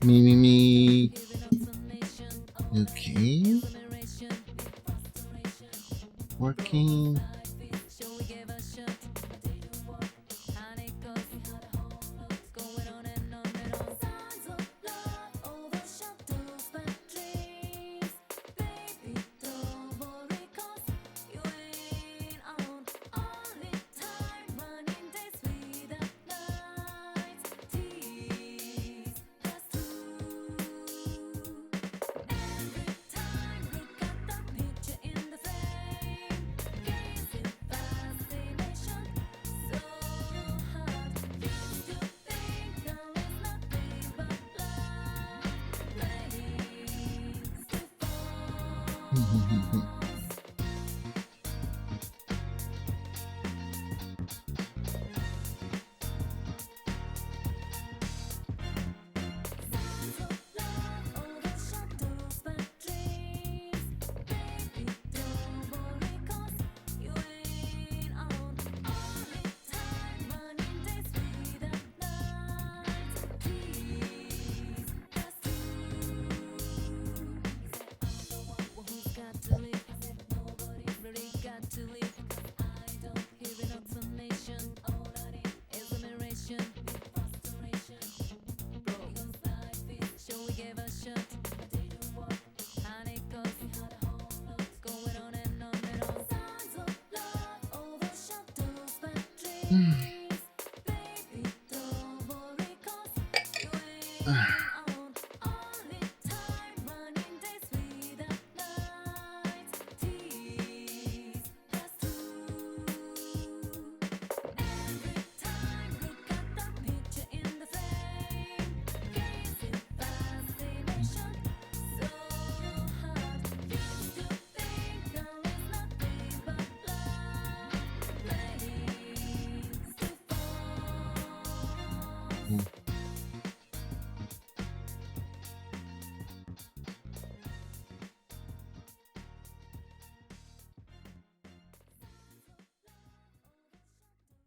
Me. Okay. Working.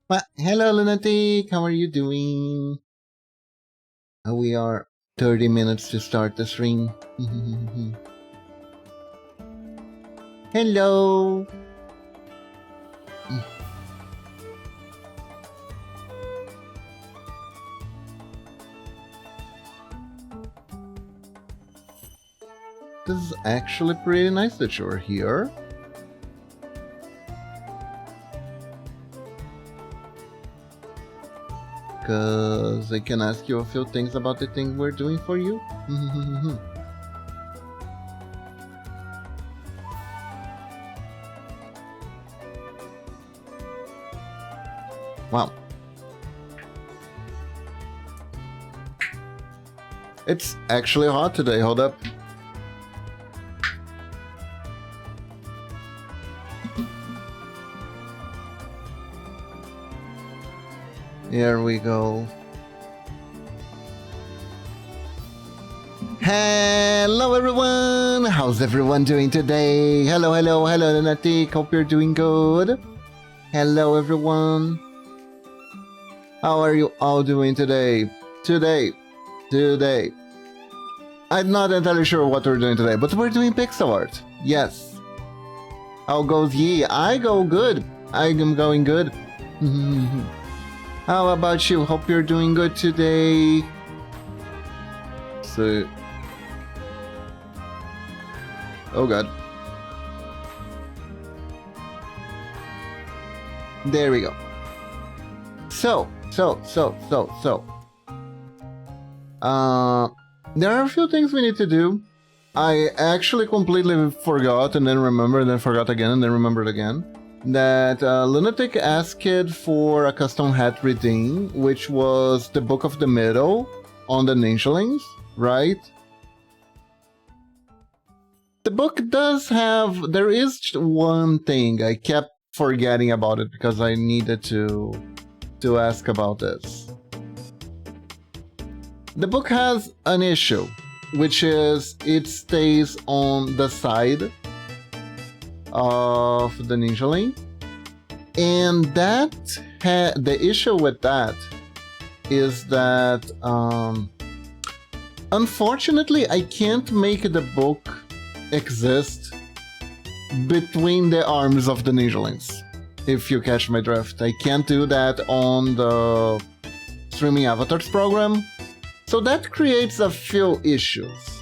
Well, hello, Lunatic. How are you doing? We are 30 minutes to start the stream. Hello. This is actually pretty nice that you're here. Because I can ask you a few things about the thing we're doing for you. Wow. It's actually hot today, hold up. Here we go. Hello everyone! How's everyone doing today? Hello, Lunatic. Hope you're doing good. Hello everyone. How are you all doing today? Today. I'm not entirely sure what we're doing today, but we're doing pixel art. Yes. How goes ye? I go good. I am going good. How about you? Hope you're doing good today. So... Oh god. There we go. So. There are a few things we need to do. I actually completely forgot and then remembered, then forgot again and then remembered again. That Lunatic asked for a custom hat redeem, which was the Book of the Middle on the Ninjalings, right? The book does have... There is one thing. I kept forgetting about it because I needed to ask about this. The book has an issue, which is it stays on the side of the Ninjaling, and that the issue with that is that Unfortunately, I can't make the book exist between the arms of the ninjalings, if you catch my drift. I can't do that on the streaming avatars program, so that creates a few issues.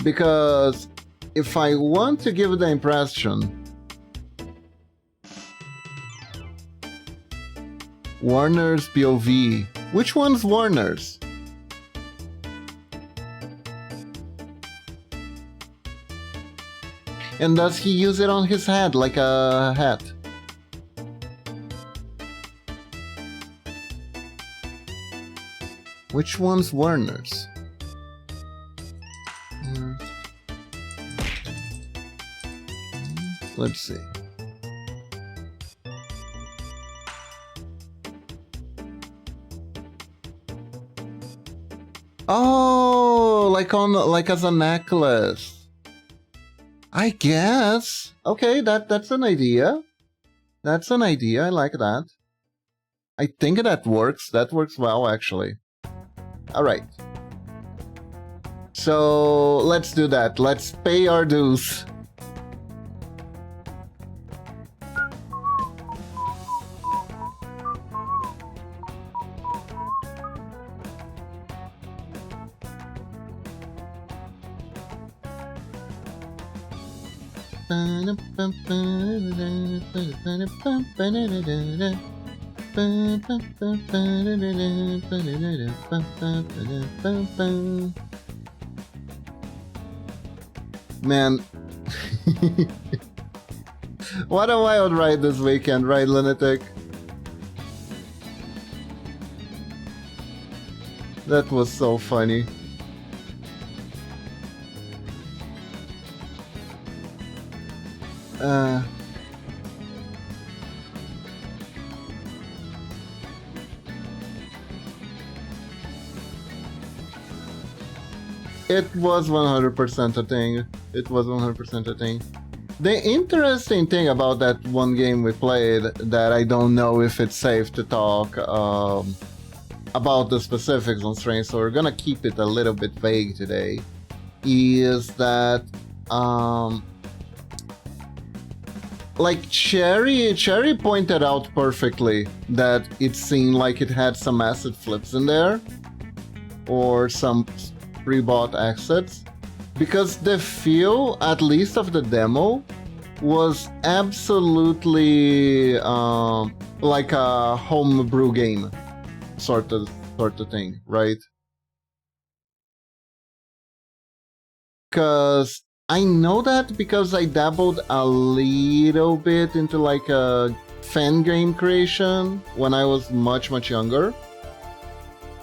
Because if I want to give the impression Warner's POV, which one's Warner's? And does he use it on his head like a hat? Which one's Warner's? Let's see. Oh, like as a necklace. I guess. Okay, that's an idea. That's an idea. I like that. I think that works. That works well, actually. All right. So let's do that. Let's pay our dues. Man, what a wild ride this weekend, right, Lunatic? That was so funny. It was 100% a thing. It was 100% a thing. The interesting thing about that one game we played, that I don't know if it's safe to talk about the specifics on stream, so we're gonna keep it a little bit vague today, is that like Cherry pointed out perfectly that it seemed like it had some asset flips in there, or some pre-bought assets, because the feel, at least of the demo, was absolutely like a homebrew game sort of thing, right? Because I know that because I dabbled a little bit into like a fan game creation when I was much younger.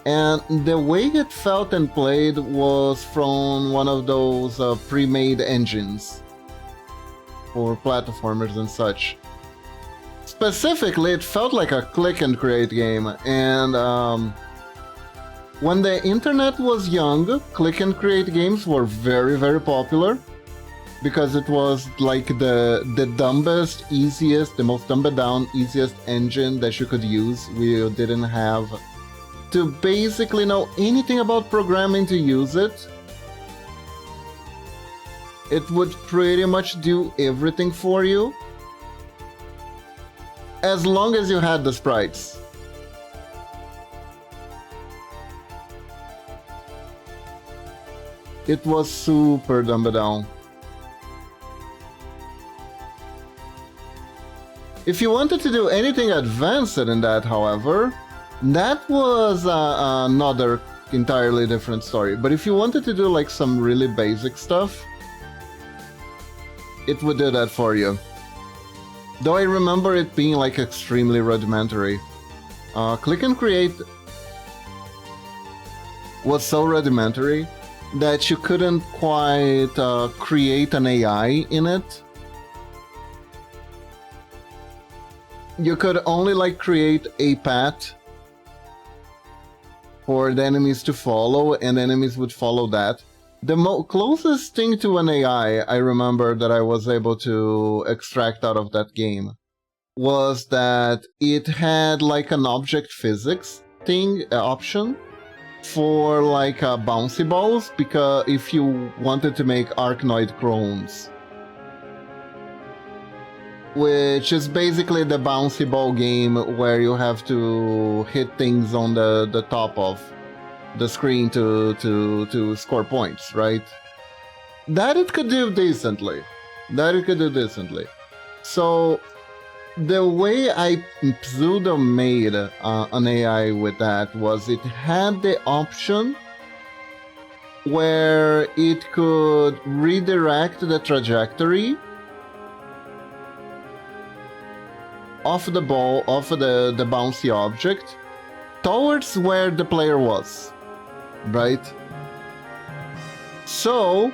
And the way it felt and played was from one of those pre-made engines for platformers and such. Specifically, it felt like a click and create game, and when the internet was young, click and create games were very popular, because it was like the dumbest, easiest, the most dumbed down, easiest engine that you could use. We didn't have to basically know anything about programming to use it. It would pretty much do everything for you, as long as you had the sprites. It was super dumbed down. If you wanted to do anything advanced in that, however, that was another entirely different story. But if you wanted to do like some really basic stuff, it would do that for you. Though I remember it being like extremely rudimentary. Click and create was so rudimentary that you couldn't quite create an AI in it. You could only like create a path for the enemies to follow, and the enemies would follow that. The closest thing to an AI I remember that I was able to extract out of that game was that it had like an object physics thing option, for like bouncy balls, because if you wanted to make Arkanoid clones, which is basically the bouncy ball game where you have to hit things on the top of the screen to score points, right? That it could do decently. So the way I pseudo made an AI with that was it had the option where it could redirect the trajectory of the ball, of the bouncy object, towards where the player was, right? So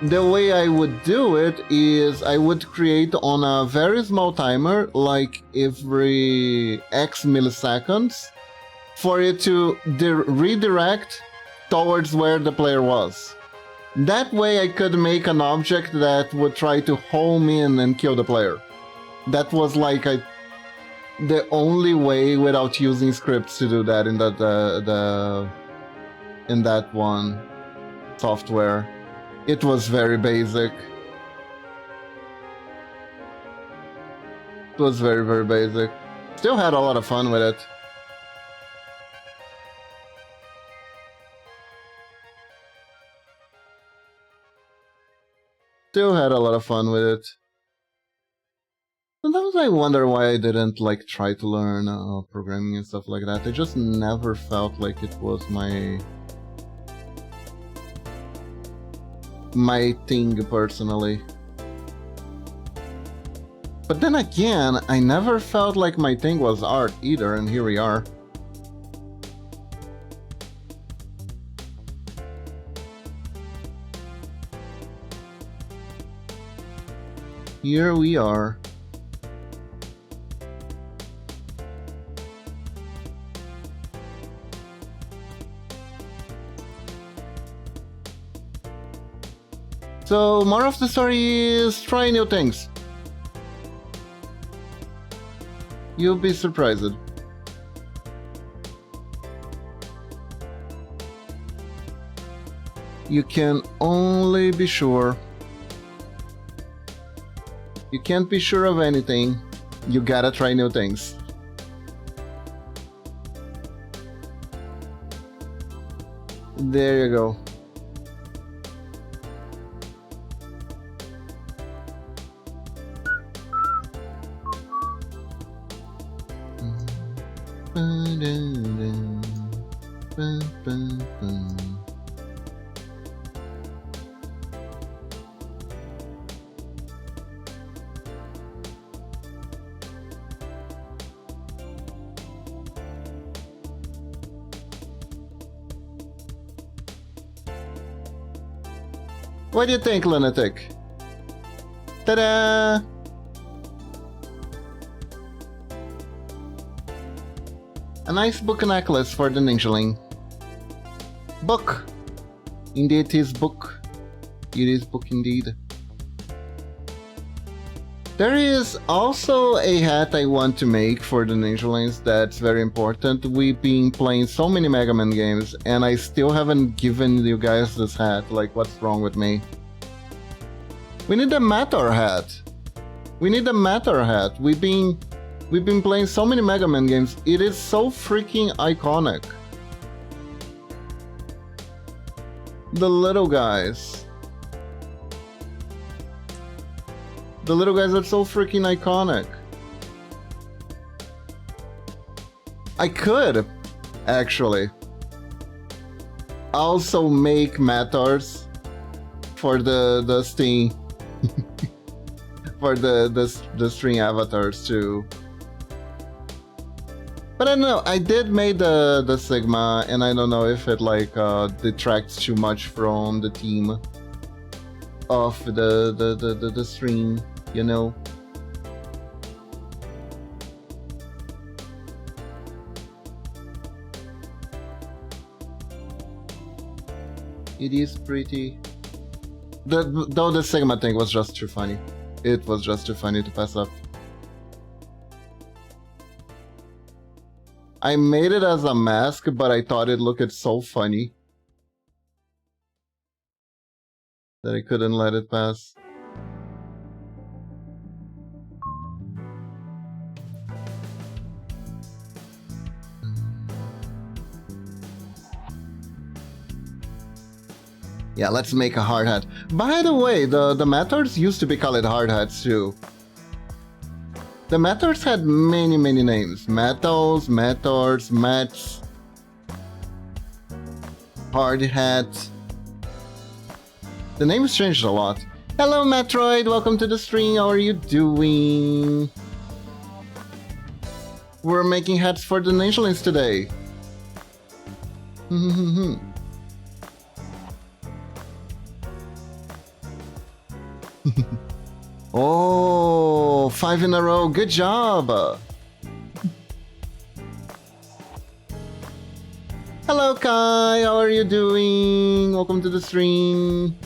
the way I would do it is I would create on a very small timer, like every X milliseconds, for it to redirect towards where the player was. That way I could make an object that would try to home in and kill the player. That was like the only way without using scripts to do that in that one software. It was very basic. It was very, very basic. Still had a lot of fun with it. Still had a lot of fun with it. Sometimes I wonder why I didn't like try to learn programming and stuff like that. I just never felt like it was my thing personally. But then again, I never felt like my thing was art either, and here we are. Here we are. So, more of the story is try new things. You'll be surprised. You can only be sure. You can't be sure of anything. You gotta try new things. There you go. What do you think, Lunatic? Ta-da! A nice book necklace for the ninjaling. Book! Indeed it is book. It is book indeed. There is also a hat I want to make for the ninjalings that's very important. We've been playing so many Mega Man games and I still haven't given you guys this hat. Like, what's wrong with me? We need a Matter hat. We need a Matter hat. We've been playing so many Mega Man games. It is so freaking iconic. The little guys. The little guys are so freaking iconic. I could, actually, also make Matters for the Steam. For the string avatars too. But I don't know, I did make the Sigma, and I don't know if it like detracts too much from the theme of the string, you know. It is pretty. Though the Sigma thing was just too funny. It was just too funny to pass up. I made it as a mask, but I thought it looked so funny that I couldn't let it pass. Yeah, let's make a hard hat. By the way, the Meteors used to be called hard hats too. The Meteors had many names. Metals, Meteors, Mets, Hard Hat. The names changed a lot. Hello Metroid, welcome to the stream, how are you doing? We're making hats for the Nationalists today. Oh, 5 in a row. Good job. Hello, Kai. How are you doing? Welcome to the stream.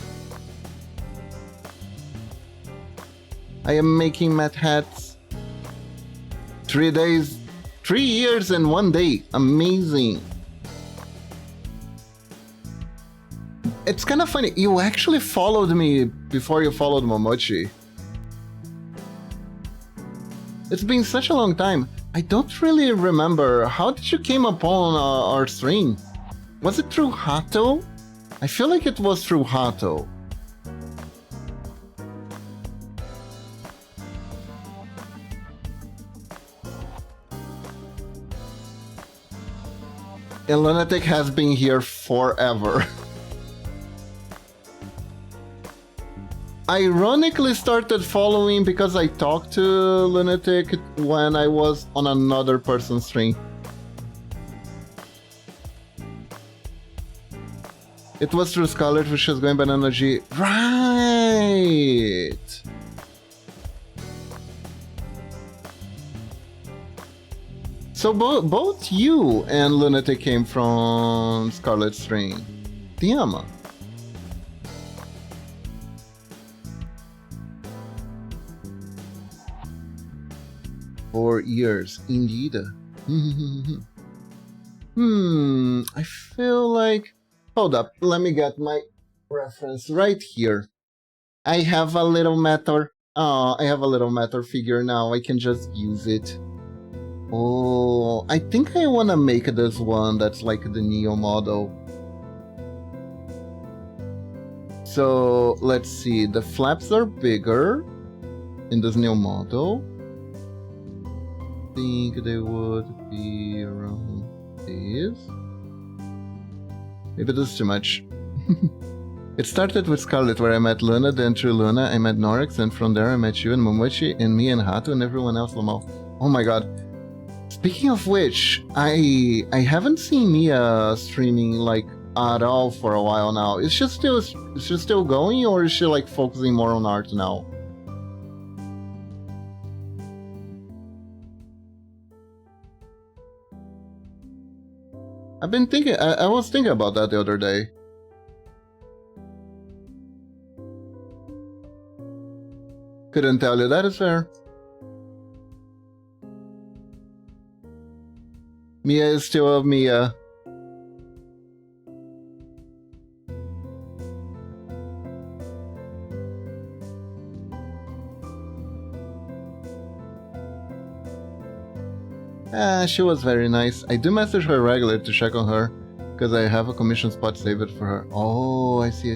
I am making matte hats. 3 days, 3 years and 1 day. Amazing. It's kind of funny. You actually followed me before you followed Momochi. It's been such a long time. I don't really remember. How did you came upon our stream? Was it through Hato? I feel like it was through Hato. And Lunatic has been here forever. Ironically started following because I talked to Lunatic when I was on another person's stream. It was through Scarlet, which is going by energy. Right! So both you and Lunatic came from Scarlet's stream. Damn. 4 years, indeed. I feel like... Hold up, let me get my reference right here. I have a little matter. I have a little matter figure now, I can just use it. Oh, I think I wanna make this one that's like the Neo model. So, let's see, the flaps are bigger in this new model. I think they would be around this. Maybe this is too much. It started with Scarlet, where I met Luna, then through Luna I met Norix, and from there I met you and Momochi, and me and Hato, and everyone else, Lamo. Oh my god. Speaking of which, I haven't seen Mia streaming like at all for a while now. Is she still going, or is she like focusing more on art now? I've been thinking, I was thinking about that the other day. Couldn't tell you, that is fair. Mia is still a Mia. She was very nice. I do message her regularly to check on her, because I have a commission spot saved for her. Oh, I see.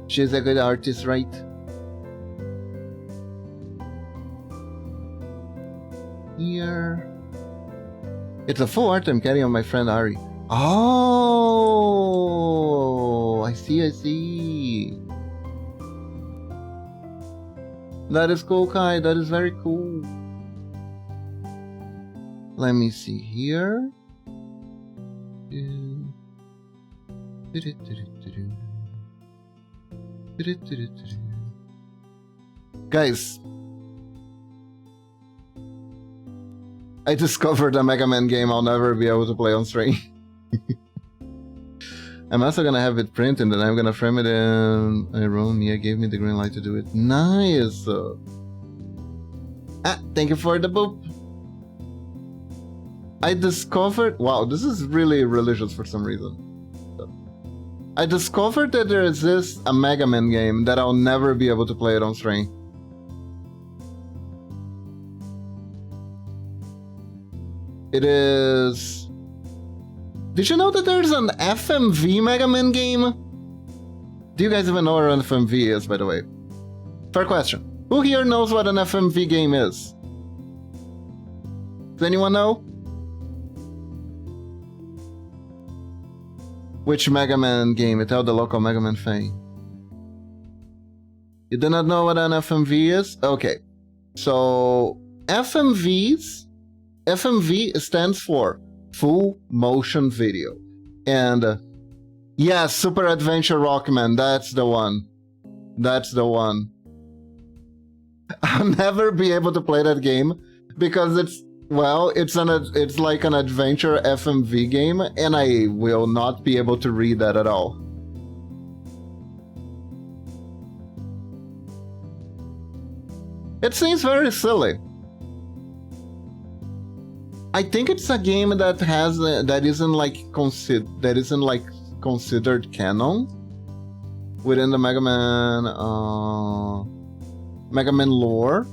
She's a good artist, right? Here. It's a full art I'm carrying on my friend Ari. Oh, I see. That is cool, Kai. That is very cool. Let me see here. Guys, I discovered a Mega Man game I'll never be able to play on stream. I'm also gonna have it printed and I'm gonna frame it in a room. Mia gave me the green light to do it. Nice! Thank you for the boop. I discovered... Wow, this is really religious for some reason. I discovered that there exists a Mega Man game that I'll never be able to play it on stream. It is... Did you know that there's an FMV Mega Man game? Do you guys even know what an FMV is, by the way? Fair question. Who here knows what an FMV game is? Does anyone know? Which Mega Man game? Tell the local Mega Man fan. You do not know what an FMV is? Okay. So, FMV stands for Full Motion Video. And, yeah, Super Adventure Rockman, that's the one. That's the one. I'll never be able to play that game because it's like an adventure FMV game, and I will not be able to read that at all. It seems very silly. I think it's a game that has that isn't like considered canon within the Mega Man lore,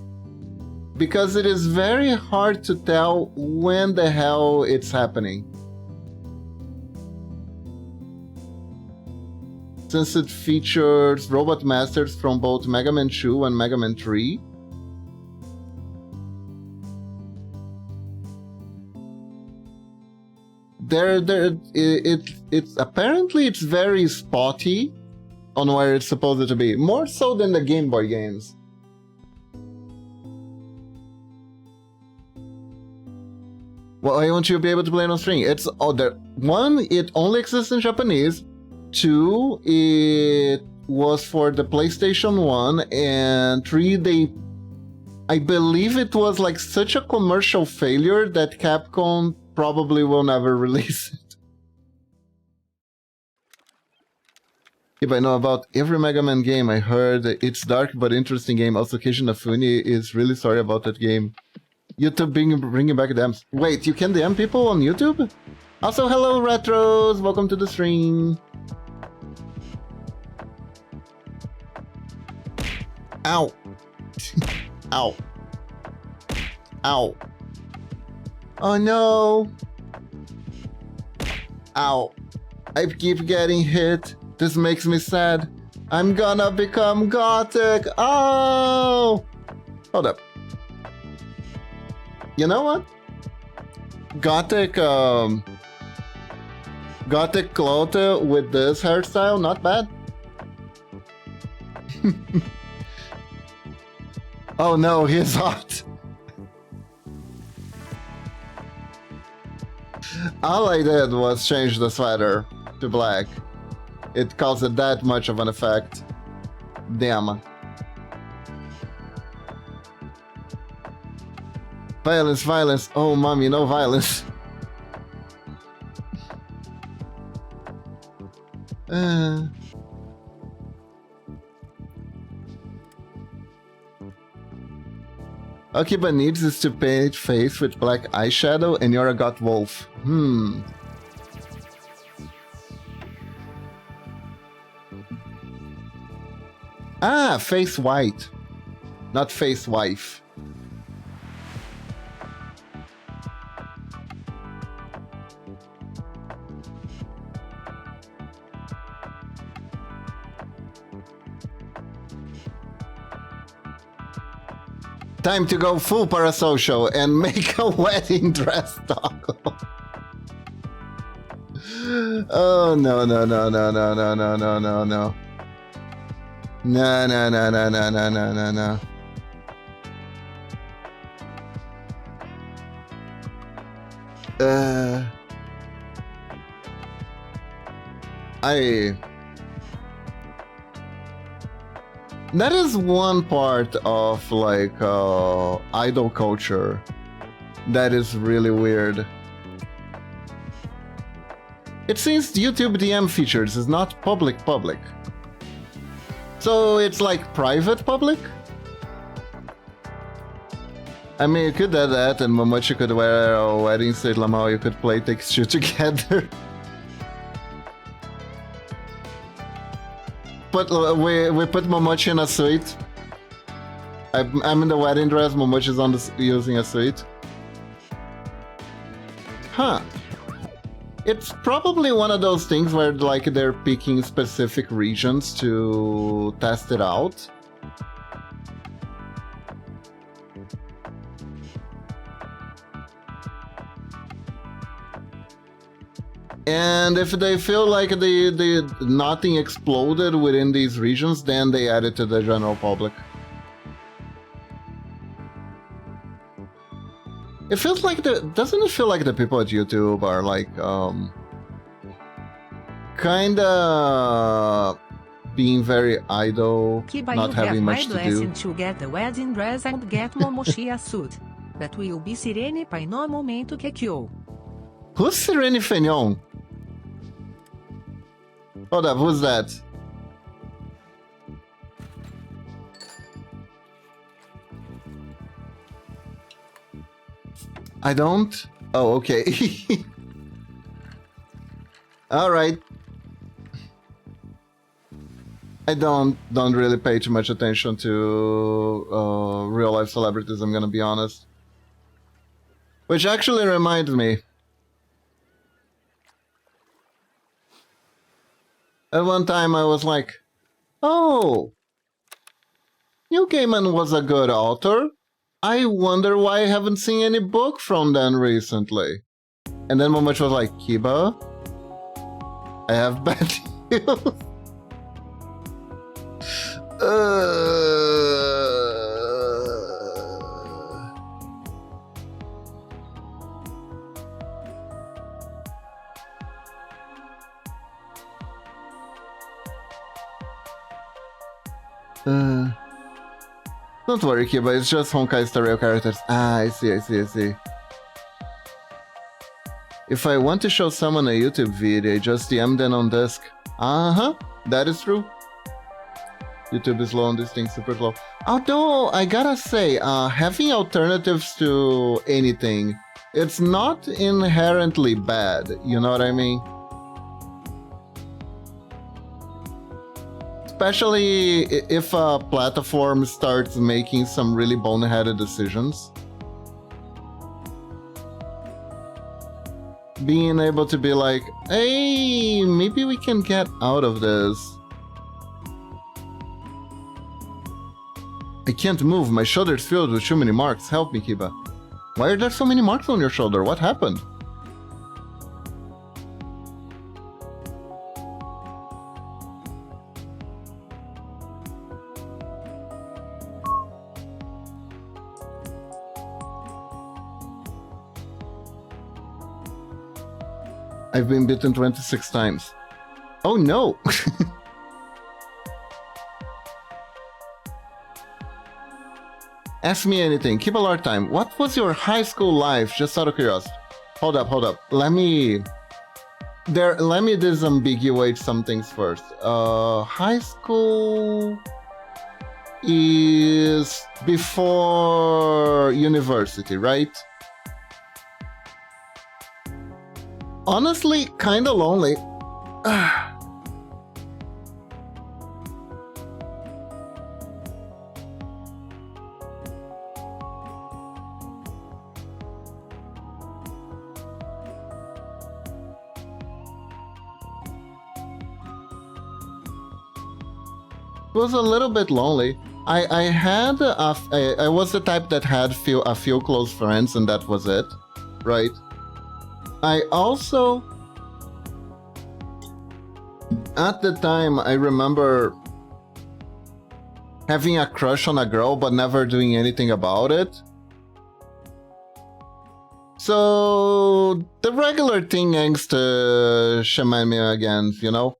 because it is very hard to tell when the hell it's happening. Since it features robot masters from both Mega Man 2 and Mega Man 3. It's apparently very spotty on where it's supposed to be, more so than the Game Boy games. Why won't you be able to play it on stream? It's one, it only exists in Japanese. Two, it was for the PlayStation 1, and 3, I believe it was like such a commercial failure that Capcom probably will never release it. If I know about every Mega Man game, I heard it's dark but interesting game. Also, Keiji Inafune is really sorry about that game. YouTube bringing back DMs. Wait, you can DM people on YouTube? Also, hello Retros, welcome to the stream. Ow. Ow. Ow. Oh no. Ow. I keep getting hit. This makes me sad. I'm gonna become gothic. Oh! Hold up. You know what? Gothic Clotha with this hairstyle, not bad. Oh no, he's hot. All I did was change the sweater to black. It caused that much of an effect. Damn. Violence, violence. Oh, mommy, no violence. Akiba needs is to paint face with black eyeshadow, and you're a goth wolf. Ah, face white. Not face wife. Time to go full parasocial and make a wedding dress toggle. Oh no no no no no no no no no no. No no no no no no no no no. That is one part of like idol culture that is really weird. It says YouTube DM features is not public public. So it's like private public? I mean, you could do that, and Momochi could wear a wedding suit, Lamau, you could play Takes Two together. But we put Momochi in a suite. I'm in the wedding dress, Momochi's on using a suite. Huh. It's probably one of those things where like they're picking specific regions to test it out. And if they feel like nothing exploded within these regions, then they add it to the general public. It feels like doesn't it feel like the people at YouTube are like, kinda being very idle, Kiba, not having much to do? You have my blessing to get the wedding dress and get Momochi a suit. That will be Sirene Pai no momento que Kyo. Who's Sirene Fignon? Hold up, who's that? I don't? Oh, okay. Alright. I don't really pay too much attention to real life celebrities, I'm gonna be honest. Which actually reminds me. At one time I was like, oh, Neil Gaiman was a good author. I wonder why I haven't seen any book from them recently. And then Momochi was like, Kiba, I have bad news. Don't worry, Kiba, it's just Honkai's real characters. Ah, I see. If I want to show someone a YouTube video, I just DM them on disk. Uh-huh, that is true. YouTube is slow on this thing, super slow. Although, I gotta say, having alternatives to anything, it's not inherently bad, you know what I mean? Especially if a platform starts making some really boneheaded decisions. Being able to be like, hey, maybe we can get out of this. I can't move, my shoulder's filled with too many marks. Help me, Kiba. Why are there so many marks on your shoulder? What happened? I've been bitten 26 times. Oh no! Ask me anything. Keep a lot of time. What was your high school life? Just out of curiosity. Hold up. Let me disambiguate some things first. High school is before university, right? Honestly, kinda lonely. It was a little bit lonely. I was the type that had a few close friends and that was it, right? I also, at the time, I remember having a crush on a girl but never doing anything about it. So, the regular teen angst shaman again, you know?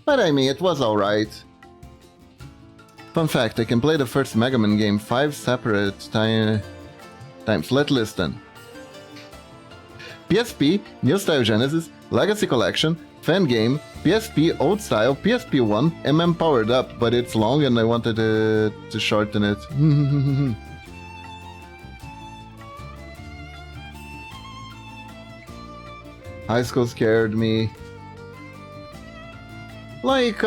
But I mean, it was alright. Fun fact, I can play the first Mega Man game 5 separate times. Let's listen. PSP, New Style Genesis, Legacy Collection, Fan Game, PSP Old Style, PSP 1, MM Powered Up, but it's long and I wanted to shorten it. High school scared me. Like,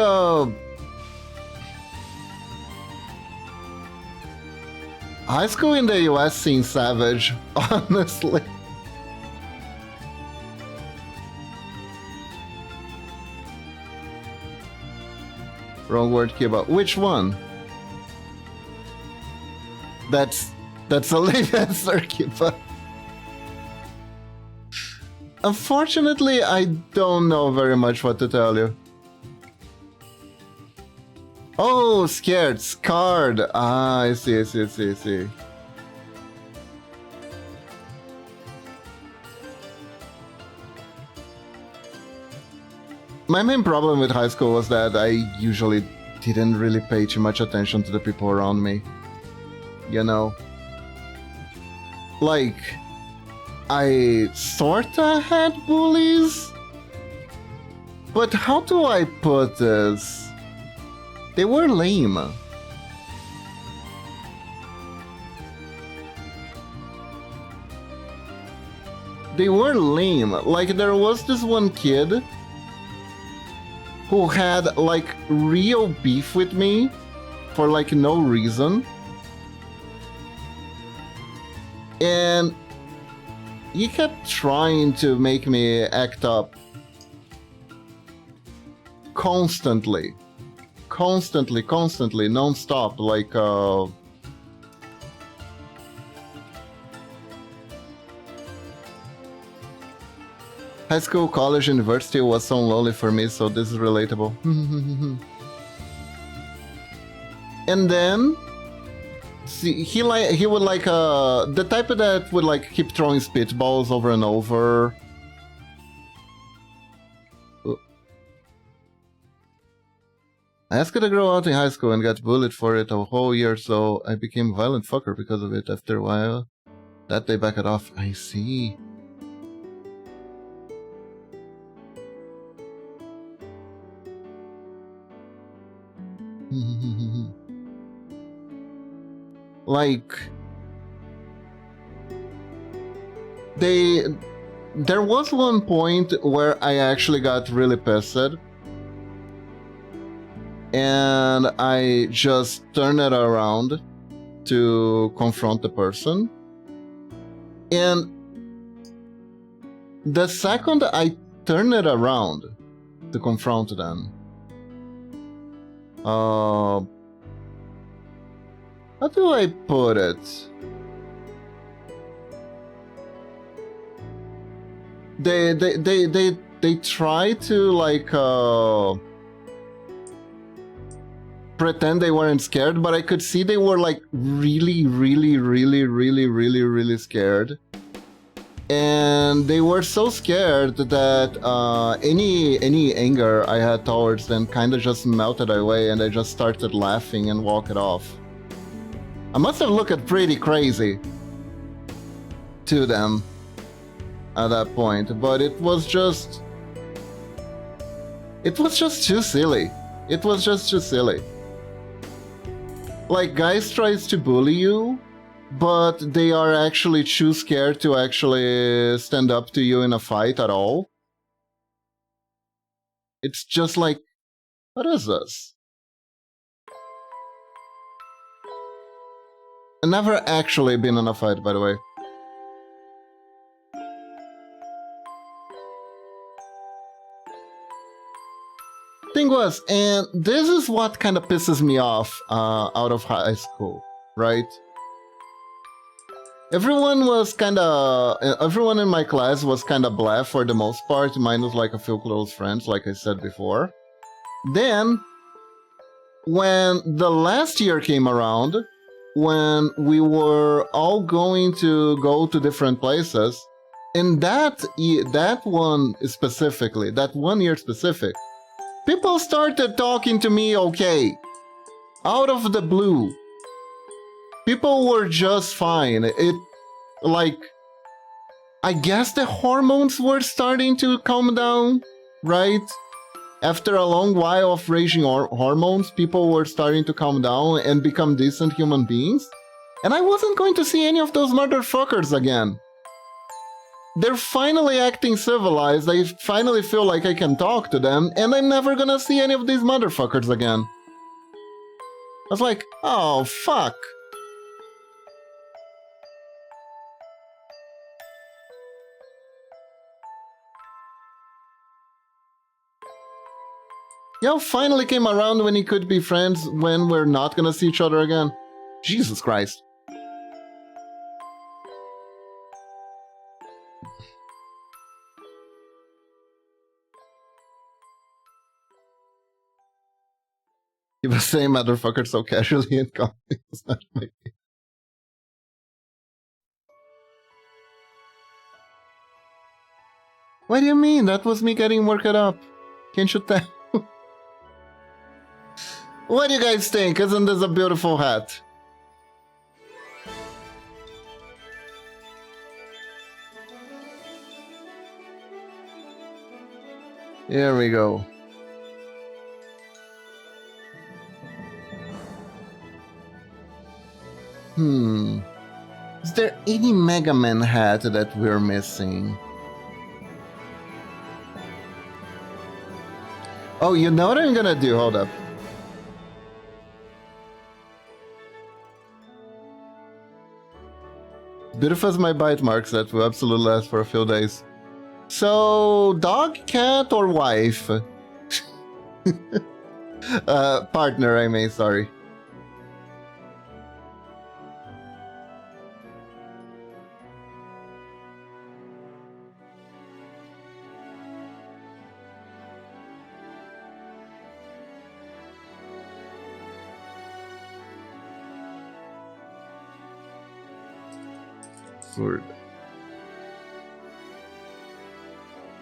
high school in the US seems savage, honestly. Wrong word, Kiba. Which one? That's a late answer, Kiba. Unfortunately, I don't know very much what to tell you. Oh, scared, scarred. Ah, I see. My main problem with high school was that I usually didn't really pay too much attention to the people around me. You know? Like, I sorta had bullies? But how do I put this? They were lame. They were lame. Like, there was this one kid who had, like, real beef with me for, like, no reason. And he kept trying to make me act up. Constantly, non-stop, like, high school, college, university was so lonely for me, so this is relatable. And then, see, he would like, the type of that would like keep throwing spitballs over and over. I asked to grow out in high school and got bullied for it a whole year, so I became a violent fucker because of it. After a while, that they back it off. I see. Like, there was one point where I actually got really pissed, and I just turned it around to confront the person. And the second I turned it around to confront them, how do I put it? They try to like pretend they weren't scared, but I could see they were like really scared. And they were so scared that any anger I had towards them kind of just melted away, and I just started laughing and walked off. I must have looked pretty crazy to them at that point, but it was just too silly. It was just too silly. Like, guys tries to bully you, but they are actually too scared to actually stand up to you in a fight at all. It's just like, what is this? I've never actually been in a fight, by the way. Thing was, and this is what kind of pisses me off out of high school, right? Everyone in my class was kind of blah for the most part, minus like a few close friends, like I said before. Then, when the last year came around, when we were all going to go to different places, and that one specifically, that 1 year specific, people started talking to me okay. Out of the blue. People were just fine. Like, I guess the hormones were starting to calm down, right? After a long while of raging hormones, people were starting to calm down and become decent human beings. And I wasn't going to see any of those motherfuckers again. They're finally acting civilized, I finally feel like I can talk to them, and I'm never gonna see any of these motherfuckers again. I was like, oh, fuck. Y'all finally came around when he could be friends when we're not gonna see each other again. Jesus Christ. He was saying motherfucker so casually in comics. What do you mean? That was me getting worked up. Can't you tell? What do you guys think? Isn't this a beautiful hat? Here we go. Is there any Mega Man hat that we're missing? Oh, you know what I'm gonna do? Hold up. Beautiful as my bite marks, that will absolutely last for a few days. So, dog, cat, or wife? Partner, I mean, sorry. Sword.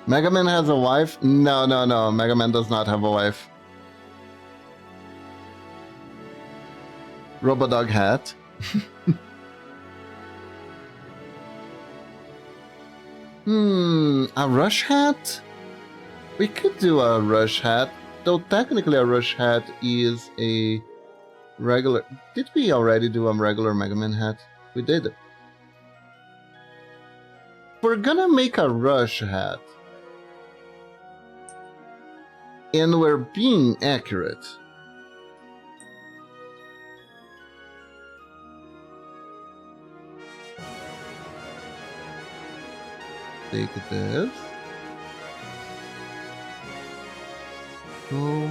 Mega Man has a wife? No, no, no. Mega Man does not have a wife. Robodog hat. A Rush hat? We could do a Rush hat, though technically a Rush hat is a regular... Did we already do a regular Mega Man hat? We did. We're gonna make a Rush hat. And we're being accurate. Take this. Go.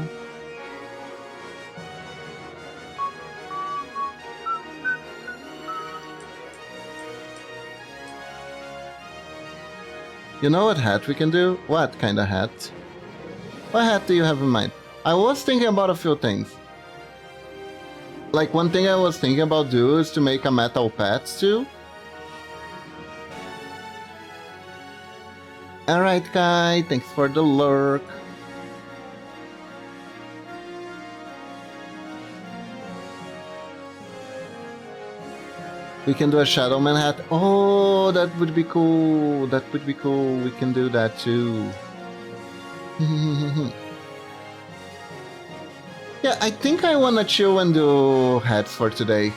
You know what hat we can do? What kind of hat? What hat do you have in mind? I was thinking about a few things. Like, one thing I was thinking about do is to make a metal pets too. Alright, Kai, thanks for the lurk. We can do a Shadow Man hat. Oh, that would be cool. That would be cool. We can do that too. Yeah, I think I wanna chill and do hats for today.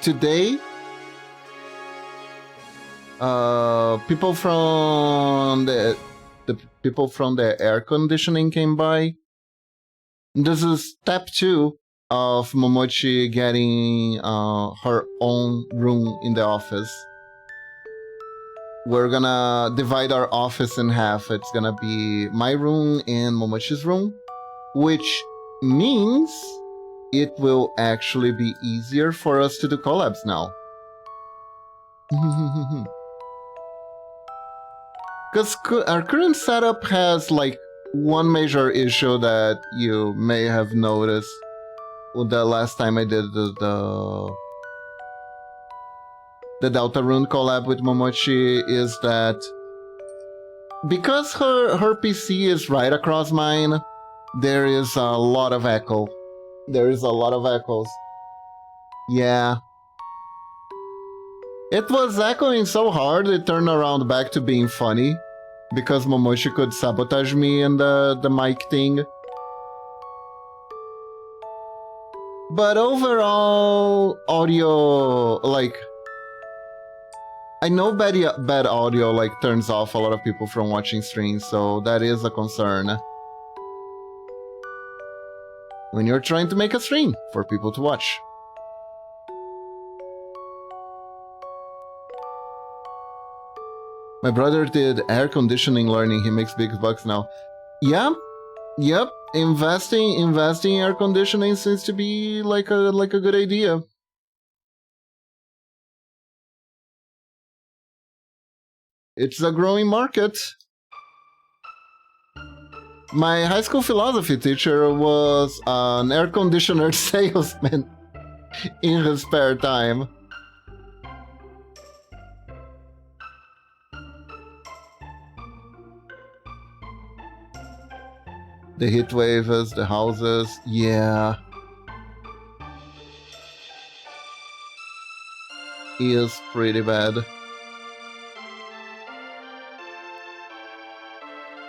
Today, people from the people from the air conditioning came by. This is step 2 of Momochi getting her own room in the office. We're gonna divide our office in half. It's gonna be my room and Momochi's room, which means it will actually be easier for us to do collabs now. Because our current setup has like one major issue that you may have noticed the last time I did the Deltarune collab with Momochi is that because her PC is right across mine, there is a lot of echo. There is a lot of echoes. Yeah. It was echoing so hard it turned around back to being funny because Momoshi could sabotage me and the mic thing. But overall, audio, like, I know bad audio, like, turns off a lot of people from watching streams, so that is a concern. When you're trying to make a stream for people to watch. My brother did air conditioning learning, he makes big bucks now. Yeah, yep, investing in air conditioning seems to be like a good idea. It's a growing market. My high school philosophy teacher was an air conditioner salesman in his spare time. The heat waves, the houses, yeah. Is pretty bad.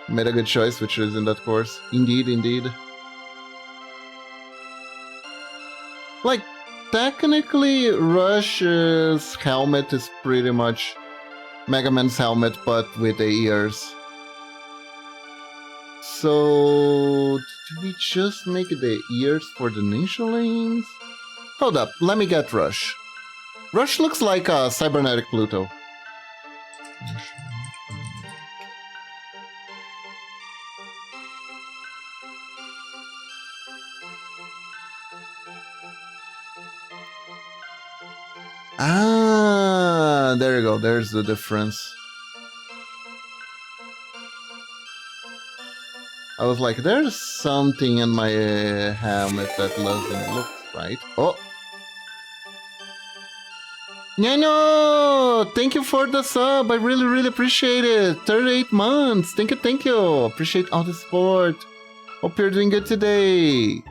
Made a good choice, which is in that course. Indeed, indeed. Like, technically, Rush's helmet is pretty much Mega Man's helmet, but with the ears. So, do we just make the ears for the ninja lanes? Hold up, let me get Rush. Rush looks like a cybernetic Pluto. Ah, there you go, there's the difference. I was like, there's something in my helmet that doesn't look right. Oh! Nyano! Thank you for the sub, I really appreciate it! 38 months! Thank you! Appreciate all the support! Hope you're doing good today!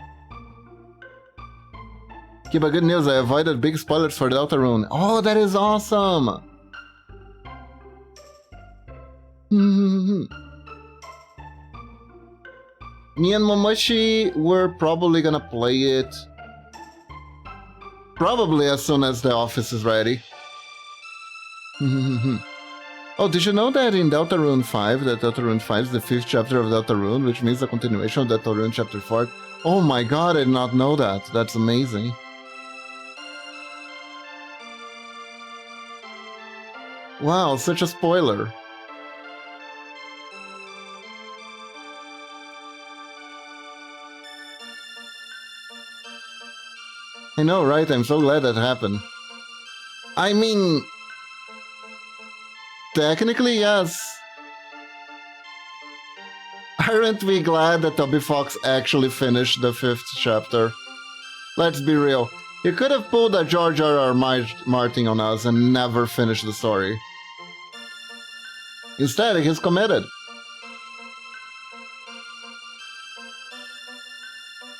Kiba, good news, I avoided big spoilers for Deltarune. Oh, that is awesome! Me and Momoshi, we're probably gonna play it probably as soon as the office is ready. Oh, did you know that in Deltarune 5, that Deltarune 5 is the 5th chapter of Deltarune, which means the continuation of Deltarune chapter 4? Oh my god, I did not know that. That's amazing. Wow, such a spoiler. I know, right? I'm so glad that happened. I mean... technically, yes. Aren't we glad that Toby Fox actually finished the 5th chapter? Let's be real. He could have pulled a George R.R. Martin on us and never finished the story. Instead, he's committed.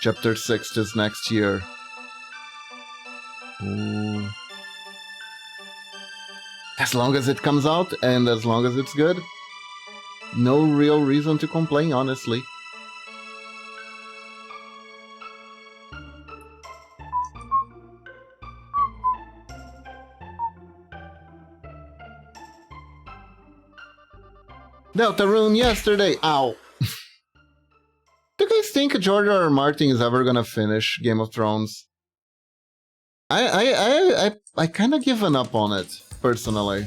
Chapter 6 is next year. Ooh. As long as it comes out, and as long as it's good, no real reason to complain, honestly. Deltarune yesterday! Ow! Do you guys think George R. R. Martin is ever gonna finish Game of Thrones? I kinda given up on it, personally.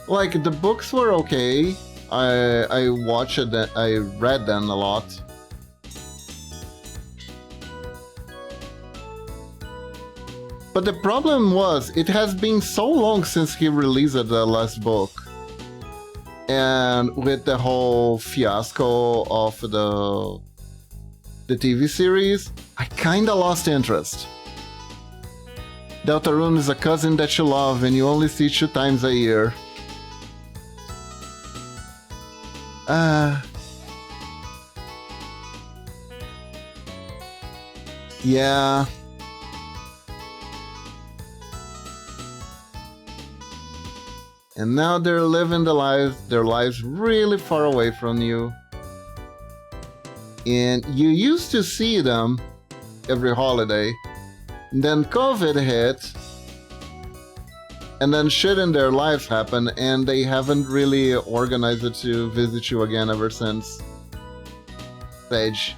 Like, the books were okay. I watched it, I read them a lot. But the problem was, it has been so long since he released the last book. And with the whole fiasco of the TV series, I kinda lost interest. Deltarune is a cousin that you love and you only see 2 times a year. Yeah. And now they're living their lives really far away from you. And you used to see them every holiday. Then COVID hit. And then shit in their lives happened, and they haven't really organized it to visit you again ever since. Sage.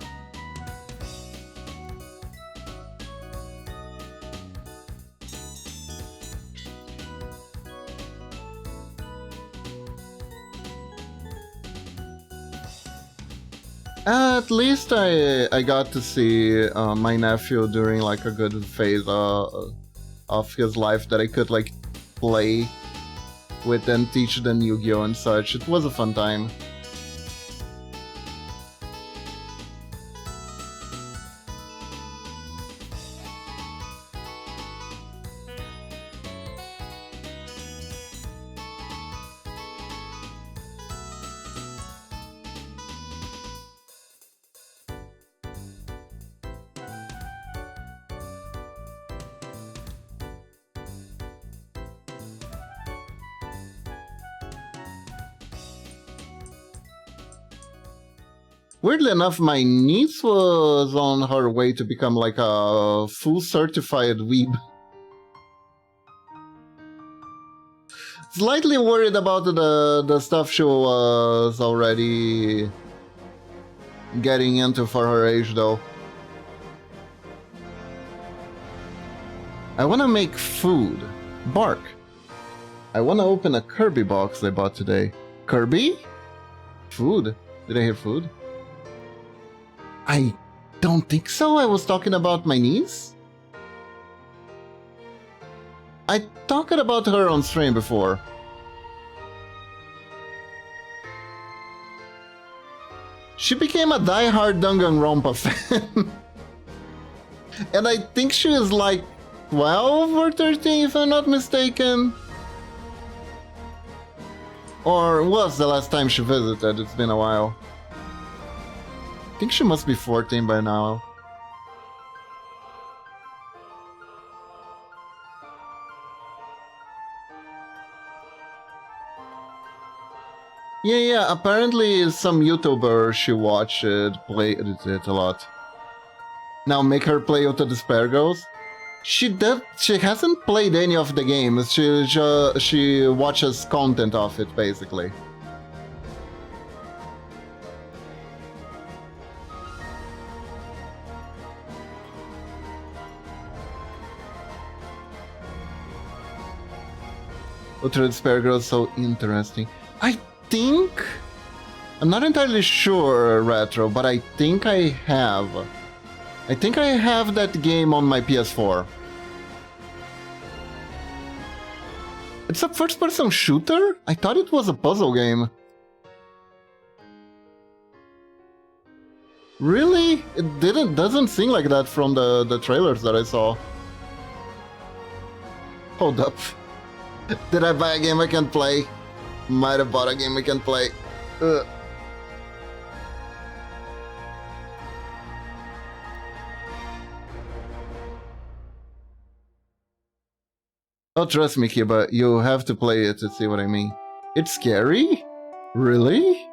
At least I got to see my nephew during like a good phase of his life that I could like play with and teach them Yu-Gi-Oh! And such. It was a fun time. Weirdly enough, my niece was on her way to become like a full certified weeb. Slightly worried about the stuff she was already getting into for her age though. I wanna make food. Bark. I wanna open a Kirby box I bought today. Kirby? Food? Did I hear food? I don't think so. I was talking about my niece. I talked about her on stream before. She became a die-hard Danganronpa fan. And I think she is like 12 or 13 if I'm not mistaken. Or was the last time she visited, it's been a while. I think she must be 14 by now. Yeah, apparently some YouTuber she watched played it a lot. Now make her play Ultra Despair Girls? She hasn't played any of the games, she watches content of it basically. Ultra Despair Girls so interesting. I'm not entirely sure, Retro, but I think I have that game on my PS4. It's a first-person shooter? I thought it was a puzzle game. Really? It doesn't seem like that from the trailers that I saw. Hold up. Did I buy a game I can play? Might have bought a game I can play. Ugh. Oh, trust me, Kiba, you have to play it to see what I mean. It's scary? Really?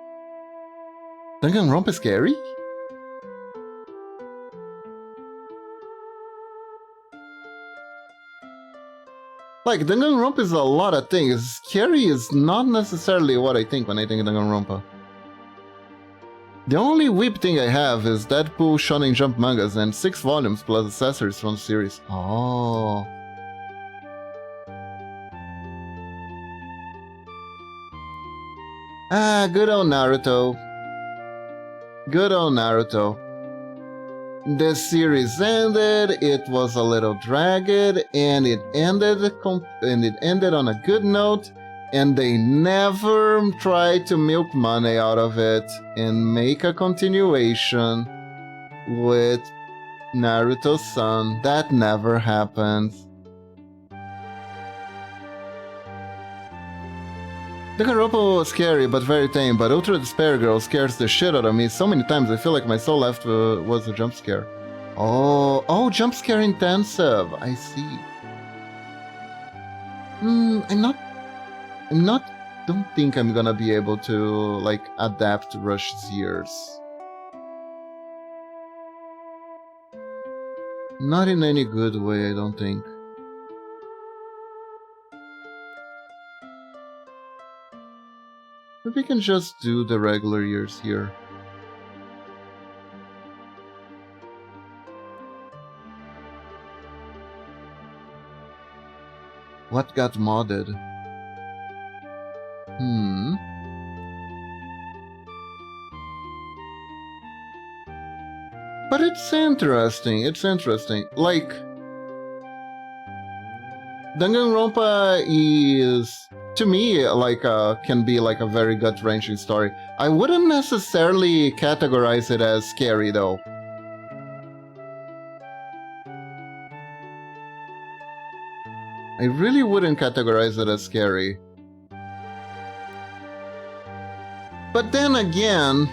Danganronpa is scary? Like, Danganronpa is a lot of things. Scary is not necessarily what I think when I think of Danganronpa. The only weep thing I have is Deadpool Shonen Jump mangas and 6 volumes plus accessories from the series. Oh. Ah, good old Naruto. Good old Naruto. The series ended, it was a little dragged, and it ended on a good note, and they never tried to milk money out of it and make a continuation with Naruto-san. That never happened. Danganronpa was scary but very tame, but Ultra Despair Girl scares the shit out of me so many times I feel like my soul left was a jump scare. Oh, jump scare intensive. I see. Don't think I'm gonna be able to, like, adapt Rush's years. Not in any good way, I don't think. If we can just do the regular years here. What got modded? But it's interesting, Like, Danganronpa is, to me, like, can be like a very gut-wrenching story. I wouldn't necessarily categorize it as scary, though. I really wouldn't categorize it as scary. But then again,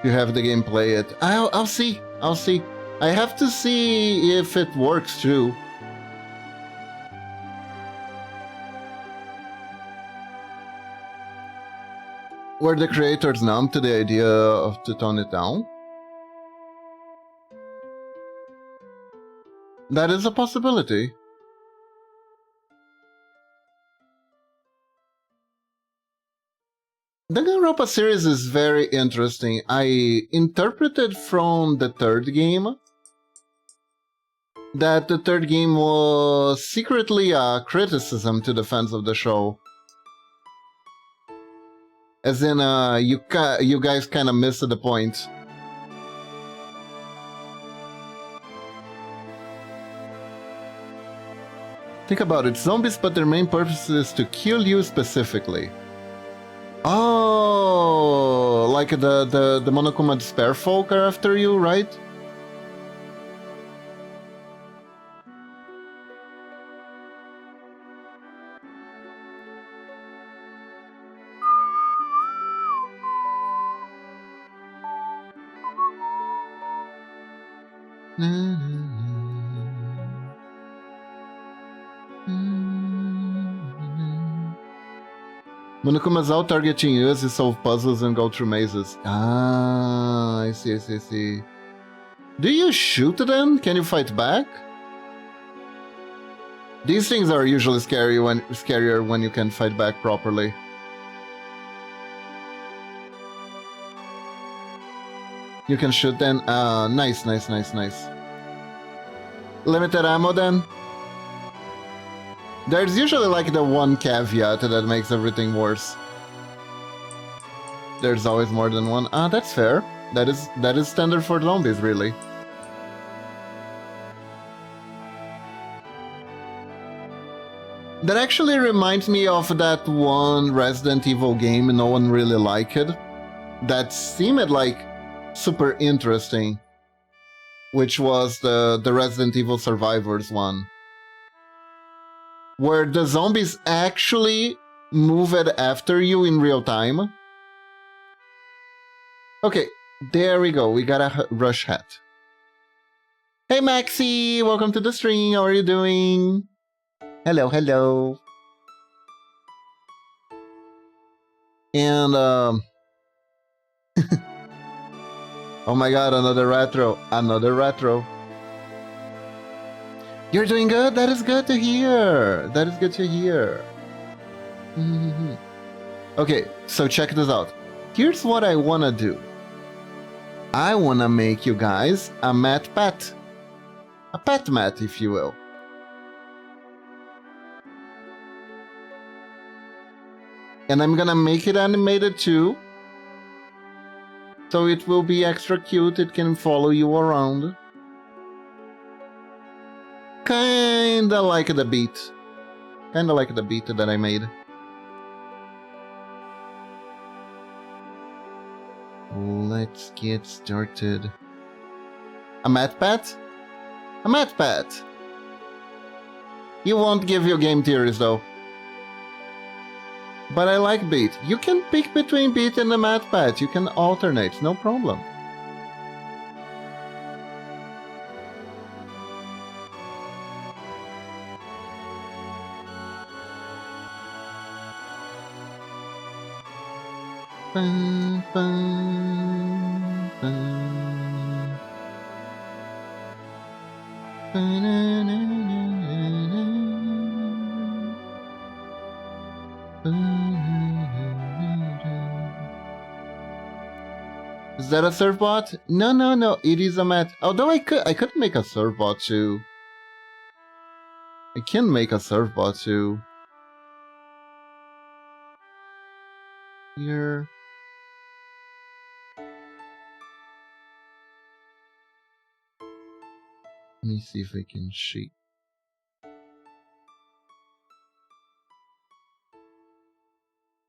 you have the game play it. I'll see. I have to see if it works too. Were the creators numb to the idea of to tone it down? That is a possibility. The Danganronpa series is very interesting. I interpreted from the third game that the third game was secretly a criticism to the fans of the show. As in, you guys kind of missed the point. Think about it, zombies, but their main purpose is to kill you specifically. Oh, like the Monokuma Despair folk are after you, right? Monokuma's out targeting you as you solve puzzles and go through mazes. Ah, I see. Do you shoot them? Can you fight back? These things are usually scarier when you can fight back properly. You can shoot then. Nice. Limited ammo then? There's usually like the one caveat that makes everything worse. There's always more than one. Ah, that's fair. That is standard for zombies, really. That actually reminds me of that one Resident Evil game no one really liked. That seemed like super interesting. Which was the Resident Evil Survivors one. Where the zombies actually move after you in real time. Okay, there we go. We got a rush hat. Hey Maxi, welcome to the stream. How are you doing? Hello. And oh my god, another retro. You're doing good? That is good to hear. Okay, so check this out. Here's what I wanna do. I wanna make you guys a mat pet. A pet mat, if you will. And I'm gonna make it animated too. So it will be extra cute, it can follow you around. Kinda like the beat. That I made. Let's get started. A mat pet? A mat pet! He won't give you game theories though. But I like beat. You can pick between beat and the mat pad. You can alternate, no problem. Bum, bum, bum. Is that a surf bot? No, no, no. It is a mat. Although I could make a surf bot too. I can make a surf bot too. Here. Let me see if I can shape.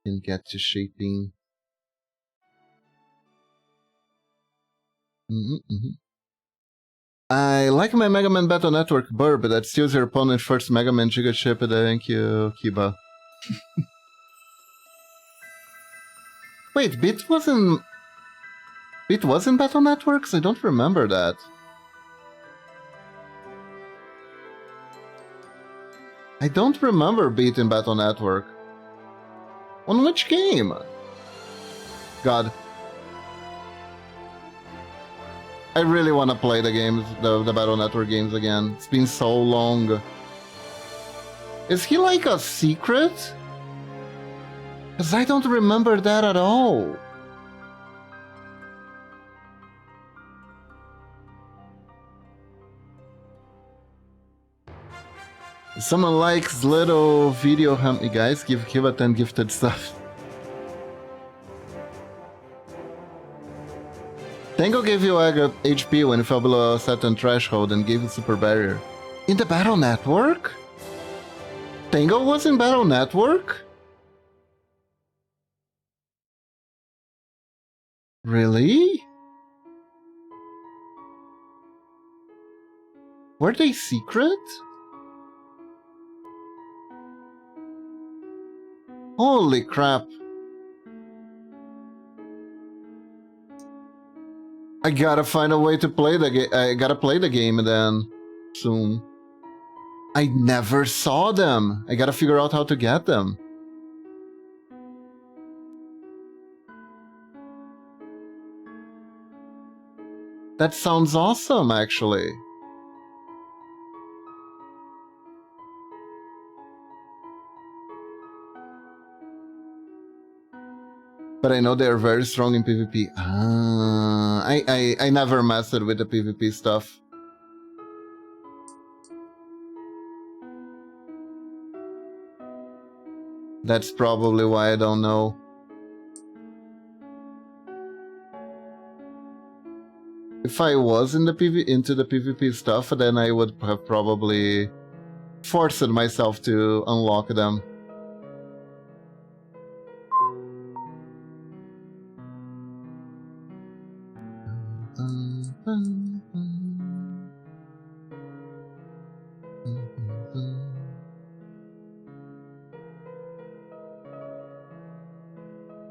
Can get to shaping. I like my Mega Man Battle Network burb that steals your opponent's first Mega Man Giga chip. Thank you, Kiba. Wait, Beat was in Battle Networks? I don't remember that. I don't remember Beat in Battle Network. On which game? God. I really want to play the games, the Battle Network games again. It's been so long. Is he like a secret? Because I don't remember that at all. If someone likes little video help me guys, give Kiva 10 gifted stuff. Tango gave you HP when you fell below a certain threshold and gave you super barrier. In the Battle Network? Tango was in Battle Network? Really? Were they secret? Holy crap. I gotta find a way to play the game. I gotta play the game then. Soon. I never saw them. I gotta figure out how to get them. That sounds awesome, actually. But I know they are very strong in PvP. I never messed with the PvP stuff. That's probably why I don't know. If I was in the into the PvP stuff, then I would have probably forced myself to unlock them.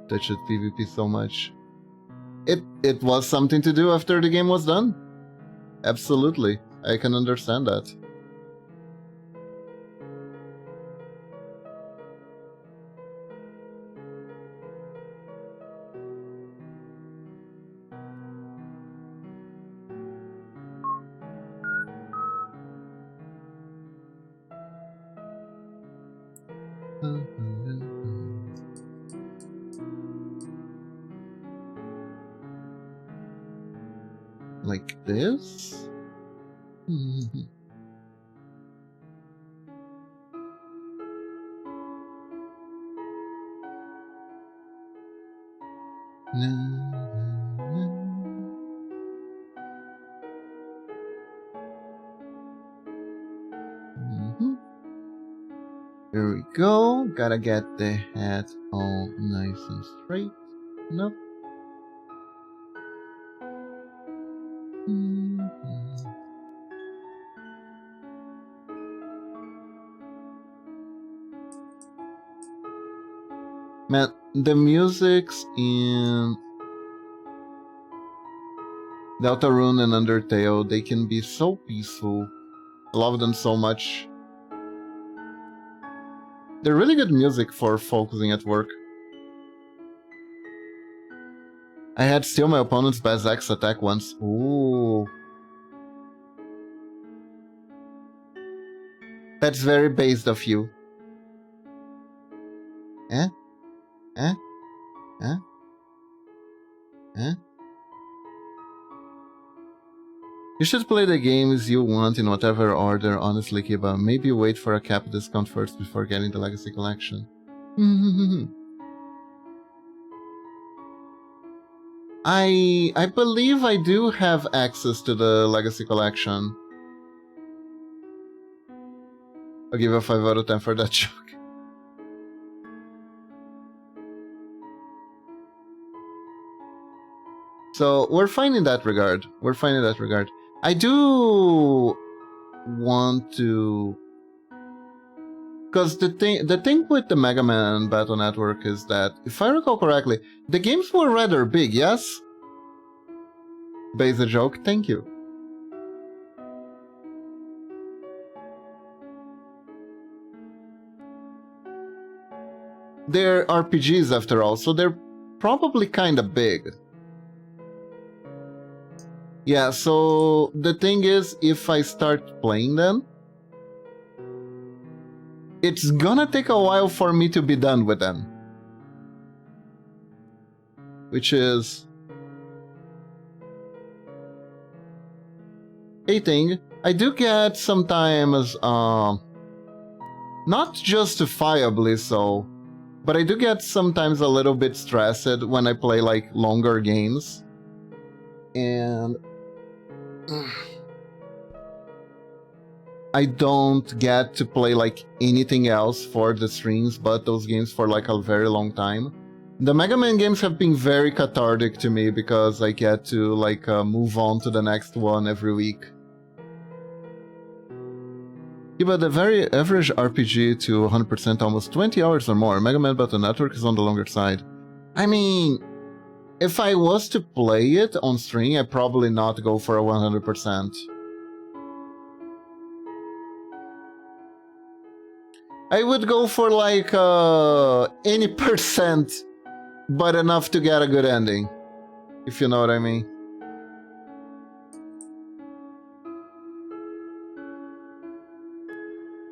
Touched PvP so much. It was something to do after the game was done. Absolutely, I can understand that. Like this? Here we go. Gotta get the head all nice and straight. Nope. Man, the musics in Deltarune and Undertale, they can be so peaceful. I love them so much. They're really good music for focusing at work. I had steal my opponent's best X attack once. Ooh. That's very based of you. Eh? Eh? Eh? Eh? You should play the games you want in whatever order, honestly, Kiba. Maybe wait for a cap discount first before getting the Legacy Collection. I believe I do have access to the Legacy Collection. I'll give a 5 out of 10 for that joke. So we're fine in that regard. We're fine in that regard. I do want to, because the thing with the Mega Man Battle Network is that, if I recall correctly, the games were rather big, yes? Base a joke, thank you. They're RPGs after all, so they're probably kinda big. Yeah, so the thing is, if I start playing them, it's gonna take a while for me to be done with them. Which is a thing. I do get sometimes, not justifiably so, but I do get sometimes a little bit stressed when I play like longer games. And I don't get to play like anything else for the streams but those games for like a very long time. The Mega Man games have been very cathartic to me because I get to like move on to the next one every week. Yeah, but the very average RPG to 100% almost 20 hours or more. Mega Man Battle Network is on the longer side. I mean, if I was to play it on stream, I'd probably not go for a 100%. I would go for like any percent, but enough to get a good ending, if you know what I mean.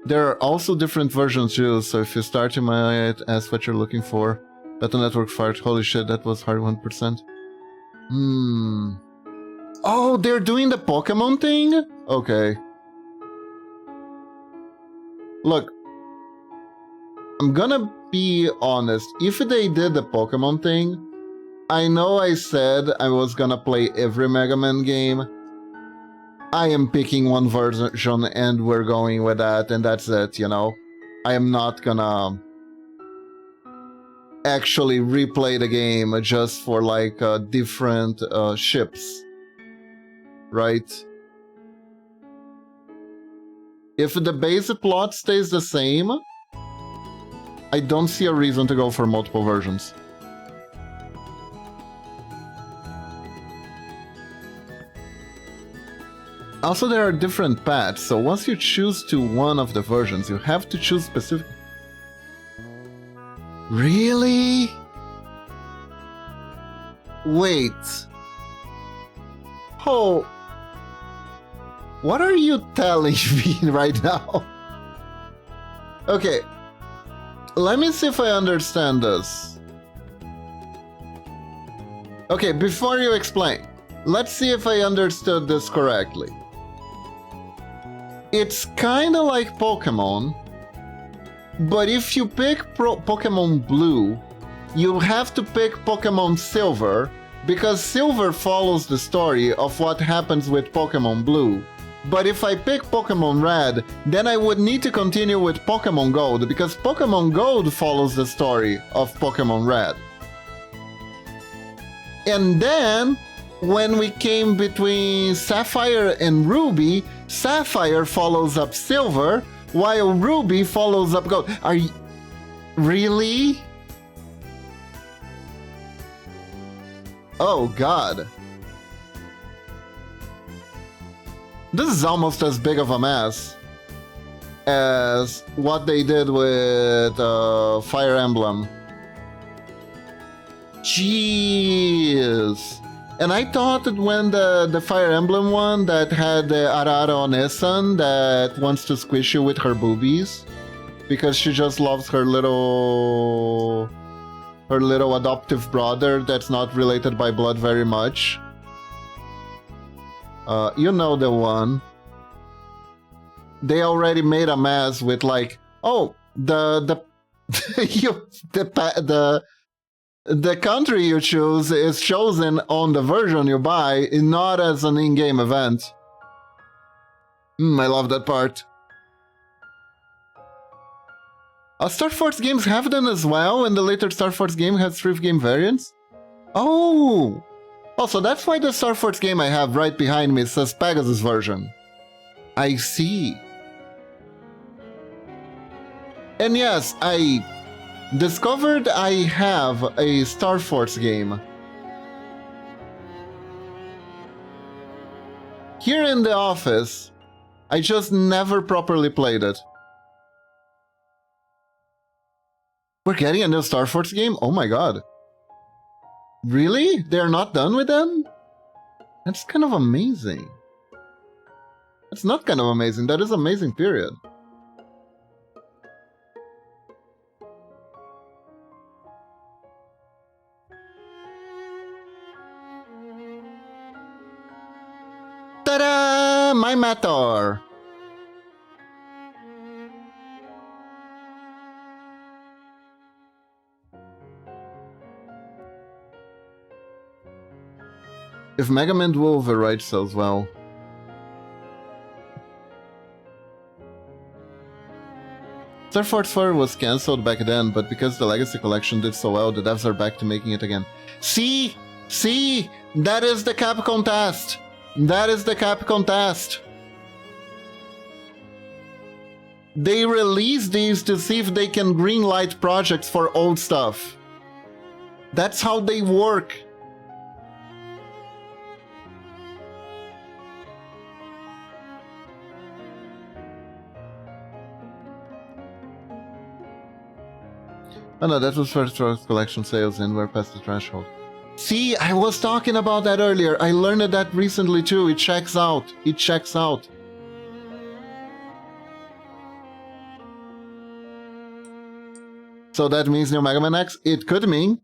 There are also different versions too, so if you start, you might ask what you're looking for. Battle Network fart, holy shit, that was hard 1%. Oh, they're doing the Pokemon thing? Okay. Look, I'm gonna be honest, if they did the Pokemon thing, I know I said I was gonna play every Mega Man game. I am picking one version and we're going with that, and that's it, you know? I am not gonna actually replay the game just for like different ships, right? If the basic plot stays the same, I don't see a reason to go for multiple versions. Also, there are different paths, so once you choose to one of the versions, you have to choose specific... Really? Wait. Oh. What are you telling me right now? Okay. Let me see if I understand this. Okay, before you explain, let's see if I understood this correctly. It's kinda like Pokemon, but if you pick Pokemon Blue, you have to pick Pokemon Silver, because Silver follows the story of what happens with Pokemon Blue. But if I pick Pokemon Red, then I would need to continue with Pokemon Gold, because Pokemon Gold follows the story of Pokemon Red. And then, when we came between Sapphire and Ruby, Sapphire follows up Silver, while Ruby follows up Gold. Are you... Really? Oh god. This is almost as big of a mess as what they did with Fire Emblem. Jeez. And I thought that when the Fire Emblem one that had the Arara Onesan that wants to squish you with her boobies because she just loves her little adoptive brother that's not related by blood very much. You know the one. They already made a mess with like, oh, the country you choose is chosen on the version you buy, not as an in-game event. I love that part. Star Force games have them as well, and the later Star Force game has 3 game variants? Oh! Also, that's why the Star Force game I have right behind me says Pegasus version. I see. And yes, I discovered I have a Star Force game. Here in the office, I just never properly played it. We're getting a new Star Force game? Oh my god. Really? They're not done with them? That's kind of amazing. That's not kind of amazing, that is amazing, period. Ta-da! My Mator! If Mega Man Duo override sells well. Star Force 4 was cancelled back then, but because the Legacy Collection did so well, the devs are back to making it again. See? See? That is the Capcom test! That is the Capcom test! They release these to see if they can greenlight projects for old stuff. That's how they work. Oh no, that was first collection sales and we're past the threshold. See, I was talking about that earlier. I learned that recently too. It checks out. It checks out. So that means New Mega Man X? It could mean.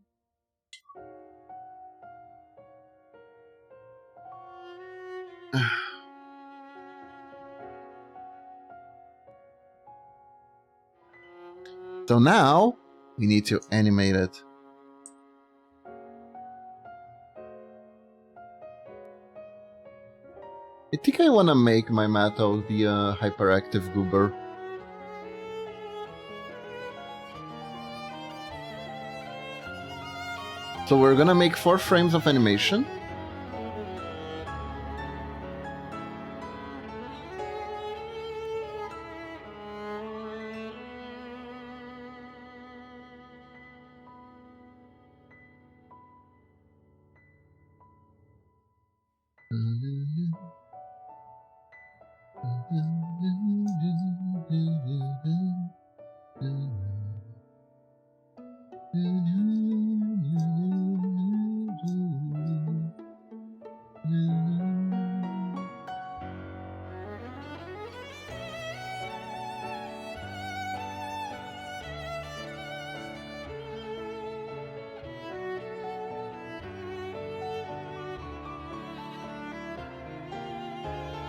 So now, we need to animate it. I think I want to make my Mato the hyperactive goober. So we're gonna make 4 frames of animation.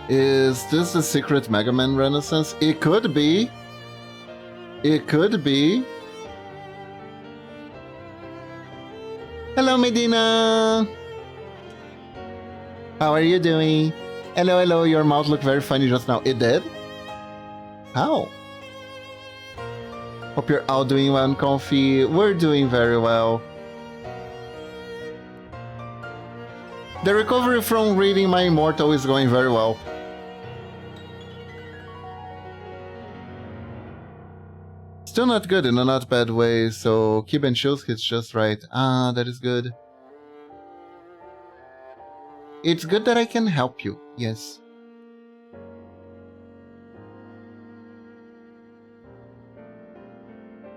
Is this a secret Mega Man Renaissance? It could be. It could be. Hello, Medina! How are you doing? Hello, hello, your mouth looked very funny just now. It did? How? Hope you're all doing well and comfy. We're doing very well. The recovery from reading My Immortal is going very well. Still not good in a not bad way, so keep and chills hits just right. Ah, that is good. It's good that I can help you. Yes.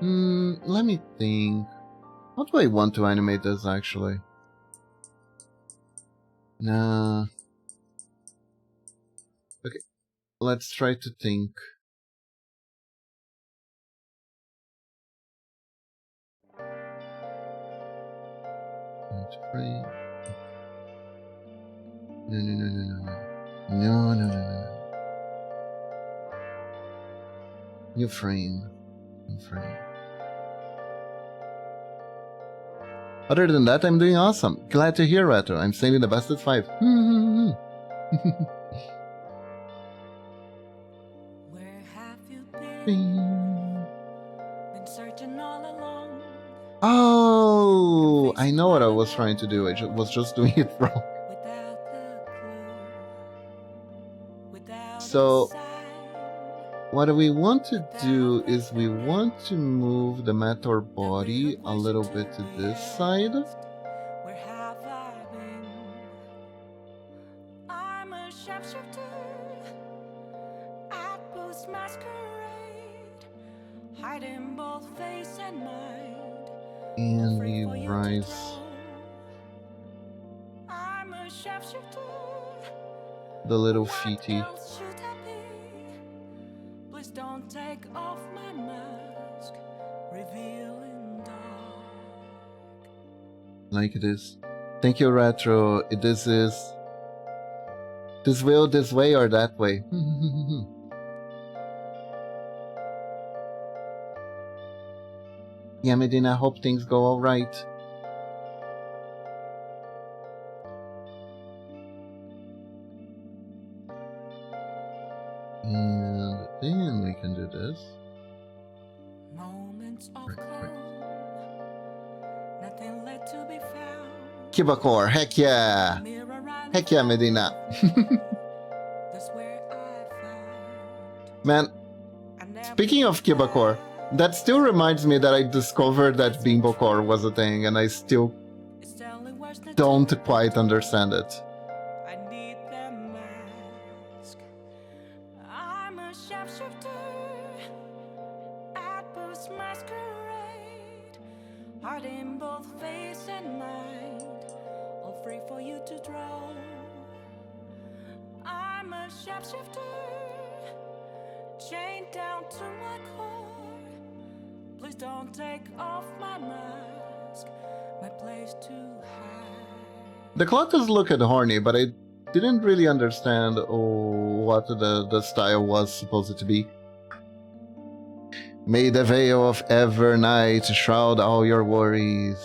Let me think. How do I want to animate this actually? Nah. Okay, let's try to think. Frame. No. New frame. Other than that, I'm doing awesome. Glad to hear, Retro. I'm saving the best at 5. Where have you been? Been searching all along. Oh, I know what I was trying to do. I was just doing it wrong. So, what we want to do is we want to move the Meteor body a little bit to this side. Where have I been? I'm a sharpshooter at Booth's masquerade, hiding both face and mind. And we rise. I'm a sharpshooter. The little feety. Please don't take off my mask, revealing dark. Like this. Thank you, Retro. This is this way or that way. Yeah, Medina, hope things go alright. And then we can do this. Moments of calm, nothing left to be found. Kibacore, heck yeah! Heck yeah, Medina. That's where I found. Man, speaking of Kibacore, that still reminds me that I discovered that Bimbocore was a thing, and I still don't quite understand it. I need that mask. I'm a sharpshooter at Booth's masquerade, heart in both face and mind, all free for you to draw. I'm a sharpshooter, chained down to my core. Please don't take off my mask, my place to hide. The clockers looked horny, but I didn't really understand what the style was supposed to be. May the veil of ever night shroud all your worries.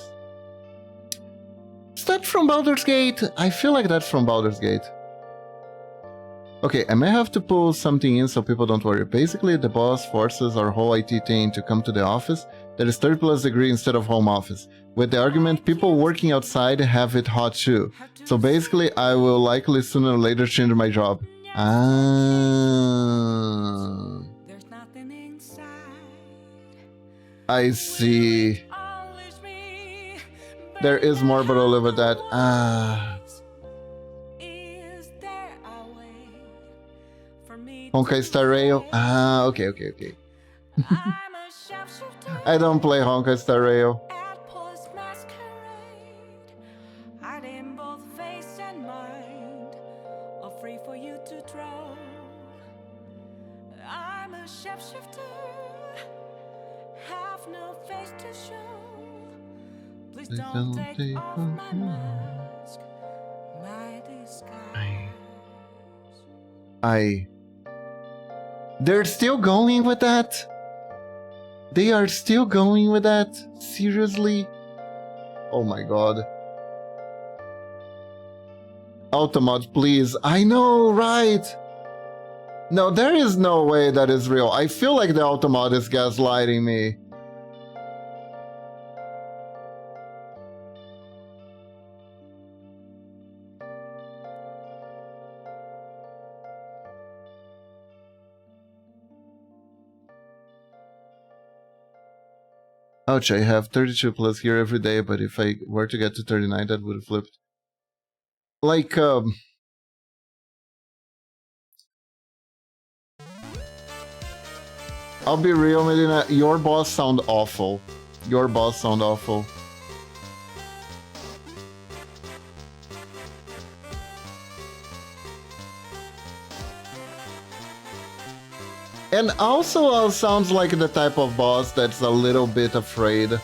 Is that from Baldur's Gate? I feel like that's from Baldur's Gate. Okay, I may have to pull something in so people don't worry. Basically, the boss forces our whole IT team to come to the office that is 30+ degree instead of home office. With the argument, people working outside have it hot too. So basically, I will likely sooner or later change my job. Ah. I see. There is more, but I'll live with that. Ah. Honkai Star Rail? Ah, okay. I don't play Honkai Star Rail. Please don't take off my mask, my disguise. They're still going with that? They are still going with that? Seriously? Oh my god. Automod, please. I know, right? No, there is no way that is real. I feel like the Automod is gaslighting me. Ouch, I have 32+ here every day, but if I were to get to 39, that would have flipped. Like, I'll be real, Melina, your boss sound awful. Your boss sound awful. And also sounds like the type of boss that's a little bit afraid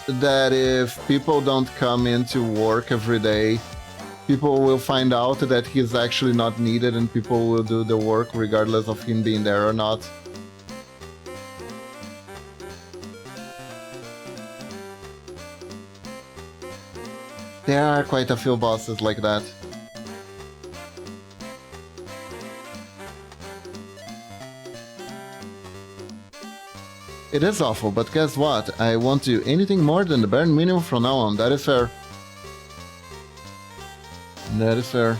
that if people don't come into work every day, people will find out that he's actually not needed and people will do the work regardless of him being there or not. There are quite a few bosses like that. It is awful, but guess what? I won't do anything more than the bare minimum from now on. That is fair. That is fair.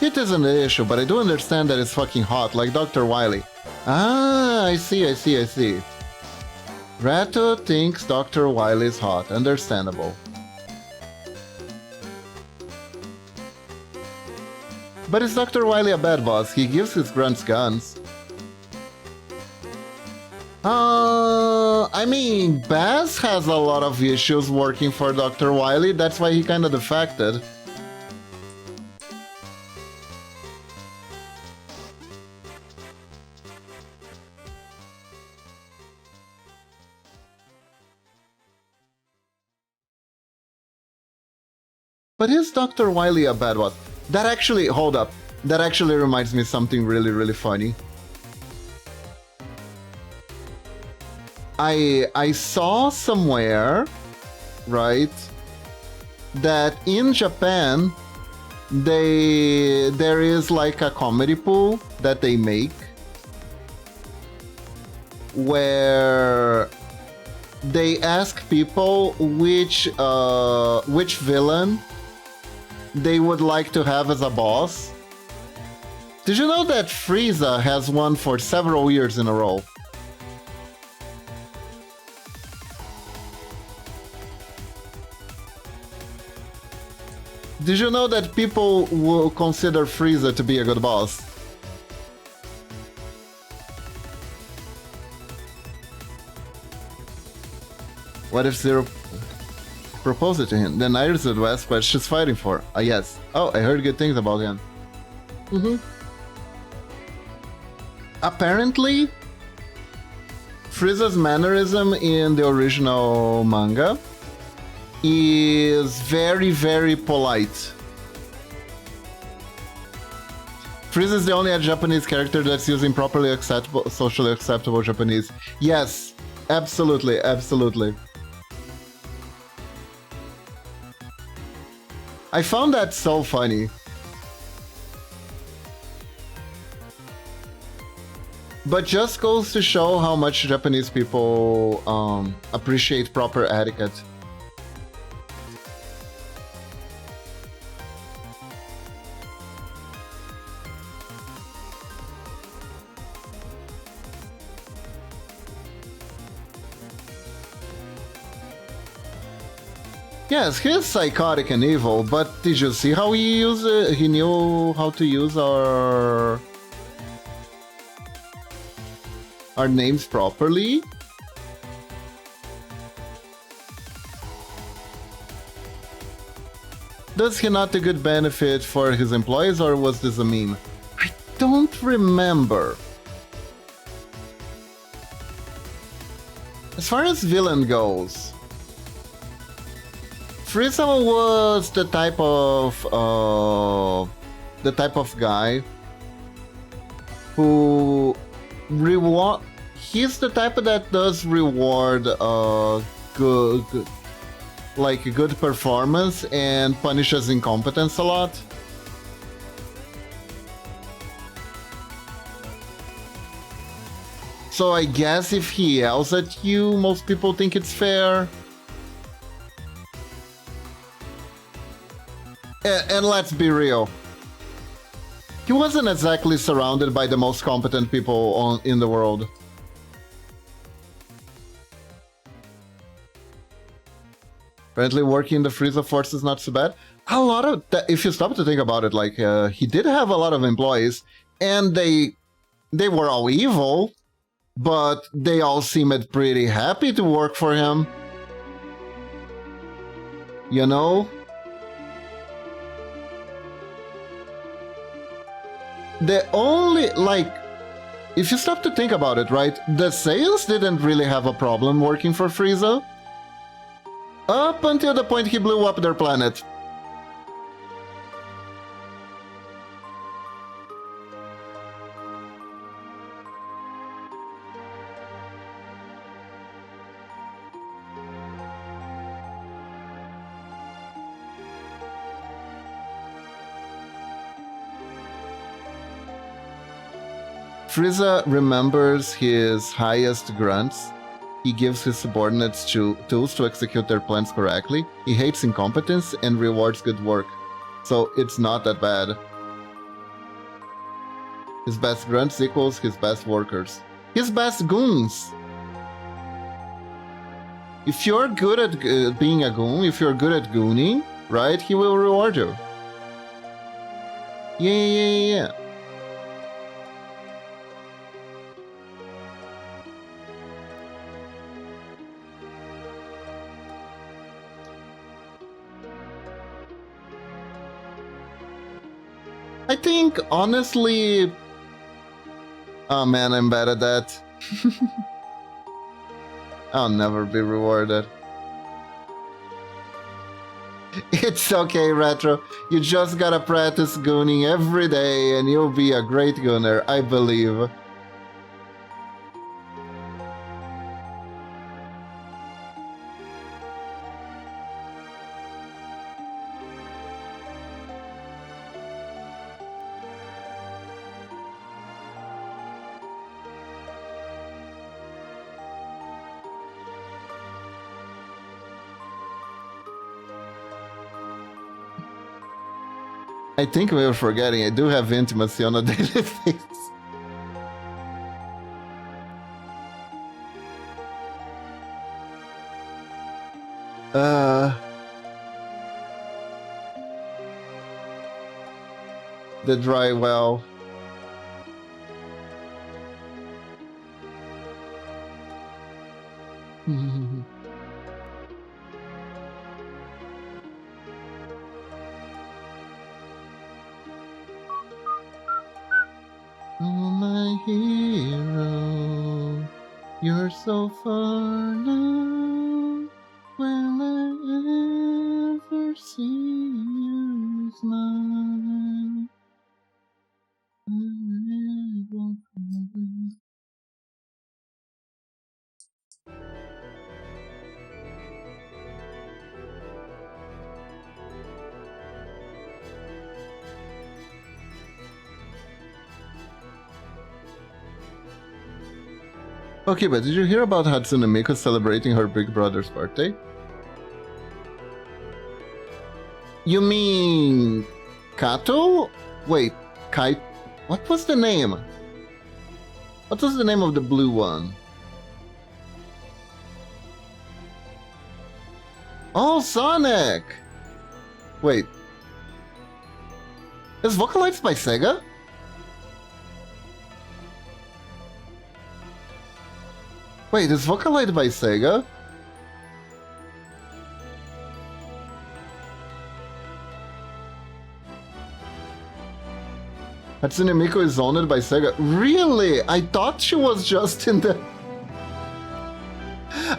It isn't an issue, but I do understand that it's fucking hot, like Dr. Wily. Ah, I see. Rato thinks Dr. Wily is hot. Understandable. But is Dr. Wily a bad boss? He gives his grunts guns. I mean, Baz has a lot of issues working for Dr. Wily, that's why he kinda defected. But is Dr. Wily a bad boss? That actually, hold up. That actually reminds me of something really, really funny. I saw somewhere, right, that in Japan, there is like a comedy pool that they make where they ask people which villain they would like to have as a boss. Did you know that Frieza has won for several years in a row? Did you know that people will consider Frieza to be a good boss? What if Zero proposed it to him? Then Iris would ask what she's fighting for. Yes. Oh, I heard good things about him. Apparently, Frieza's mannerism in the original manga is very, very polite. Frieza is the only Japanese character that's using properly acceptable, socially acceptable Japanese. Yes, absolutely, absolutely. I found that so funny. But just goes to show how much Japanese people appreciate proper etiquette. Yes, he's psychotic and evil, but did you see how he used it? He knew how to use our names properly? Does he not a good benefit for his employees, or was this a meme? I don't remember. As far as villain goes, Frieza was the type of guy who reward. He's the type that does reward good performance and punishes incompetence a lot. So I guess if he yells at you, most people think it's fair. And let's be real. He wasn't exactly surrounded by the most competent people in the world. Apparently working the Frieza force is not so bad. A lot of if you stop to think about it, like he did have a lot of employees, and they were all evil, but they all seemed pretty happy to work for him. You know? The only, like, if you stop to think about it, right? The Saiyans didn't really have a problem working for Frieza. Up until the point he blew up their planet. Frieza remembers his highest grunts. He gives his subordinates tools to execute their plans correctly. He hates incompetence and rewards good work. So it's not that bad. His best grunts equals his best workers. His best goons! If you're good at being a goon, if you're good at gooning, right, he will reward you. Yeah. I think, honestly... Oh man, I'm bad at that. I'll never be rewarded. It's okay, Retro. You just gotta practice gooning every day and you'll be a great gooner, I believe. I think we were forgetting, I do have intimacy on a daily basis. The dry well. Oh, my hero, you're so far now. Will I ever see you smile? Okay, but did you hear about Hatsune Miku celebrating her big brother's birthday? You mean... Kato? Wait, Kai... What was the name? What was the name of the blue one? Oh, Sonic! Wait. Is Vocalites by Sega? Wait, is Vocalite by Sega? Hatsune Miku is owned by Sega. Really? I thought she was just in the...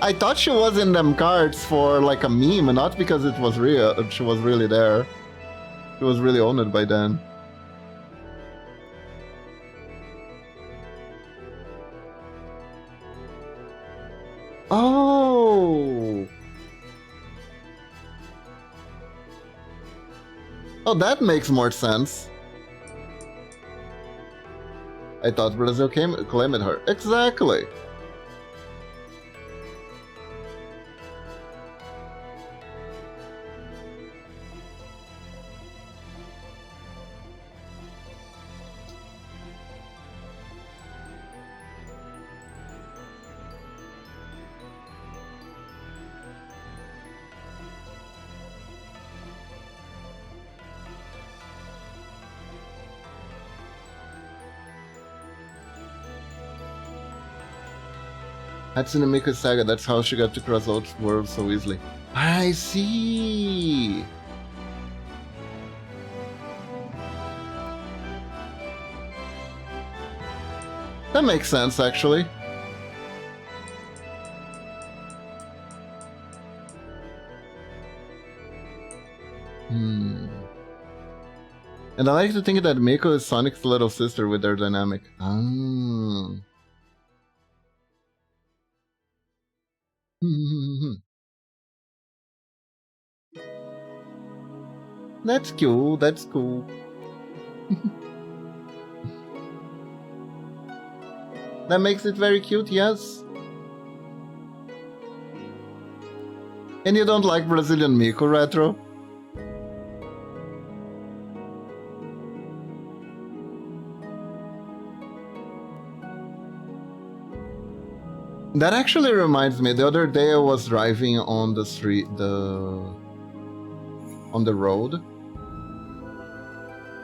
I thought she was in them cards for like a meme, not because it was real. She was really there. She was really owned by them. Oh! Oh, that makes more sense. I thought Brazil claimed her. Exactly. Hatsune Miku Saga, that's how she got to cross out worlds so easily. I see! That makes sense, actually. And I like to think that Miko is Sonic's little sister with their dynamic. Ah. That's cool, that's cool. That makes it very cute, yes. And you don't like Brazilian Miko, Retro? That actually reminds me, the other day I was driving on the street, on the road,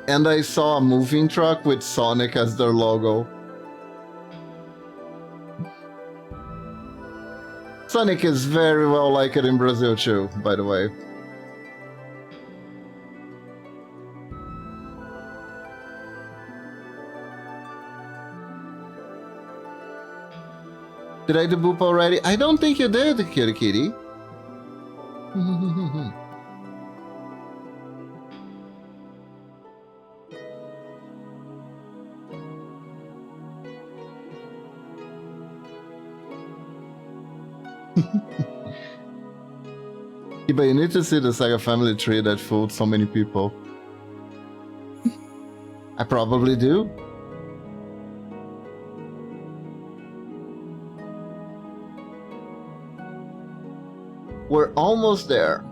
and I saw a moving truck with Sonic as their logo. Sonic is very well liked in Brazil too, by the way. Did I do boop already? I don't think you did, Kitty Kitty. But you need to see the Saga family tree that fooled so many people. I probably do. We're almost there.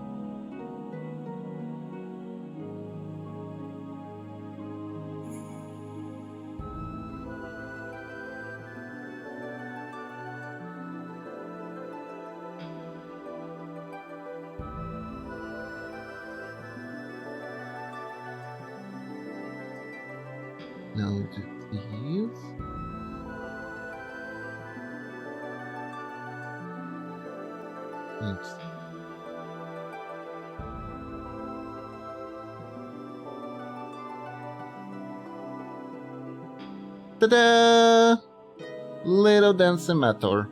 Now we do these. Thanks. Ta-da! Little dancing meteor.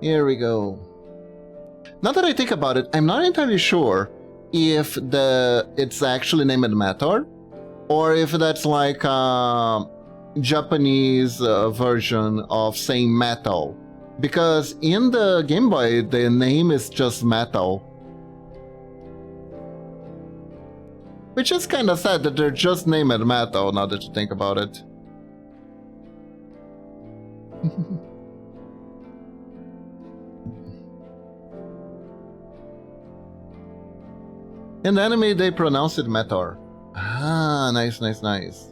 Here we go. Now that I think about it, I'm not entirely sure if it's actually named Meteor, or if that's like a Japanese version of saying metal. Because in the Game Boy, the name is just metal. Which is kind of sad that they're just named metal, now that you think about it. In the anime, they pronounce it Meteor. Ah, nice, nice, nice.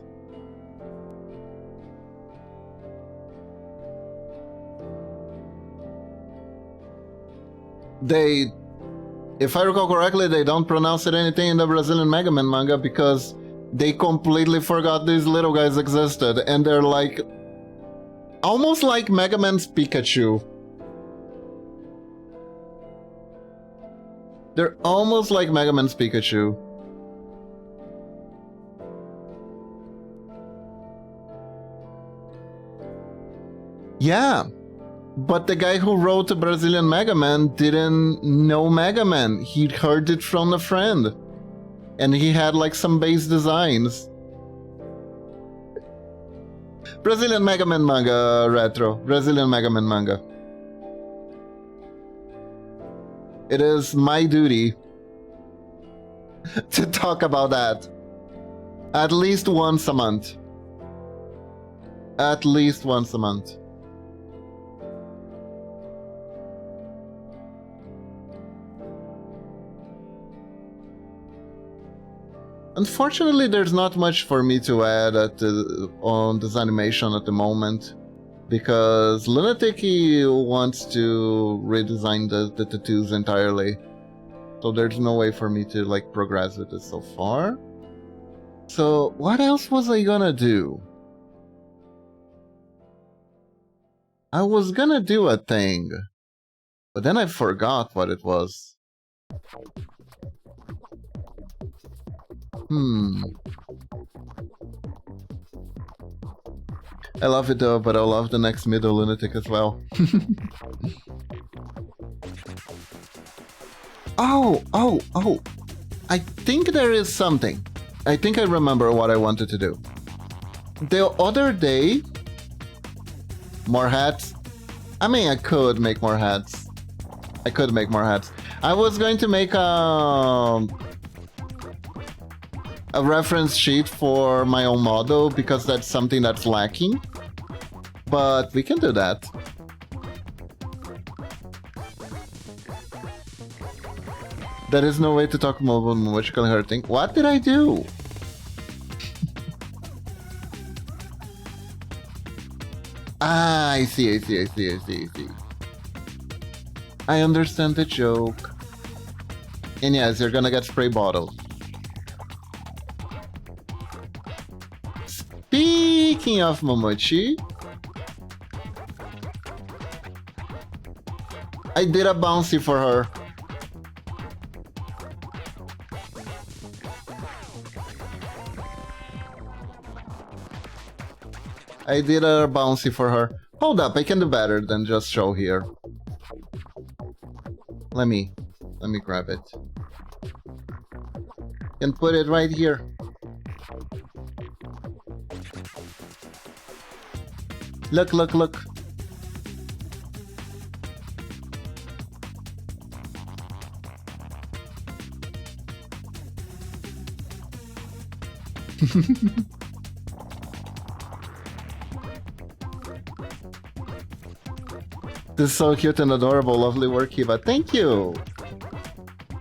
If I recall correctly, they don't pronounce it anything in the Brazilian Mega Man manga because they completely forgot these little guys existed, and they're like almost like Mega Man's Pikachu. They're almost like Mega Man's Pikachu. Yeah, but the guy who wrote the Brazilian Mega Man didn't know Mega Man. He'd heard it from a friend. And he had like some base designs. Brazilian Mega Man manga, Retro. Brazilian Mega Man manga. It is my duty to talk about that at least once a month. At least once a month. Unfortunately, there's not much for me to add on this animation at the moment, because Lunatic wants to redesign the tattoos entirely, so there's no way for me to like progress with this so far. So what else was I gonna do? I was gonna do a thing, but then I forgot what it was. I love it though, but I love the next middle Lunatic as well. Oh! I think there is something. I think I remember what I wanted to do. The other day... More hats? I mean, I could make more hats. I was going to make a reference sheet for my own model, because that's something that's lacking. But we can do that. There is no way to talk about emotionally hurting. What did I do? Ah, I see. I understand the joke. And yes, you're gonna get spray bottles. Speaking of Momochi, I did a bouncy for her. I did a bouncy for her. Hold up, I can do better than just show here. Let me grab it. And put it right here. Look. This is so cute and adorable. Lovely work, Kiva. Thank you!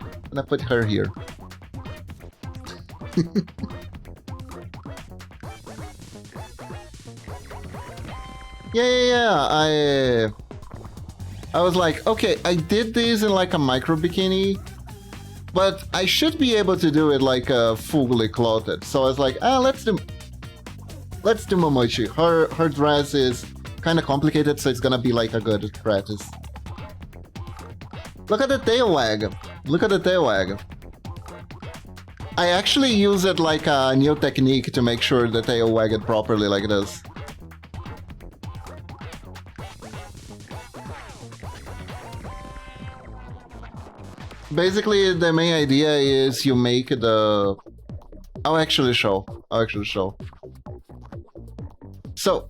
I'm gonna put her here. Yeah. I was like, okay, I did this in like a micro bikini, but I should be able to do it like fully clothed. So I was like, let's do Momochi. Her dress is kind of complicated, so it's gonna be like a good practice. Look at the tail wag. I actually use it like a new technique to make sure the tail wagged properly like this. Basically, the main idea is you make the... I'll actually show. So...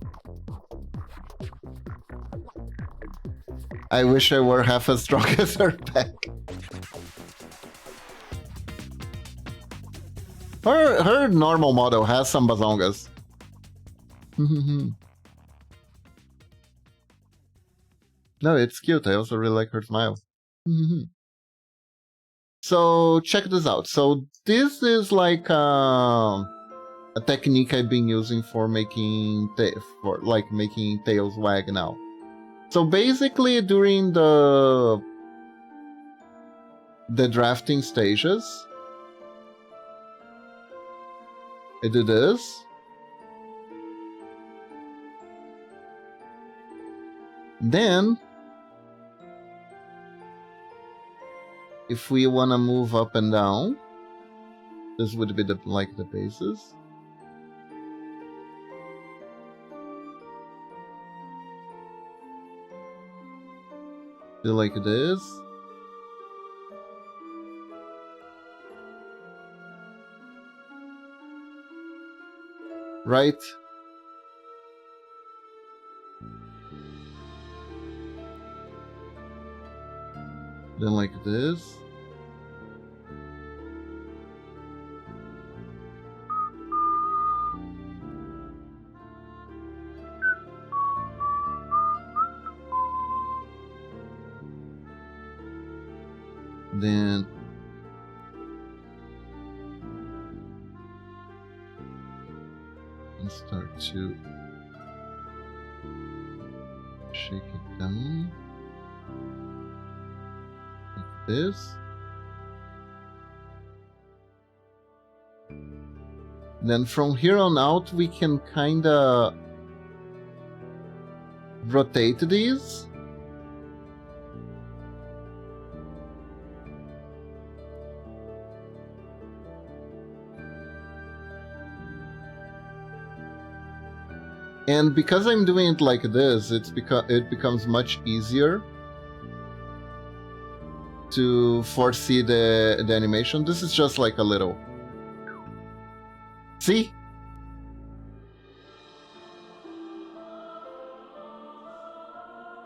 I wish I were half as strong as her back. Her normal model has some bazongas. No, it's cute. I also really like her smile. So check this out. So this is like a technique I've been using for making tails wag now. So basically, during the drafting stages, I do this. Then, if we want to move up and down, this would be the bases. Do like this. Right? Then like this. Then and start to shake it down like this. Then from here on out, we can kinda rotate these. And because I'm doing it like this, it becomes much easier to foresee the animation. This is just like a little. See?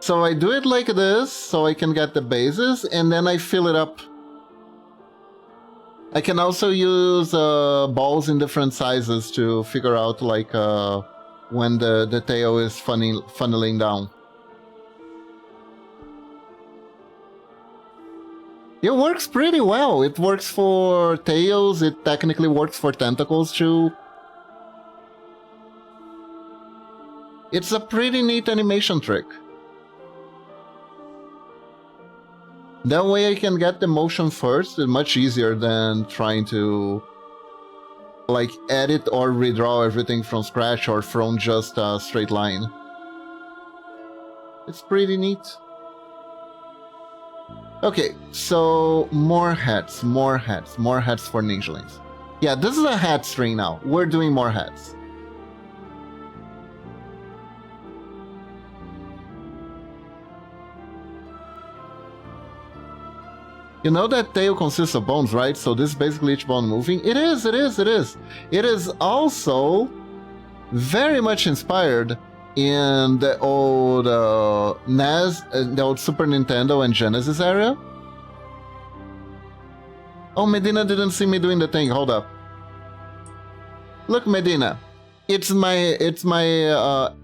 So I do it like this, so I can get the bases, and then I fill it up. I can also use balls in different sizes to figure out like when the tail is funneling down. It works pretty well. It works for tails, it technically works for tentacles too. It's a pretty neat animation trick. That way I can get the motion first. It's much easier than trying to like edit or redraw everything from scratch or from just a straight line. It's pretty neat. Okay, so more hats for Ninjalings. Yeah, this is a hat string now. We're doing more hats. You know that tail consists of bones, right? So this is basically each bone moving. It is. It is also very much inspired in the old NES, the old Super Nintendo and Genesis area. Oh, Medina didn't see me doing the thing. Hold up. Look, Medina. It's my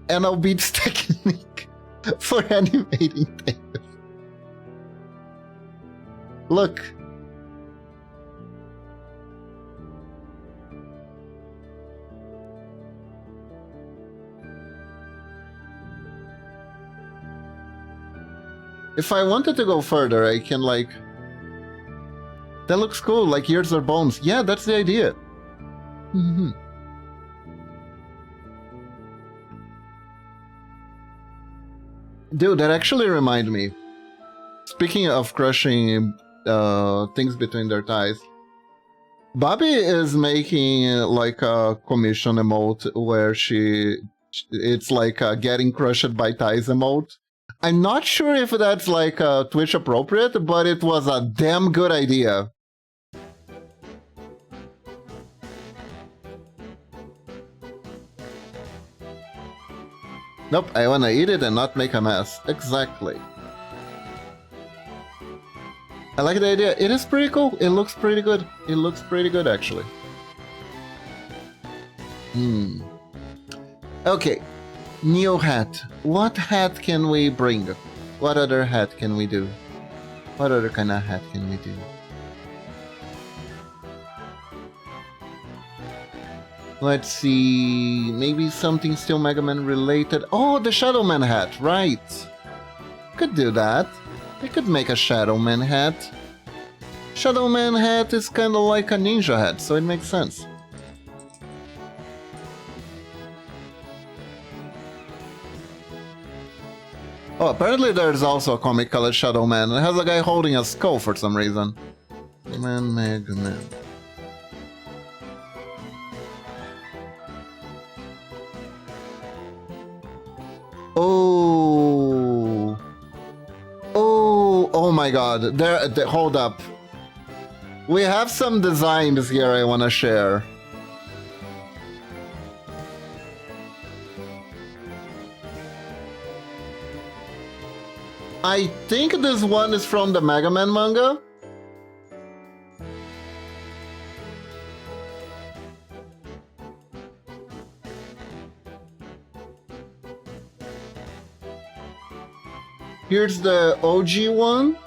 NL Beats technique for animating things. Look. If I wanted to go further, I can like... That looks cool, like ears or bones. Yeah, that's the idea. Mm-hmm. Dude, that actually reminded me. Speaking of crushing things between their thighs, Bobby is making like a commission emote where it's like getting crushed by thighs emote. I'm not sure if that's like Twitch appropriate, but it was a damn good idea. Nope, I wanna eat it and not make a mess. Exactly. I like the idea. It is pretty cool. It looks pretty good. It looks pretty good, actually. Okay. New hat. What hat can we bring? What other hat can we do? What other kind of hat can we do? Let's see. Maybe something still Mega Man related. Oh, the Shadow Man hat. Right. Could do that. I could make a Shadow Man hat. Shadow Man hat is kind of like a ninja hat, so it makes sense. Oh, apparently there's also a comic called Shadow Man. It has a guy holding a skull for some reason. Mega Man. Oh. Oh my god. Hold up. We have some designs here I want to share. I think this one is from the Mega Man manga. Here's the OG one.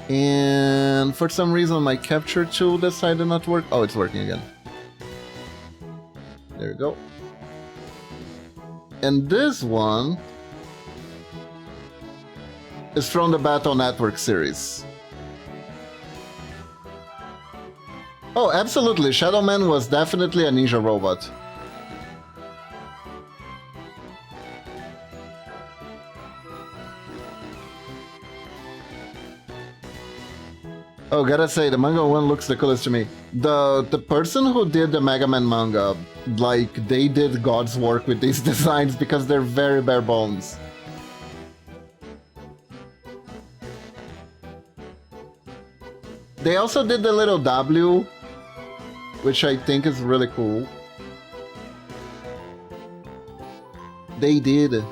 And And for some reason my capture tool decided not to work. Oh, it's working again. There you go. And this one is from the Battle Network series. Oh, absolutely. Shadow Man was definitely a ninja robot. Oh, gotta say, the manga one looks the coolest to me. The person who did the Mega Man manga, like, they did God's work with these designs because they're very bare bones. They also did the little W, which I think is really cool. They did.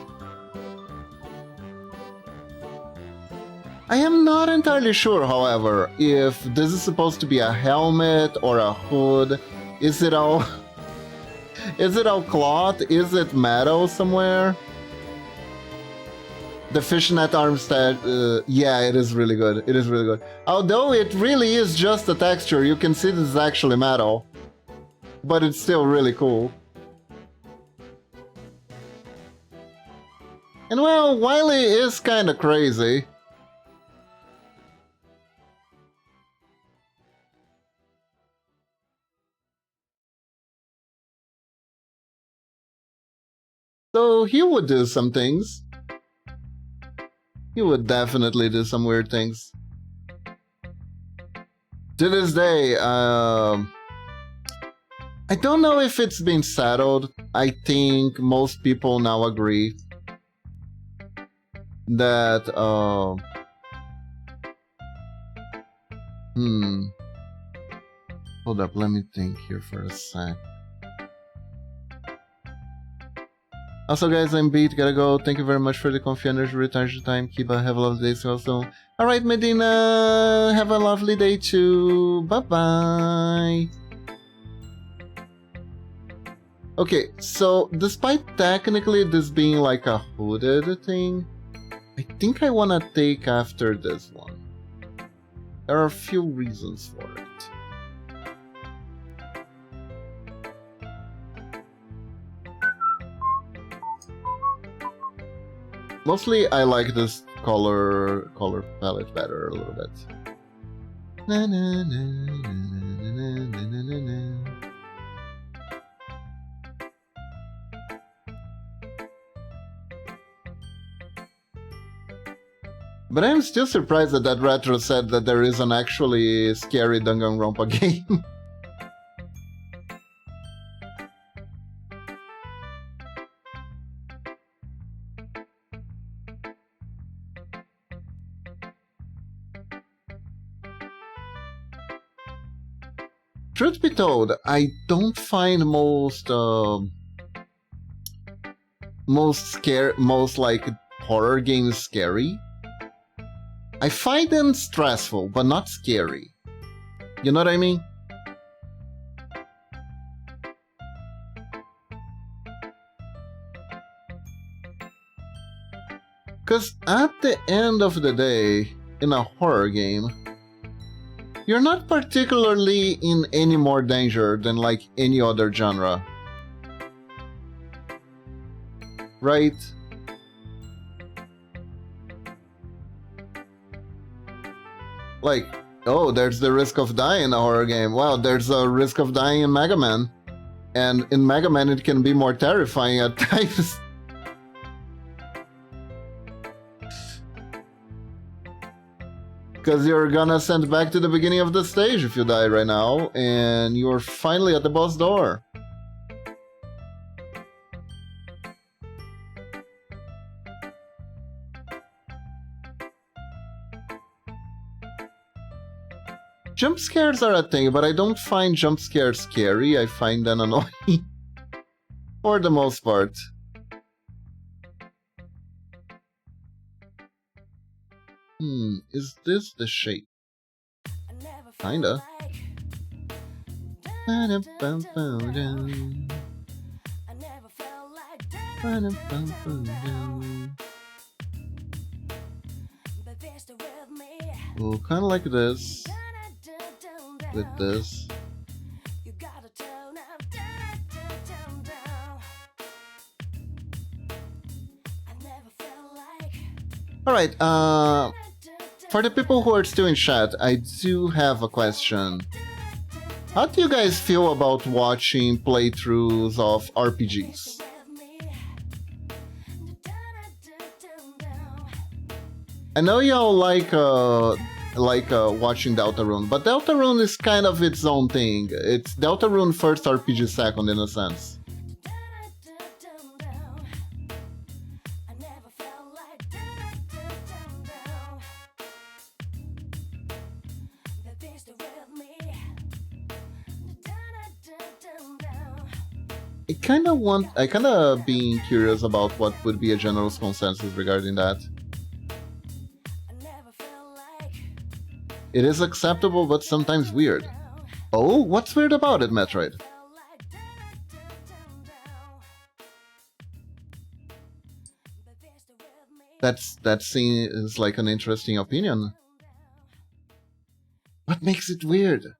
I am not entirely sure, however, if this is supposed to be a helmet or a hood. Is it all... is it all cloth? Is it metal somewhere? The fishnet armstead, yeah, it is really good. It is really good. Although it really is just a texture, you can see this is actually metal. But it's still really cool. And well, Wily is kinda crazy. So he would do some things. He would definitely do some weird things. To this day, I don't know if it's been settled. I think most people now agree that, hold up, let me think here for a sec. Also, guys, I'm beat. Gotta go. Thank you very much for the coffee energy retention time. Kiba, have a lovely day. See you all soon. Alright, Medina. Have a lovely day too. Bye-bye. Okay, so despite technically this being like a hooded thing, I think I wanna take after this one. There are a few reasons for it. Mostly, I like this color palette better a little bit. Na, na, na, na, na, na, na, na, na. But I'm still surprised that Retro said that there is an actually scary Danganronpa game. Truth be told, I don't find most like horror games scary. I find them stressful, but not scary. You know what I mean? Because at the end of the day, in a horror game, you're not particularly in any more danger than like any other genre. Right? Like, oh, there's the risk of dying in a horror game. Well, there's a risk of dying in Mega Man. And in Mega Man it can be more terrifying at times. Because you're gonna send back to the beginning of the stage if you die right now, and you're finally at the boss door. Jump scares are a thing, but I don't find jump scares scary, I find them annoying. For the most part. Is this the shape? Kinda. Well, kind of like this. With this. Alright, for the people who are still in chat, I do have a question. How do you guys feel about watching playthroughs of RPGs? I know y'all like watching Deltarune, but Deltarune is kind of its own thing. It's Deltarune first, RPG second, in a sense. I kinda being curious about what would be a general consensus regarding that. It is acceptable, but sometimes weird. Oh, what's weird about it, Metroid? That seems like an interesting opinion. What makes it weird?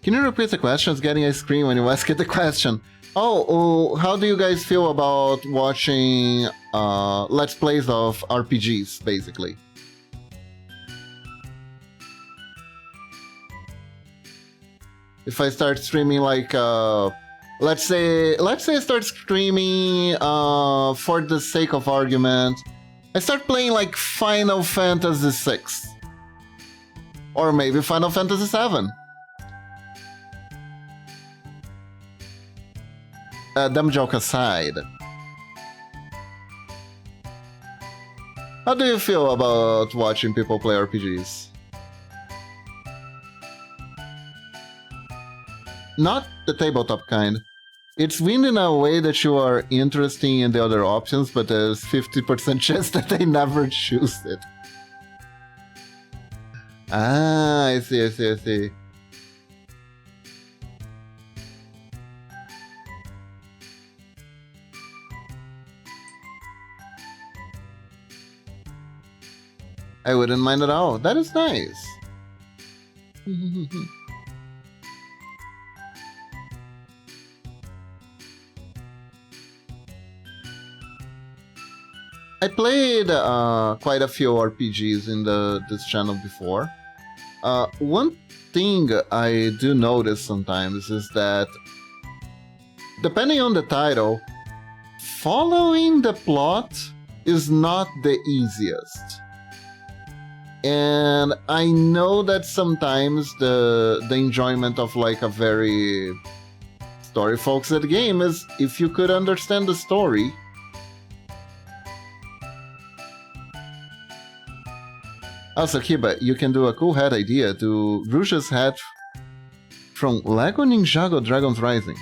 Can you repeat the question? It's getting a screen when you ask it the question. Oh, how do you guys feel about watching Let's Plays of RPGs, basically? If I start streaming like, let's say I start streaming for the sake of argument, I start playing like Final Fantasy VI. Or maybe Final Fantasy VII. Dumb joke aside. How do you feel about watching people play RPGs? Not the tabletop kind. It's weird in a way that you are interested in the other options, but there's 50% chance that they never choose it. Ah, I see. I wouldn't mind at all. That is nice. I played quite a few RPGs in this channel before. One thing I do notice sometimes is that, depending on the title, following the plot is not the easiest. And I know that sometimes the enjoyment of like a very story-focused game is if you could understand the story. Also, Kiba, you can do a cool hat idea to Rouge's hat from Lego Ninjago Dragon's Rising.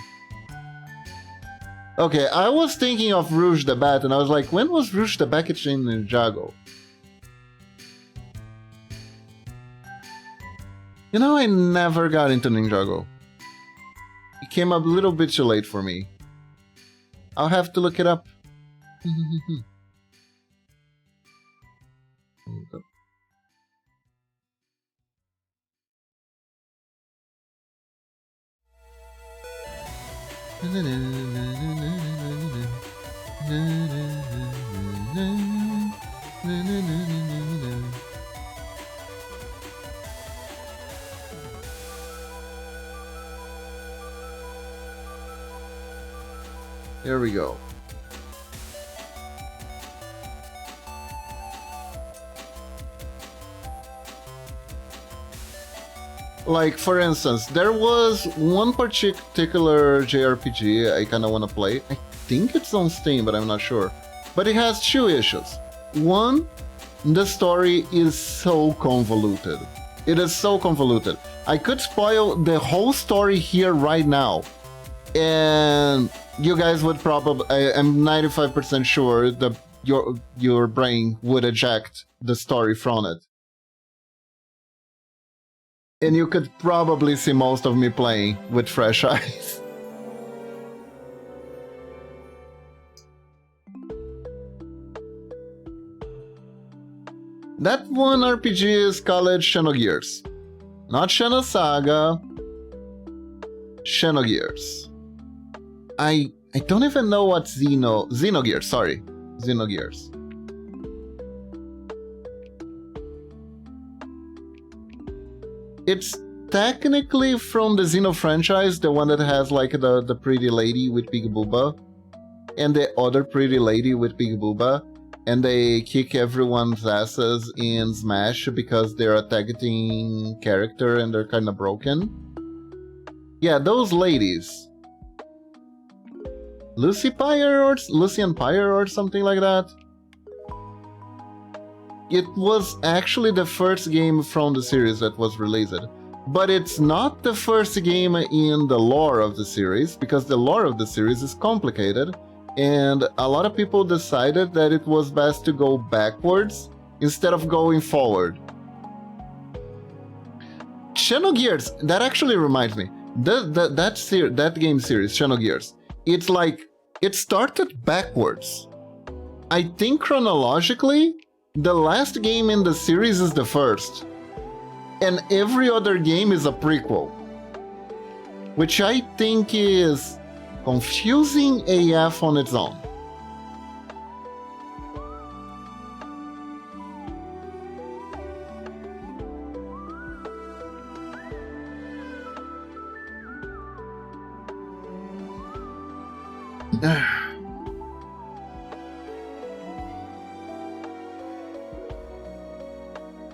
Okay, I was thinking of Rouge the Bat, and I was like, when was Rouge the Bat in Ninjago? You know, I never got into Ninjago. It came a little bit too late for me. I'll have to look it up. There we go. Like, for instance, there was one particular JRPG I kind of want to play. I think it's on Steam, but I'm not sure. But it has two issues. One, the story is so convoluted. It is so convoluted. I could spoil the whole story here right now, and you guys would probably, I'm 95% sure that your brain would eject the story from it. And you could probably see most of me playing with fresh eyes. That one RPG is called Xenogears. Not Xenosaga. Xenogears. I don't even know what Xenogears, sorry. Xenogears. It's technically from the Xeno franchise, the one that has like the pretty lady with big booba and the other pretty lady with big booba, and they kick everyone's asses in Smash because they're a tag team character and they're kind of broken. Yeah, those ladies. Lucian Pyre or something like that. It was actually the first game from the series that was released, but it's not the first game in the lore of the series, because the lore of the series is complicated, and a lot of people decided that it was best to go backwards instead of going forward. Xenogears, that actually reminds me, that game series, Xenogears, it's like, it started backwards. I think chronologically, the last game in the series is the first, and every other game is a prequel, which I think is confusing AF on its own.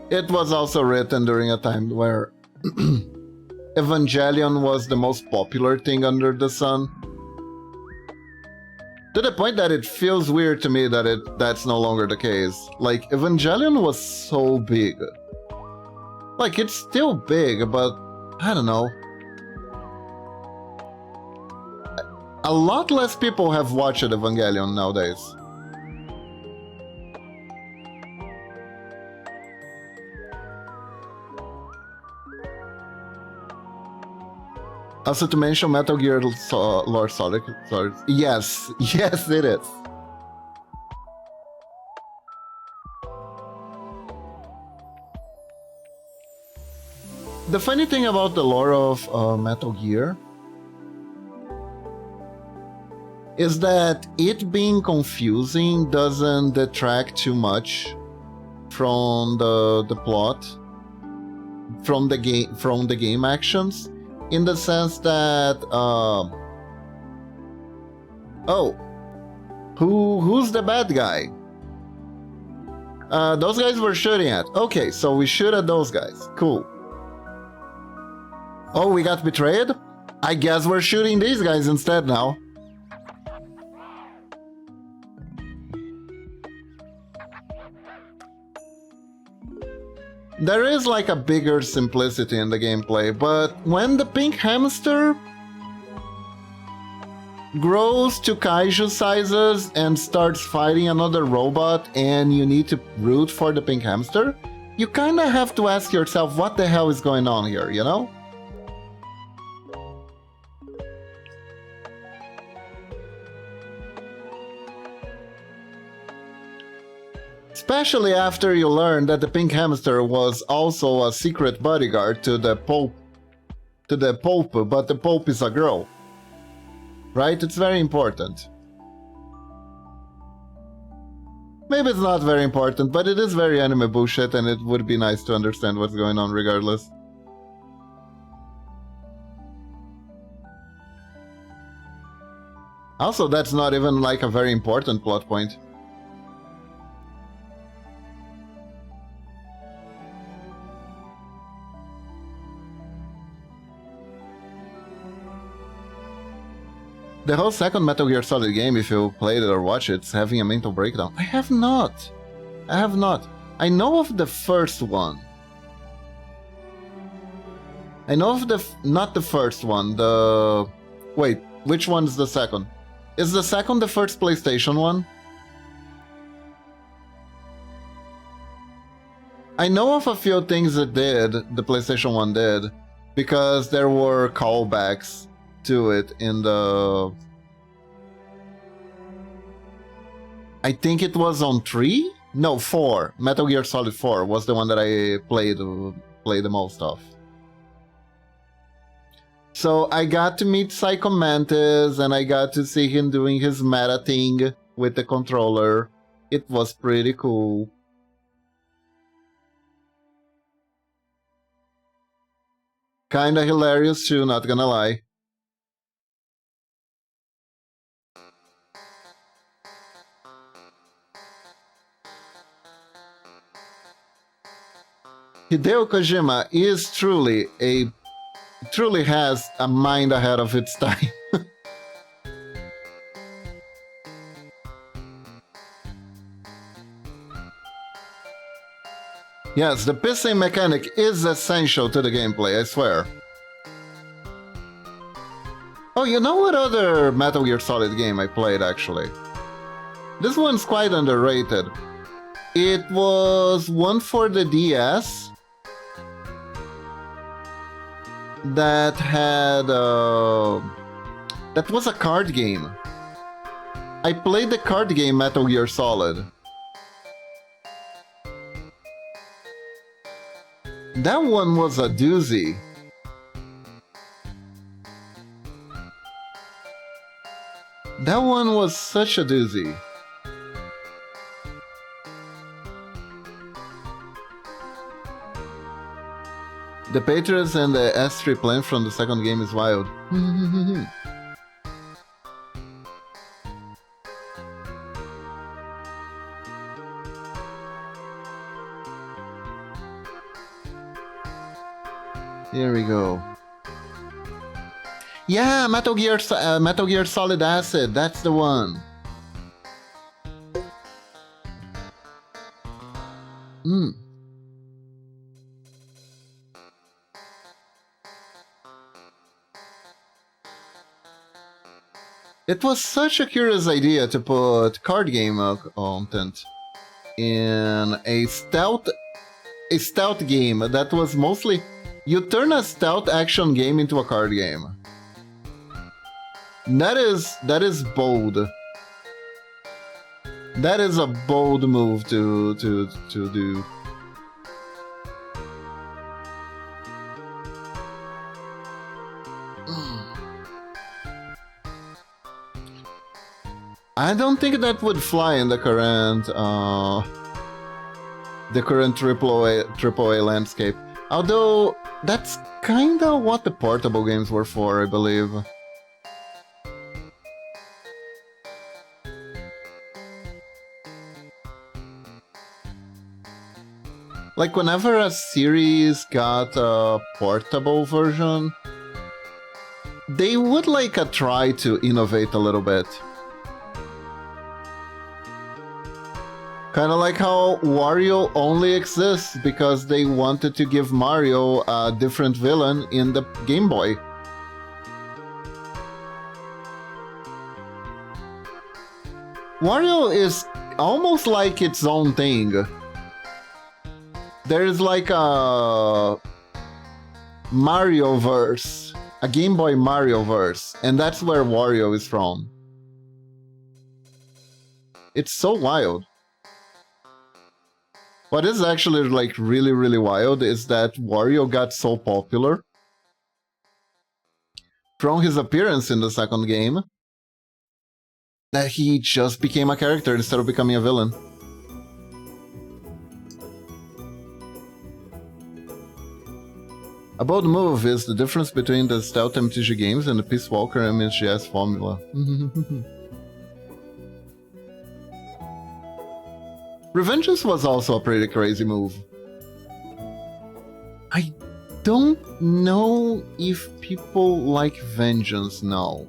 It was also written during a time where Evangelion was the most popular thing under the sun. To the point that it feels weird to me that that's no longer the case. Like, Evangelion was so big. Like, it's still big, but I don't know. A lot less people have watched Evangelion nowadays. Also, to mention Metal Gear Lore Solid. Yes, yes, it is. The funny thing about the lore of Metal Gear is that it being confusing doesn't detract too much from the plot, from the game actions. In the sense that, oh, who's the bad guy? Those guys we're shooting at. Okay, so we shoot at those guys. Cool. Oh, we got betrayed? I guess we're shooting these guys instead now. There is like a bigger simplicity in the gameplay, but when the pink hamster grows to kaiju sizes and starts fighting another robot and you need to root for the pink hamster, you kinda have to ask yourself what the hell is going on here, you know? Especially after you learn that the pink hamster was also a secret bodyguard to the Pope, but the Pope is a girl. Right? It's very important. Maybe it's not very important, but it is very anime bullshit and it would be nice to understand what's going on regardless. Also, that's not even like a very important plot point. The whole second Metal Gear Solid game, if you played it or watched it, is having a mental breakdown. I have not. I have not. I know of the first one. I know of the... not the first one, the... Wait, Which one's the second? Is the second the first PlayStation one? I know of a few things it did, the PlayStation 1 did, because there were callbacks to it in the... I think it was on 3? No, 4. Metal Gear Solid 4 was the one that I played the most of. So I got to meet Psycho Mantis, and I got to see him doing his meta thing with the controller. It was pretty cool. Kinda hilarious too, not gonna lie. Hideo Kojima is truly has a mind ahead of its time. Yes, the pissing mechanic is essential to the gameplay, I swear. Oh, you know what other Metal Gear Solid game I played, actually? This one's quite underrated. It was one for the DS that had... that was a card game. I played the card game Metal Gear Solid. That one was a doozy. That one was such a doozy. The Patriots and the S3 plane from the second game is wild. Here we go. Yeah, Metal Gear Solid Acid, that's the one. It was such a curious idea to put card game content in a stealth game that was mostly... You turn a stealth action game into a card game. That is bold. That is a bold move to do. I don't think that would fly in the current AAA landscape. Although that's kinda what the portable games were for, I believe. Like, whenever a series got a portable version, they would like try to innovate a little bit. Kinda like how Wario only exists because they wanted to give Mario a different villain in the Game Boy. Wario is almost like its own thing. There's like a Mario-verse, a Game Boy Mario-verse, and that's where Wario is from. It's so wild. What is actually like really wild is that Wario got so popular from his appearance in the second game that he just became a character instead of becoming a villain. A bold move is the difference between the stealth MTG games and the Peace Walker MSGS formula. Revengeance was also a pretty crazy move. I don't know if people like Vengeance now.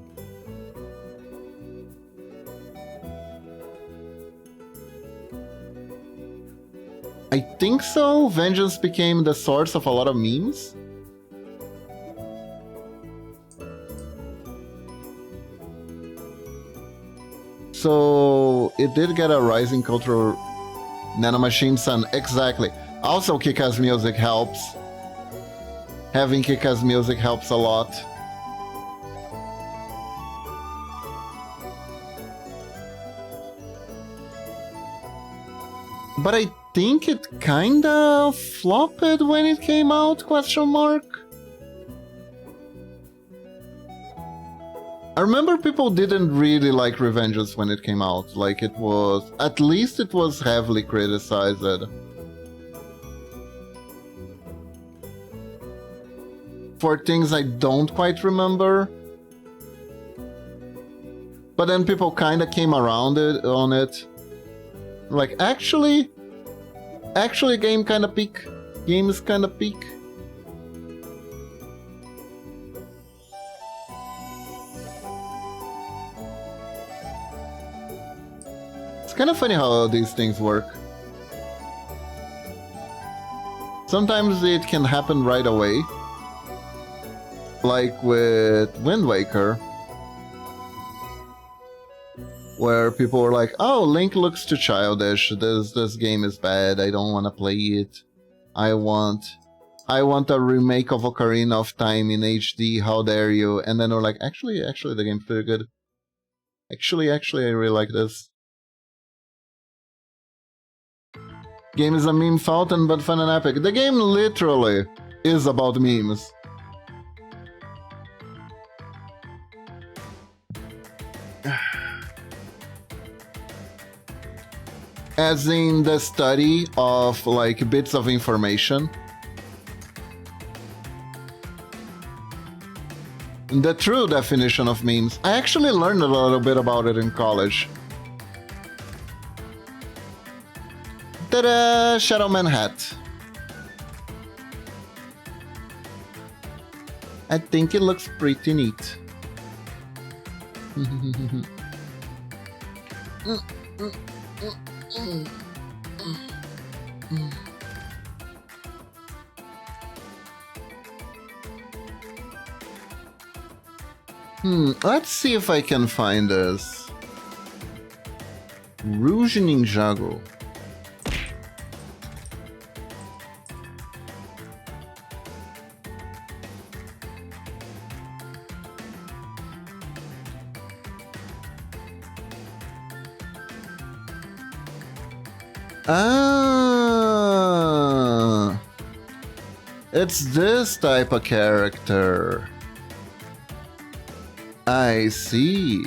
I think so. Vengeance became the source of a lot of memes. So it did get a rising cultural nanomachine son. Exactly. Also, kick-ass music helps. Having kick-ass music helps a lot. But I think it kinda flopped when it came out, question mark? I remember people didn't really like Revengeance when it came out. Like, it was... At least it was heavily criticized. For things I don't quite remember. But then people kinda came around on it. Like, actually, game kinda peak. Game is kinda peak. It's kind of funny how these things work. Sometimes it can happen right away. Like with Wind Waker. Where people were like, oh, Link looks too childish, this game is bad, I don't want to play it. I want a remake of Ocarina of Time in HD, how dare you? And then we're like, actually, the game's pretty good. Actually, I really like this. Game is a meme fountain, but fun and epic. The game literally is about memes. As in the study of, like, bits of information. The true definition of memes. I actually learned a little bit about it in college. Ta-da! Shadowman hat. I think it looks pretty neat. Let's see if I can find this. Rouge Ninjago. Ah, it's this type of character. I see.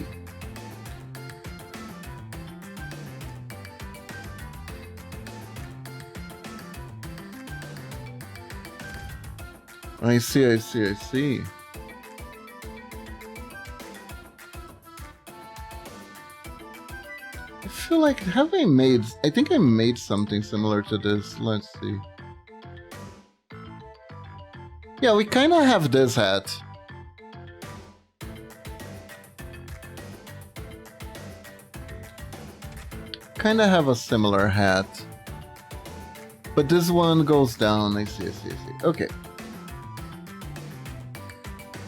I see. I feel like, I think I made something similar to this. Let's see. Yeah, we kind of have this hat. Kind of have a similar hat. But this one goes down. I see. Okay.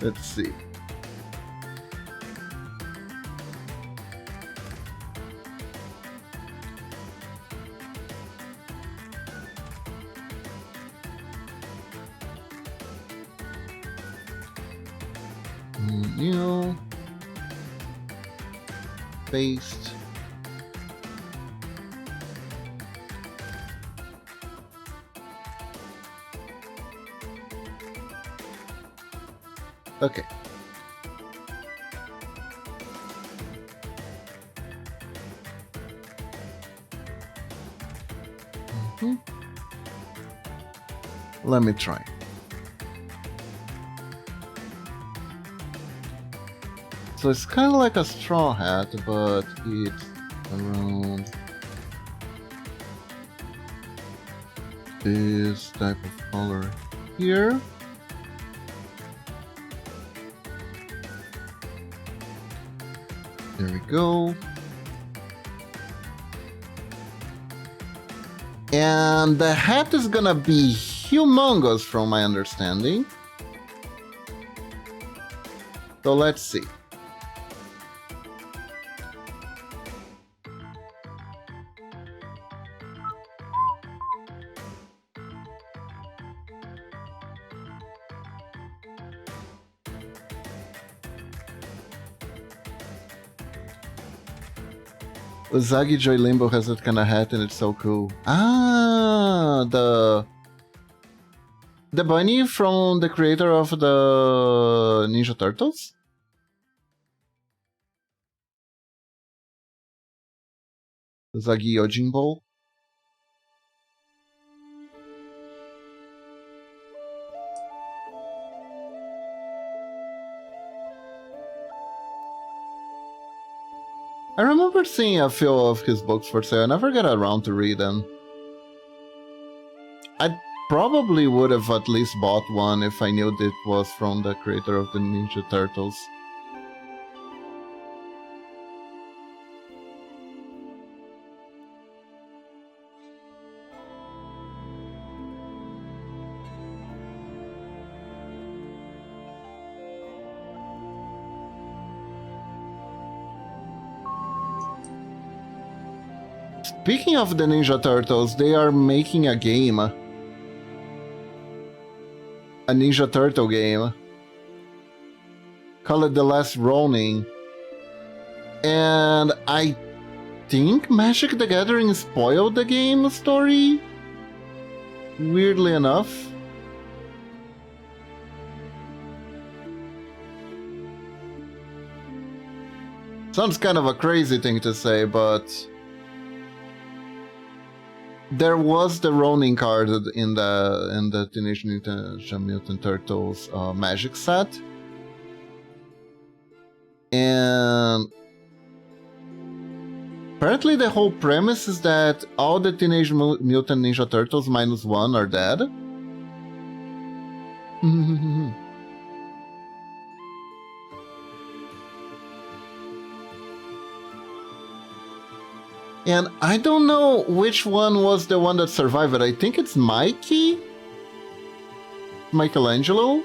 Let's see. New. Paste. Okay. Let me try. So it's kind of like a straw hat, but it's around this type of color here. There we go. And the hat is gonna be humongous from my understanding. So let's see. Usagi Joy Limbo has that kind of hat and it's so cool. Ah, the bunny from the creator of the Ninja Turtles? Usagi Yojimbo? I remember seeing a few of his books for sale. I never got around to read them. I probably would have at least bought one if I knew it was from the creator of the Ninja Turtles. Speaking of the Ninja Turtles, they are making a game. A Ninja Turtle game. Call it The Last Ronin. And I think Magic the Gathering spoiled the game story? Weirdly enough. Sounds kind of a crazy thing to say, but there was the Ronin card in the Teenage Mutant Turtles Magic set, and apparently the whole premise is that all the Teenage Mutant Ninja Turtles minus one are dead. And I don't know which one was the one that survived it. I think it's Mikey? Michelangelo?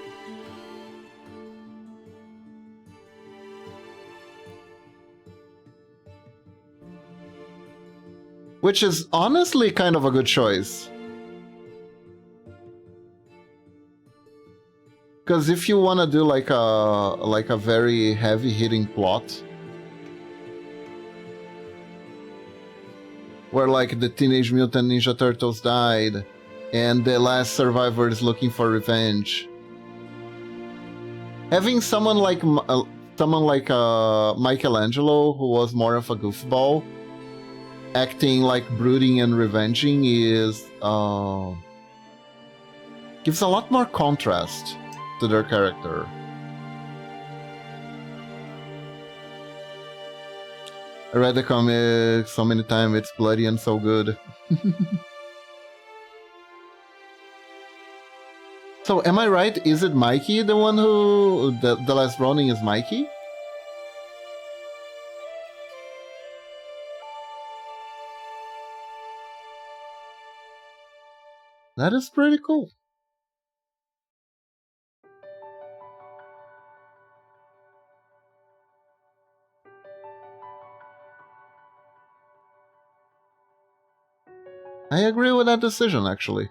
Which is honestly kind of a good choice. Because if you want to do like a very heavy hitting plot, where like the Teenage Mutant Ninja Turtles died and the last survivor is looking for revenge, having someone like Michelangelo, who was more of a goofball, acting like brooding and revenging is gives a lot more contrast to their character. I read the comic so many times, it's bloody and so good. So, am I right? Is it Mikey, the one who... The last Ronin is Mikey? That is pretty cool. I agree with that decision, actually.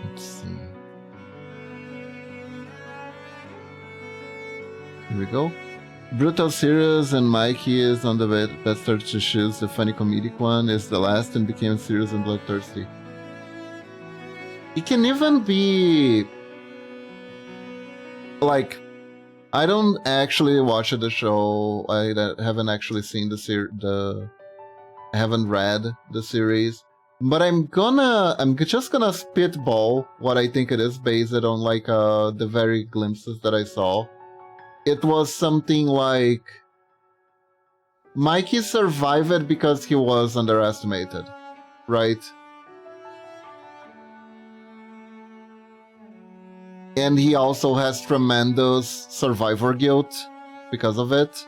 Let's see. Here we go. Brutal serious and Mikey is on the bastard to choose. The funny comedic one is the last and became serious and bloodthirsty. It can even be like, I don't actually watch the show. I haven't actually seen the I haven't read the series. But I'm just gonna spitball what I think it is based on like the very glimpses that I saw. It was something like Mikey survived because he was underestimated, right? And he also has tremendous survivor guilt because of it.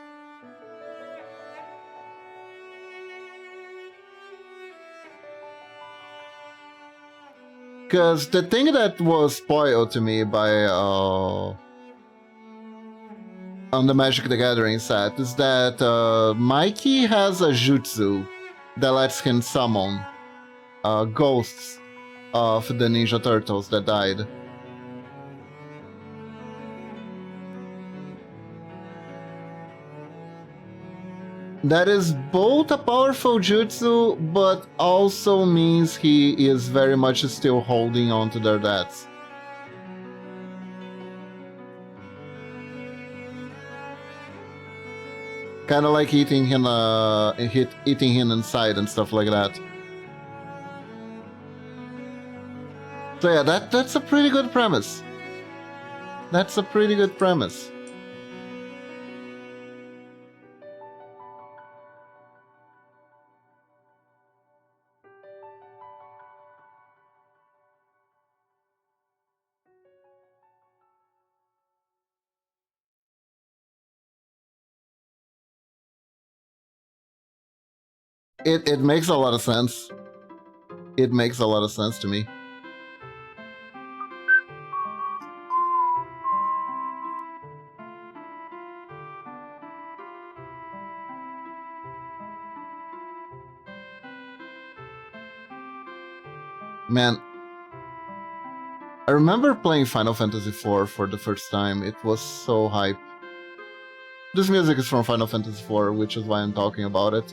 Because the thing that was spoiled to me by on the Magic the Gathering set is that Mikey has a jutsu that lets him summon ghosts of the Ninja Turtles that died. That is both a powerful jutsu, but also means he is very much still holding on to their debts. Kind of like eating him inside and stuff like that. So yeah, that's a pretty good premise. That's a pretty good premise. It makes a lot of sense. It makes a lot of sense to me. Man, I remember playing Final Fantasy IV for the first time. It was so hype. This music is from Final Fantasy IV, which is why I'm talking about it.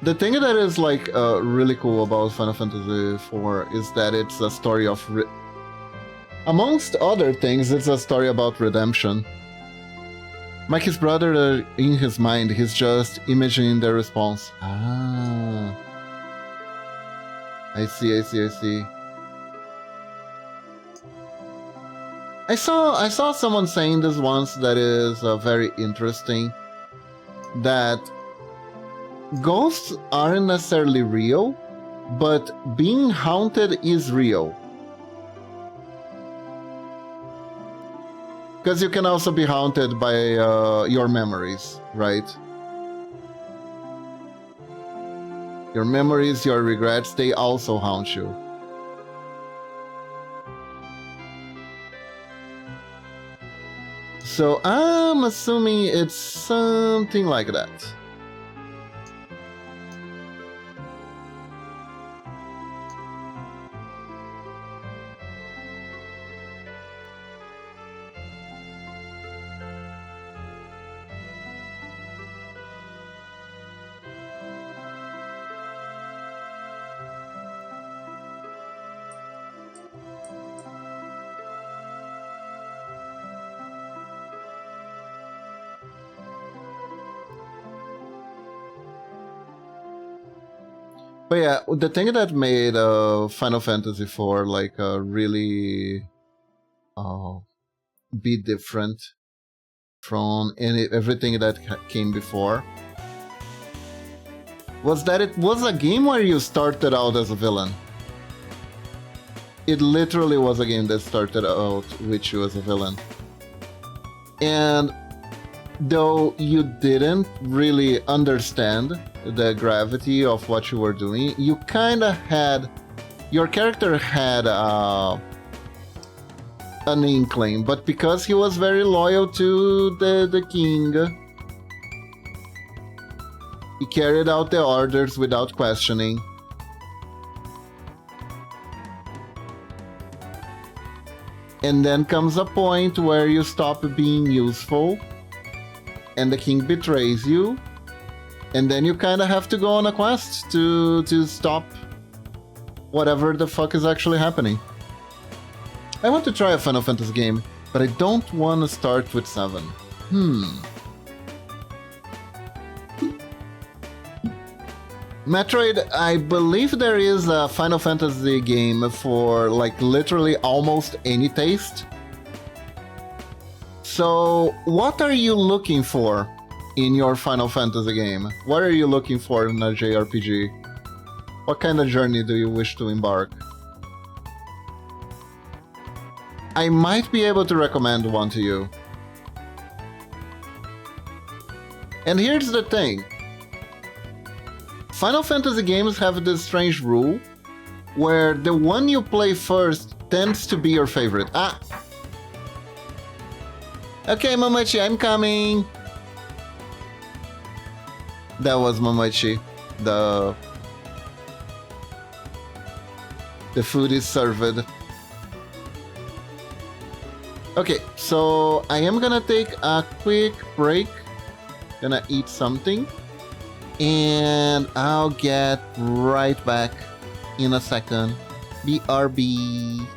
The thing that is like really cool about Final Fantasy IV is that it's a story of amongst other things, it's a story about redemption. Mikey's brother, in his mind, he's just imagining the response. Ah, I see. I saw someone saying this once that is very interesting. That ghosts aren't necessarily real, but being haunted is real. Because you can also be haunted by your memories, right? Your memories, your regrets, they also haunt you. So I'm assuming it's something like that. But yeah, the thing that made Final Fantasy IV like really be different from everything that came before was that it was a game where you started out as a villain. It literally was a game that started out with you as a villain. And though you didn't really understand the gravity of what you were doing, you kind of had... Your character had an inkling, but because he was very loyal to the king, he carried out the orders without questioning. And then comes a point where you stop being useful, and the king betrays you, and then you kind of have to go on a quest to stop whatever the fuck is actually happening. I want to try a Final Fantasy game, but I don't want to start with 7. Metroid, I believe there is a Final Fantasy game for, like, literally almost any taste. So, what are you looking for in your Final Fantasy game? What are you looking for in a JRPG? What kind of journey do you wish to embark? I might be able to recommend one to you. And here's the thing. Final Fantasy games have this strange rule where the one you play first tends to be your favorite. Ah! Okay, Momochi, I'm coming! That was Momochi. The food is served. Okay, so I am gonna take a quick break. Gonna eat something. And I'll get right back in a second. BRB.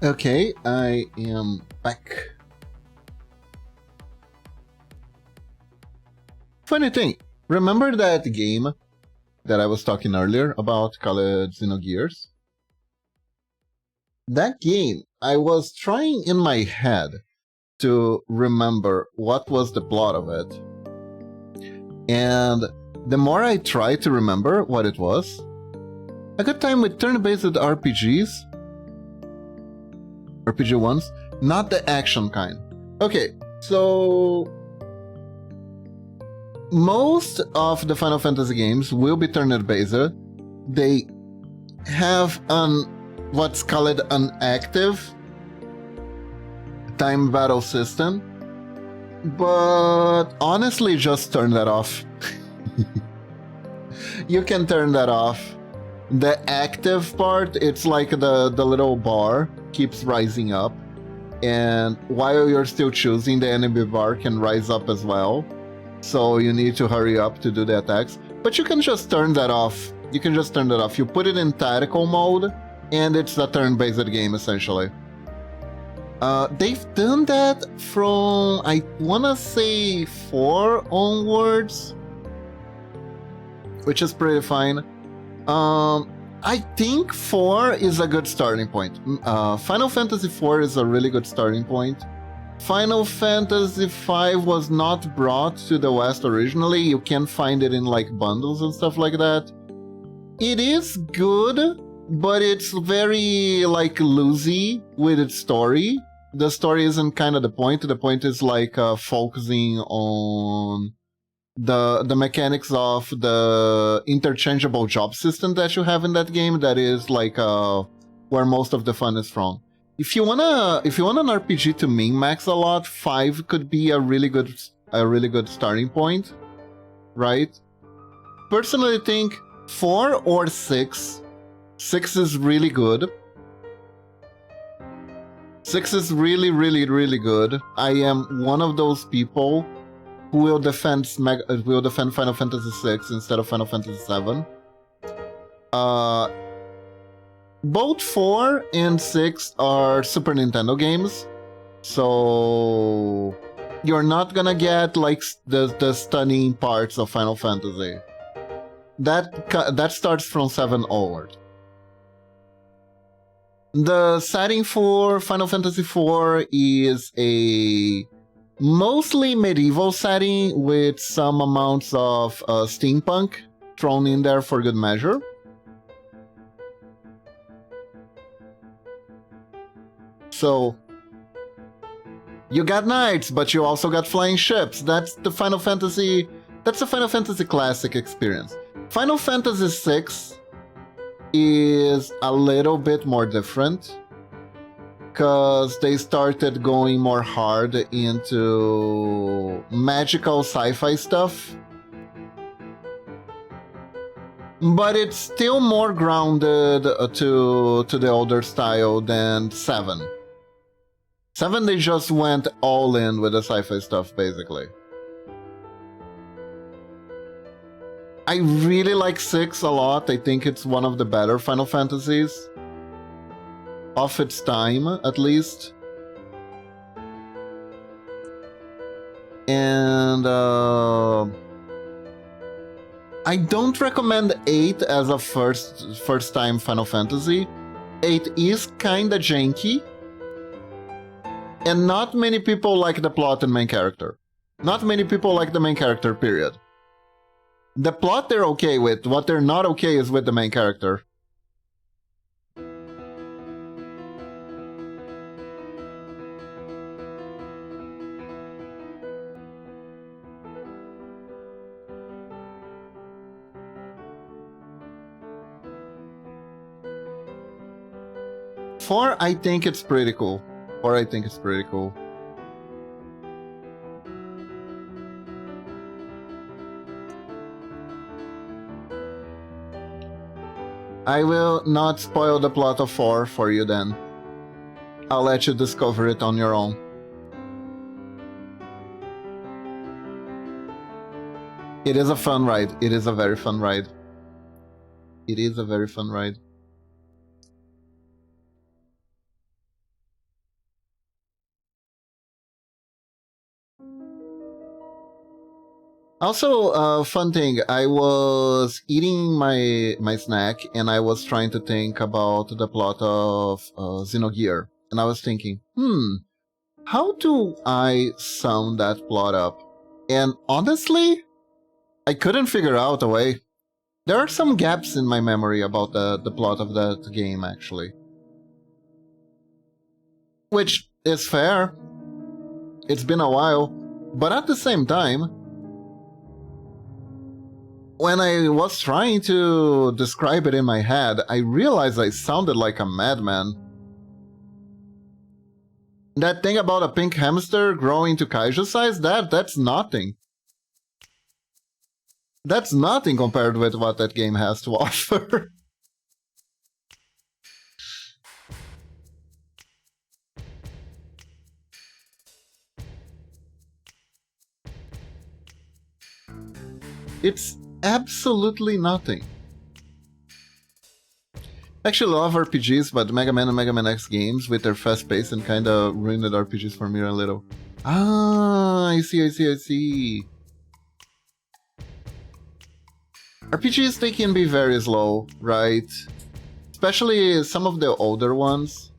Okay, I am back. Funny thing, remember that game that I was talking earlier about called Xenogears? That game, I was trying in my head to remember what was the plot of it. And the more I tried to remember what it was, a good time with turn-based RPGs. RPG ones, not the action kind. Okay, so most of the Final Fantasy games will be turn-based. They have what's called an active time battle system, but honestly, just turn that off. You can turn that off. The active part, it's like the little bar keeps rising up, and while you're still choosing, the enemy bar can rise up as well, so you need to hurry up to do the attacks. But you can just turn that off. You can just turn that off. You put it in tactical mode, and it's a turn-based game, essentially. They've done that from, I wanna say, 4 onwards, which is pretty fine. I think 4 is a good starting point. Final Fantasy 4 is a really good starting point. Final Fantasy 5 was not brought to the West originally. You can find it in like bundles and stuff like that. It is good, but it's very like loosey with its story. The story isn't kind of the point. The point is like focusing on the mechanics of the interchangeable job system that you have in that game. That is like where most of the fun is from. If you want an RPG to min-max a lot, 5 could be a really good starting point, right? Personally, I think 4 or 6. 6 is really good. 6 is really, really, really good. I am one of those people who will defend Final Fantasy 6 instead of Final Fantasy 7. Both 4 and 6 are Super Nintendo games, so you're not gonna get like the stunning parts of Final Fantasy. That starts from 7 onward. The setting for Final Fantasy 4 is a mostly medieval setting with some amounts of steampunk thrown in there for good measure. So you got knights, but you also got flying ships. That's the Final Fantasy classic experience. Final Fantasy 6 is a little bit more different, because they started going more hard into magical sci-fi stuff. But it's still more grounded to the older style than 7. 7, they just went all in with the sci-fi stuff, basically. I really like 6 a lot. I think it's one of the better Final Fantasies. Of its time, at least. And I don't recommend 8 as a first time Final Fantasy. 8 is kinda janky, and not many people like the plot and main character. Not many people like the main character, period. The plot they're okay with. What they're not okay is with the main character. I think it's pretty cool. I will not spoil the plot of 4 for you then. I'll let you discover it on your own. It is a fun ride. It is a very fun ride. It is a very fun ride. Also, fun thing, I was eating my snack and I was trying to think about the plot of Xenogear. And I was thinking, how do I sum that plot up? And honestly, I couldn't figure out a way. There are some gaps in my memory about the plot of that game, actually. Which is fair. It's been a while. But at the same time, when I was trying to describe it in my head, I realized I sounded like a madman. That thing about a pink hamster growing to kaiju size, that's nothing. That's nothing compared with what that game has to offer. It's absolutely nothing. I actually love RPGs, but Mega Man and Mega Man X games with their fast pace and kinda ruined RPGs for me a little. Ah, I see. RPGs, they can be very slow, right? Especially some of the older ones.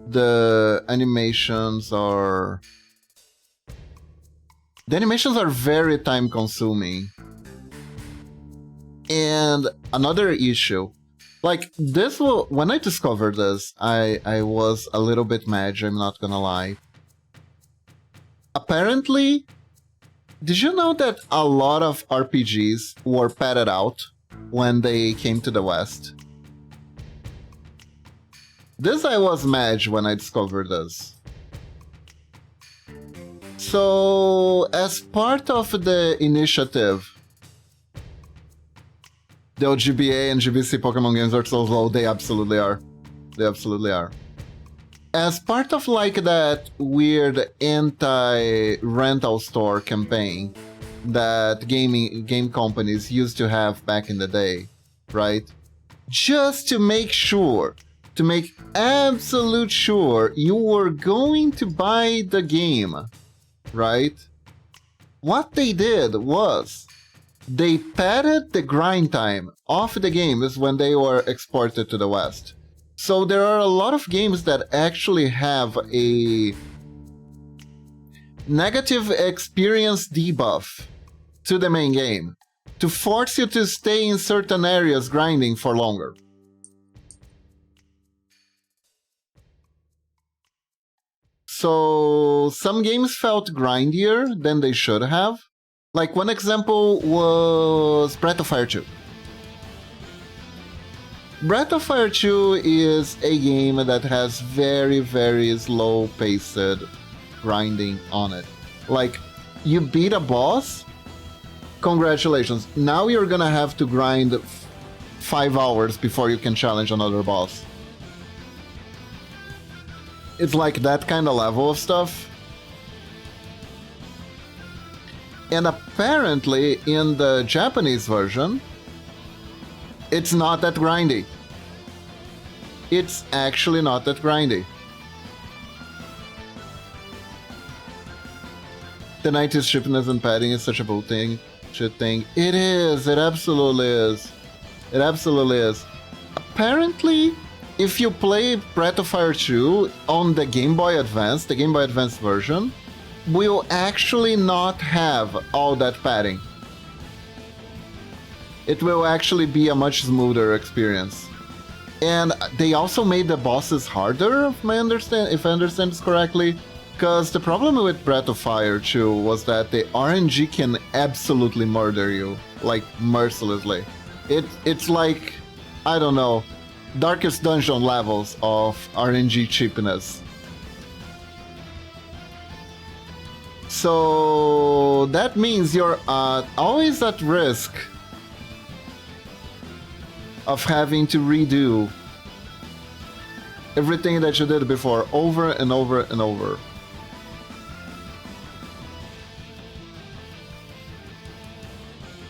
The animations are very time consuming. And another issue, like this when I discovered this, I was a little bit mad, I'm not gonna lie. Apparently, did you know that a lot of RPGs were padded out when they came to the West? This I was mad when I discovered this. So, as part of the initiative, the GBA and GBC Pokemon games are so slow, they absolutely are. They absolutely are. As part of like that weird anti-rental store campaign that game companies used to have back in the day, right? Just to make sure, to make absolute sure you were going to buy the game, right? What they did was they padded the grind time of the games when they were exported to the West. So there are a lot of games that actually have a negative experience debuff to the main game to force you to stay in certain areas grinding for longer. So some games felt grindier than they should have. Like one example was Breath of Fire 2. Breath of Fire 2 is a game that has very, very slow-paced grinding on it. Like, you beat a boss, congratulations. Now you're gonna have to grind 5 hours before you can challenge another boss. It's like that kind of level of stuff. And apparently, in the Japanese version, it's not that grindy. It's actually not that grindy. The 90s cheapness and padding is such a bull thing. Shit thing. It is. It absolutely is. It absolutely is. Apparently, if you play Breath of Fire 2 on the Game Boy Advance, the Game Boy Advance version, will actually not have all that padding. It will actually be a much smoother experience. And they also made the bosses harder, if I understand this correctly, because the problem with Breath of Fire 2 was that the RNG can absolutely murder you, like mercilessly. It's like, I don't know, Darkest Dungeon levels of RNG cheapness. So that means you're always at risk of having to redo everything that you did before over and over and over.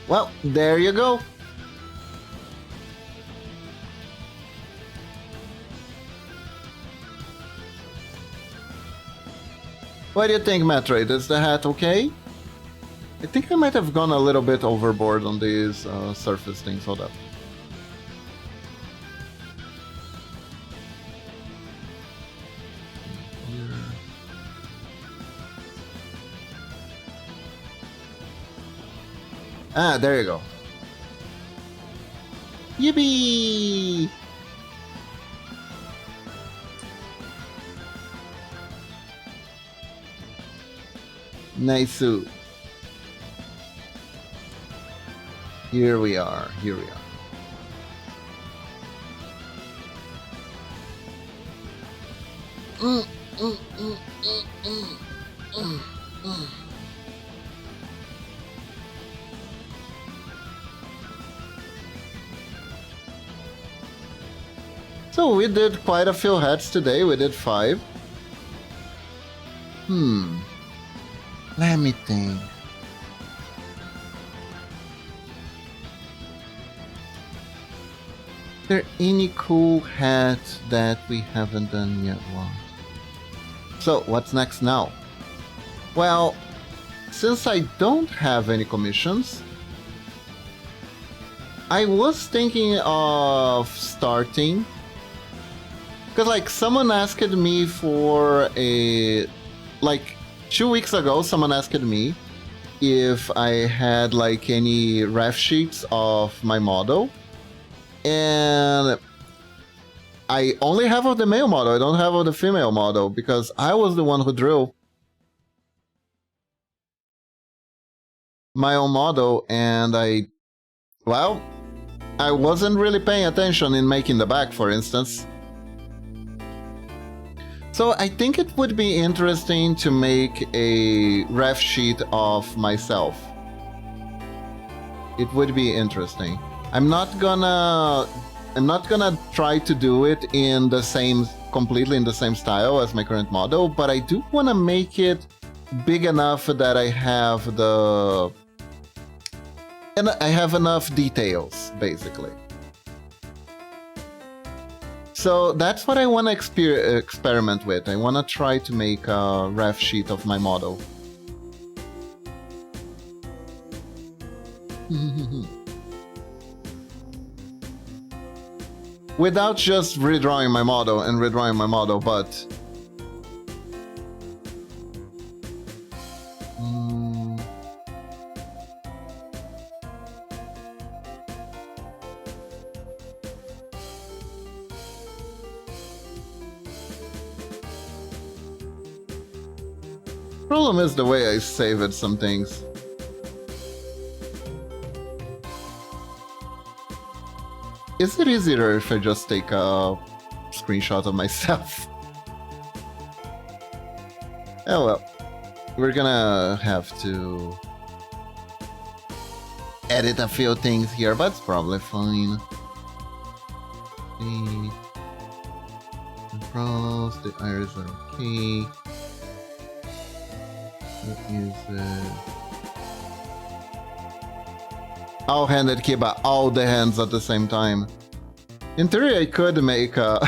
Well, there you go. What do you think, Metroid? Is the hat okay? I think I might have gone a little bit overboard on these surface things. Hold up. Ah, there you go. Yippee! Nice. Here we are. Here we are. So we did quite a few hats today. We did 5. Let me think. Is there any cool hats that we haven't done yet? What? So what's next now? Well, since I don't have any commissions, I was thinking of starting, because like someone asked me for a, like 2 weeks ago, someone asked me if I had like any ref sheets of my model, and I only have of the male model. I don't have of the female model because I was the one who drew my own model, and I wasn't really paying attention in making the back, for instance. So I think it would be interesting to make a ref sheet of myself. It would be interesting. I'm not gonna try to do it in the same, completely in the same style as my current model, but I do want to make it big enough that I have enough details, basically. So that's what I want to experiment with. I want to try to make a ref sheet of my model. Without just redrawing my model and redrawing my model, but... Problem is the way I saved some things. Is it easier if I just take a screenshot of myself? Oh well. We're gonna have to edit a few things here, but it's probably fine. The controls, the iris are okay. What is it? All-handed Kiba, all the hands at the same time. In theory, I could make a...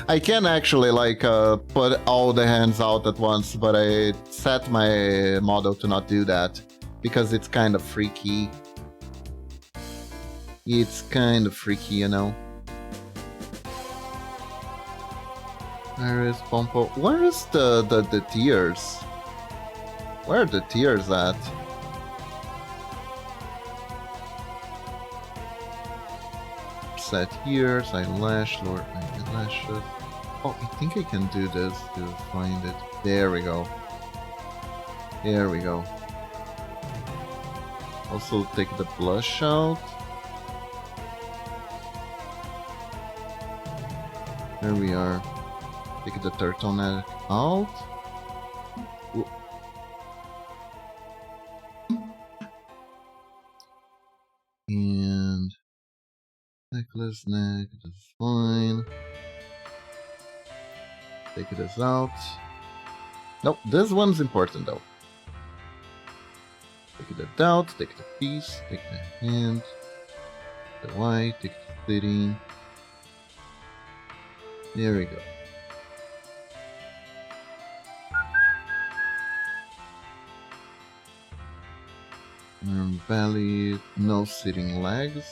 I can actually like put all the hands out at once, but I set my model to not do that because it's kind of freaky. It's kind of freaky, you know. Iris, Pompo. Where is the tears? Where are the tears at? Set here, side lash, lower eyelashes. Oh, I think I can do this to find it. There we go. There we go. Also take the blush out. There we are. Take the turtleneck out. Ooh. And necklace neck, that's fine. Take this out. Nope, this one's important though. Take it out, take the piece, take the hand, the white, take the fitting. There we go. Belly, no sitting legs.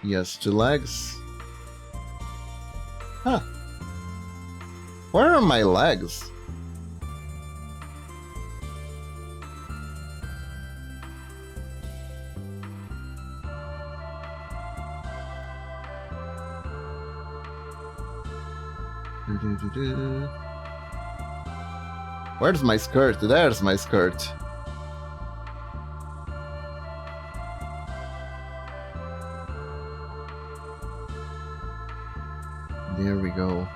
Yes, 2 legs. Huh. Where are my legs? Where's my skirt? There's my skirt. There we go.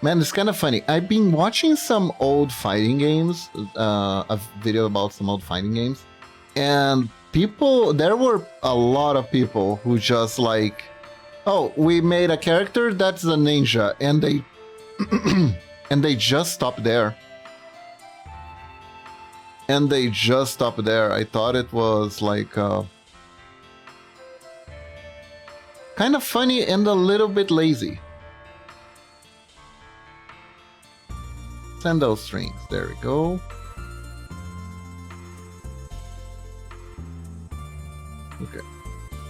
Man, it's kind of funny. I've been watching some old fighting games, a video about some old fighting games, and there were a lot of people who just like, oh, we made a character that's a ninja, and they and they just stopped there. And they just stopped there. I thought it was like kind of funny and a little bit lazy. Send those strings. There we go. Okay.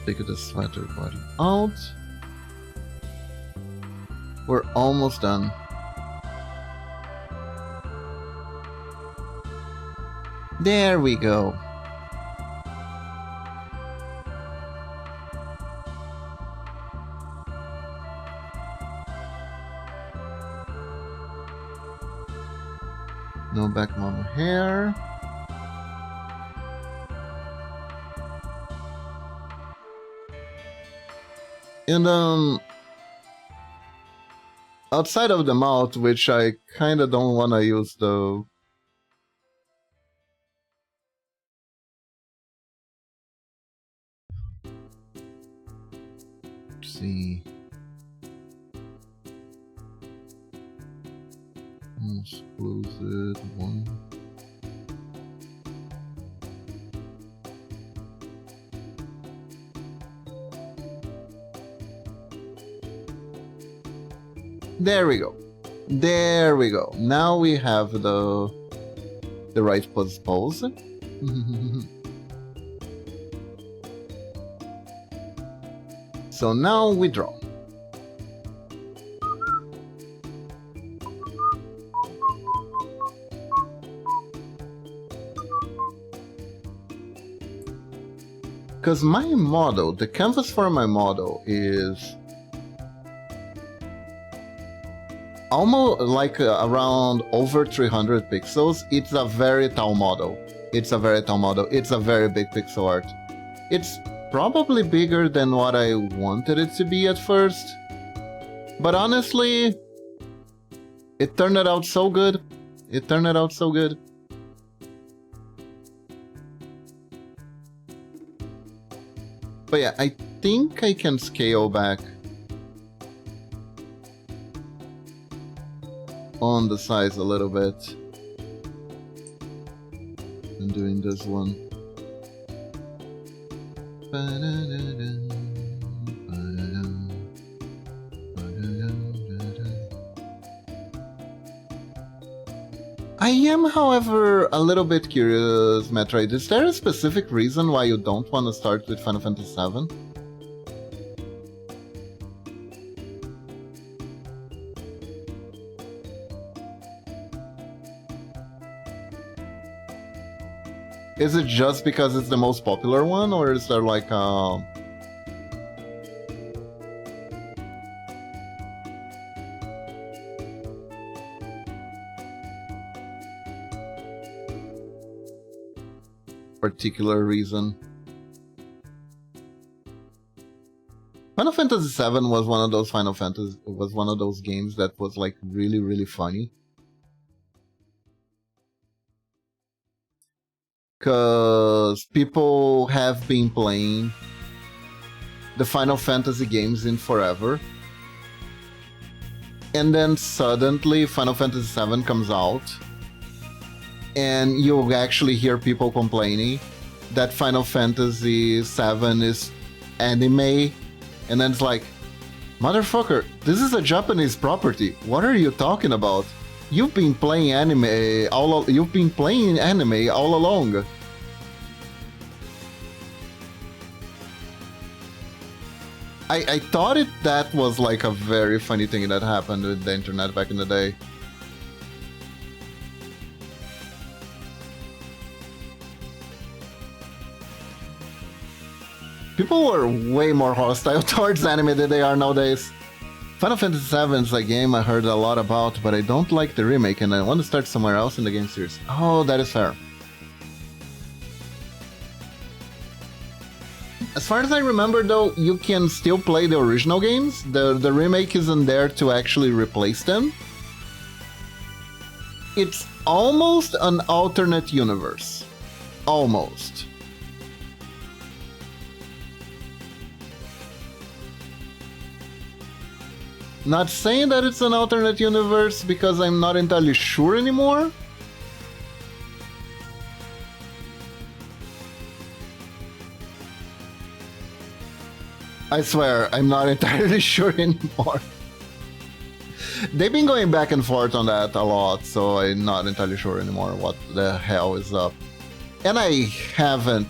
Take the sweater body out. We're almost done. There we go. No back mama hair. And outside of the mouth, which I kinda don't wanna use though. Let's see. Let's close it. One. There we go. There we go. Now we have the right pose. So now we draw. Because my model, the canvas for my model is almost like around over 300 pixels. It's a very tall model. It's a very tall model. It's a very big pixel art. It's probably bigger than what I wanted it to be at first. But honestly, it turned out so good. It turned out so good. But yeah, I think I can scale back on the size a little bit. I'm doing this one. I am, however, a little bit curious, Metroid. Is there a specific reason why you don't want to start with Final Fantasy VII? Is it just because it's the most popular one, or is there like particular reason? Final Fantasy VII was one of those games that was like really funny. Because people have been playing the Final Fantasy games in forever. And then suddenly Final Fantasy VII comes out. And you actually hear people complaining that Final Fantasy VII is anime. And then it's like, Motherfucker, this is a Japanese property. What are you talking about? You've been playing anime all along. I thought that was like a very funny thing that happened with the internet back in the day. People were way more hostile towards anime than they are nowadays. Final Fantasy VII is a game I heard a lot about, but I don't like the remake and I want to start somewhere else in the game series. Oh, that is fair. As far as I remember though, you can still play the original games. The remake isn't there to actually replace them. It's almost an alternate universe. Almost. Not saying that it's an alternate universe because I'm not entirely sure anymore. I swear, I'm not entirely sure anymore. They've been going back and forth on that a lot, so I'm not entirely sure anymore what the hell is up. And I haven't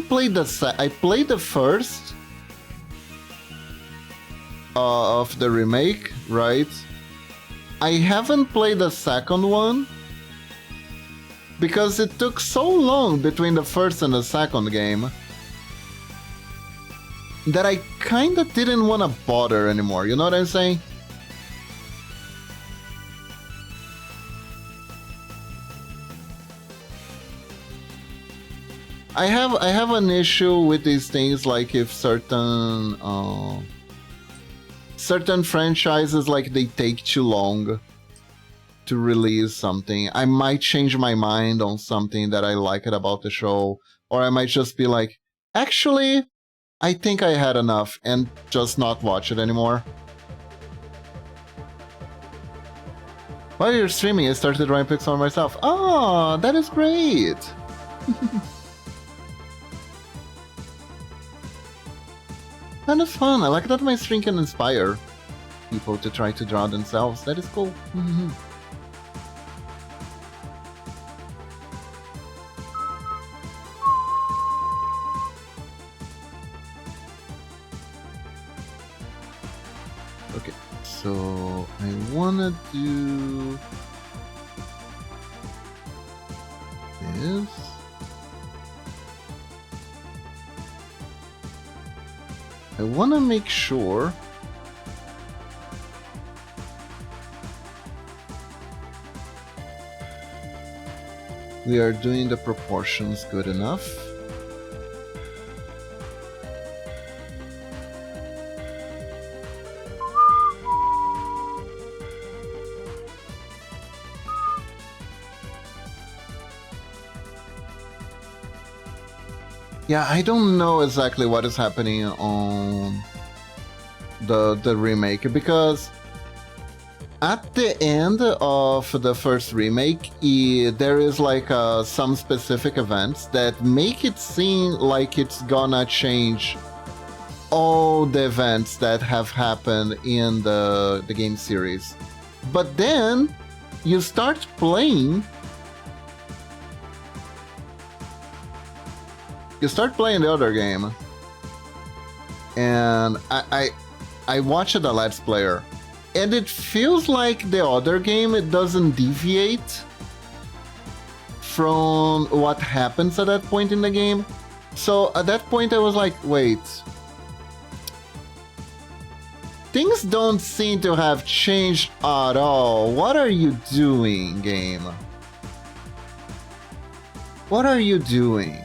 played I played the first of the remake, right? I haven't played the second one because it took so long between the first and the second game that I kinda didn't want to bother anymore, you know what I'm saying? I have an issue with these things, like if certain franchises, like, they take too long to release something. I might change my mind on something that I like about the show, or I might just be like, actually, I think I had enough, and just not watch it anymore. While you're streaming, I started drawing Pixelart myself. Oh, that is great! That is fun. I like that my stream can inspire people to try to draw themselves. That is cool. Okay, so I wanna do this. I want to make sure we are doing the proportions good enough. Yeah, I don't know exactly what is happening on the remake, because at the end of the first remake, there is like some specific events that make it seem like it's gonna change all the events that have happened in the game series. But then you start playing. You start playing the other game, and I watched a Let's Player, and it feels like the other game, it doesn't deviate from what happens at that point in the game. So at that point I was like, wait, things don't seem to have changed at all. What are you doing, game? What are you doing?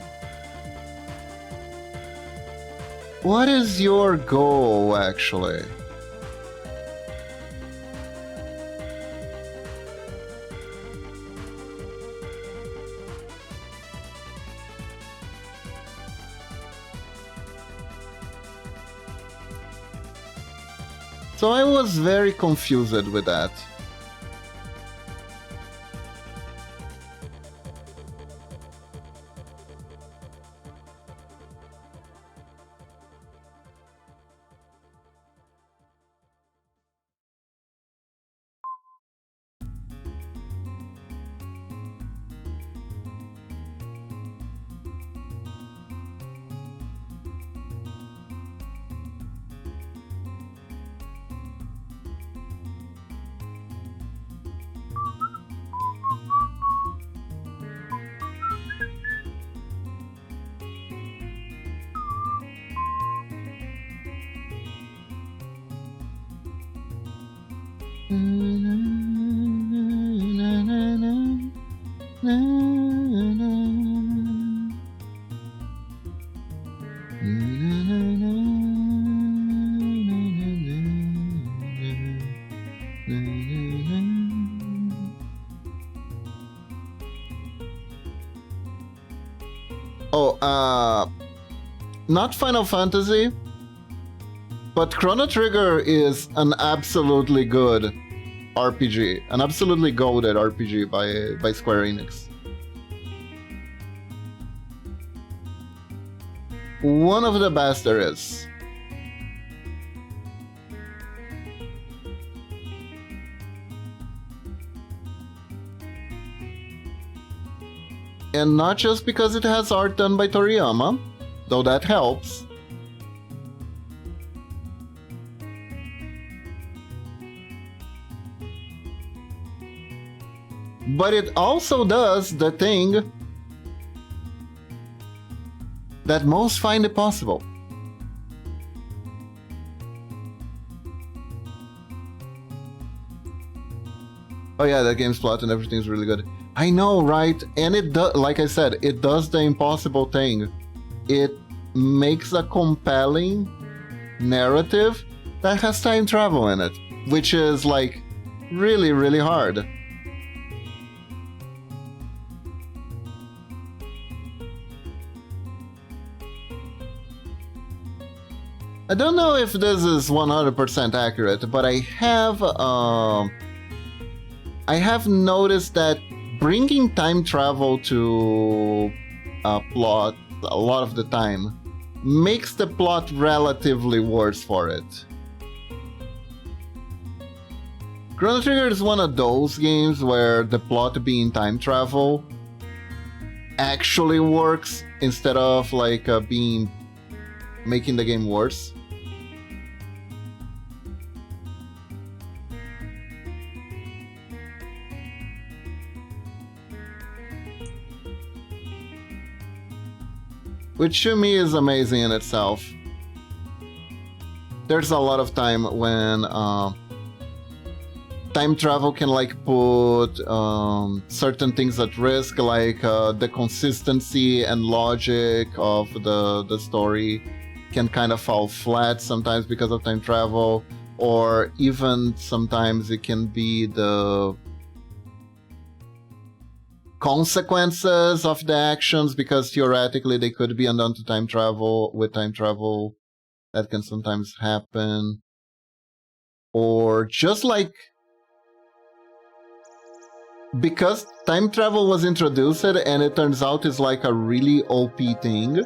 What is your goal, actually? So I was very confused with that. Oh, not Final Fantasy, but Chrono Trigger is an absolutely good RPG, an absolutely goated RPG by Square Enix. One of the best there is. And not just because it has art done by Toriyama, though that helps. But it also does the thing that most find it possible. Oh yeah, that game's plot and everything's really good. I know, right? And it does, like I said, it does the impossible thing. It makes a compelling narrative that has time travel in it, which is like really, really hard. I don't know if this is 100% accurate, but I have noticed that bringing time travel to a plot a lot of the time makes the plot relatively worse for it. Chrono Trigger is one of those games where the plot being time travel actually works instead of like making the game worse. Which to me is amazing in itself. There's a lot of time when time travel can like put certain things at risk, like the consistency and logic of the story can kind of fall flat sometimes because of time travel, or even sometimes it can be the consequences of the actions, because theoretically they could be undone to time travel. With time travel, that can sometimes happen. Or just like, because time travel was introduced and it turns out is like a really OP thing,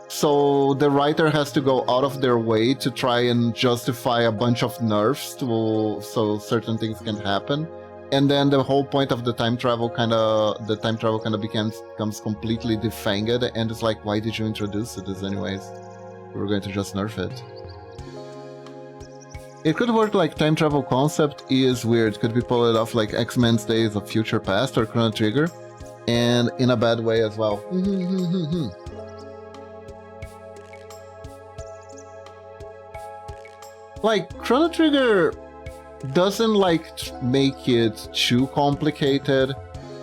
so the writer has to go out of their way to try and justify a bunch of nerfs so certain things can happen. And then the whole point of the time travel kind of becomes completely defanged, and it's like, why did you introduce this anyways? We were going to just nerf it. It could work like time travel concept is weird. Could be pulled off like X-Men's Days of Future Past or Chrono Trigger, and in a bad way as well. Like, Chrono Trigger doesn't like make it too complicated,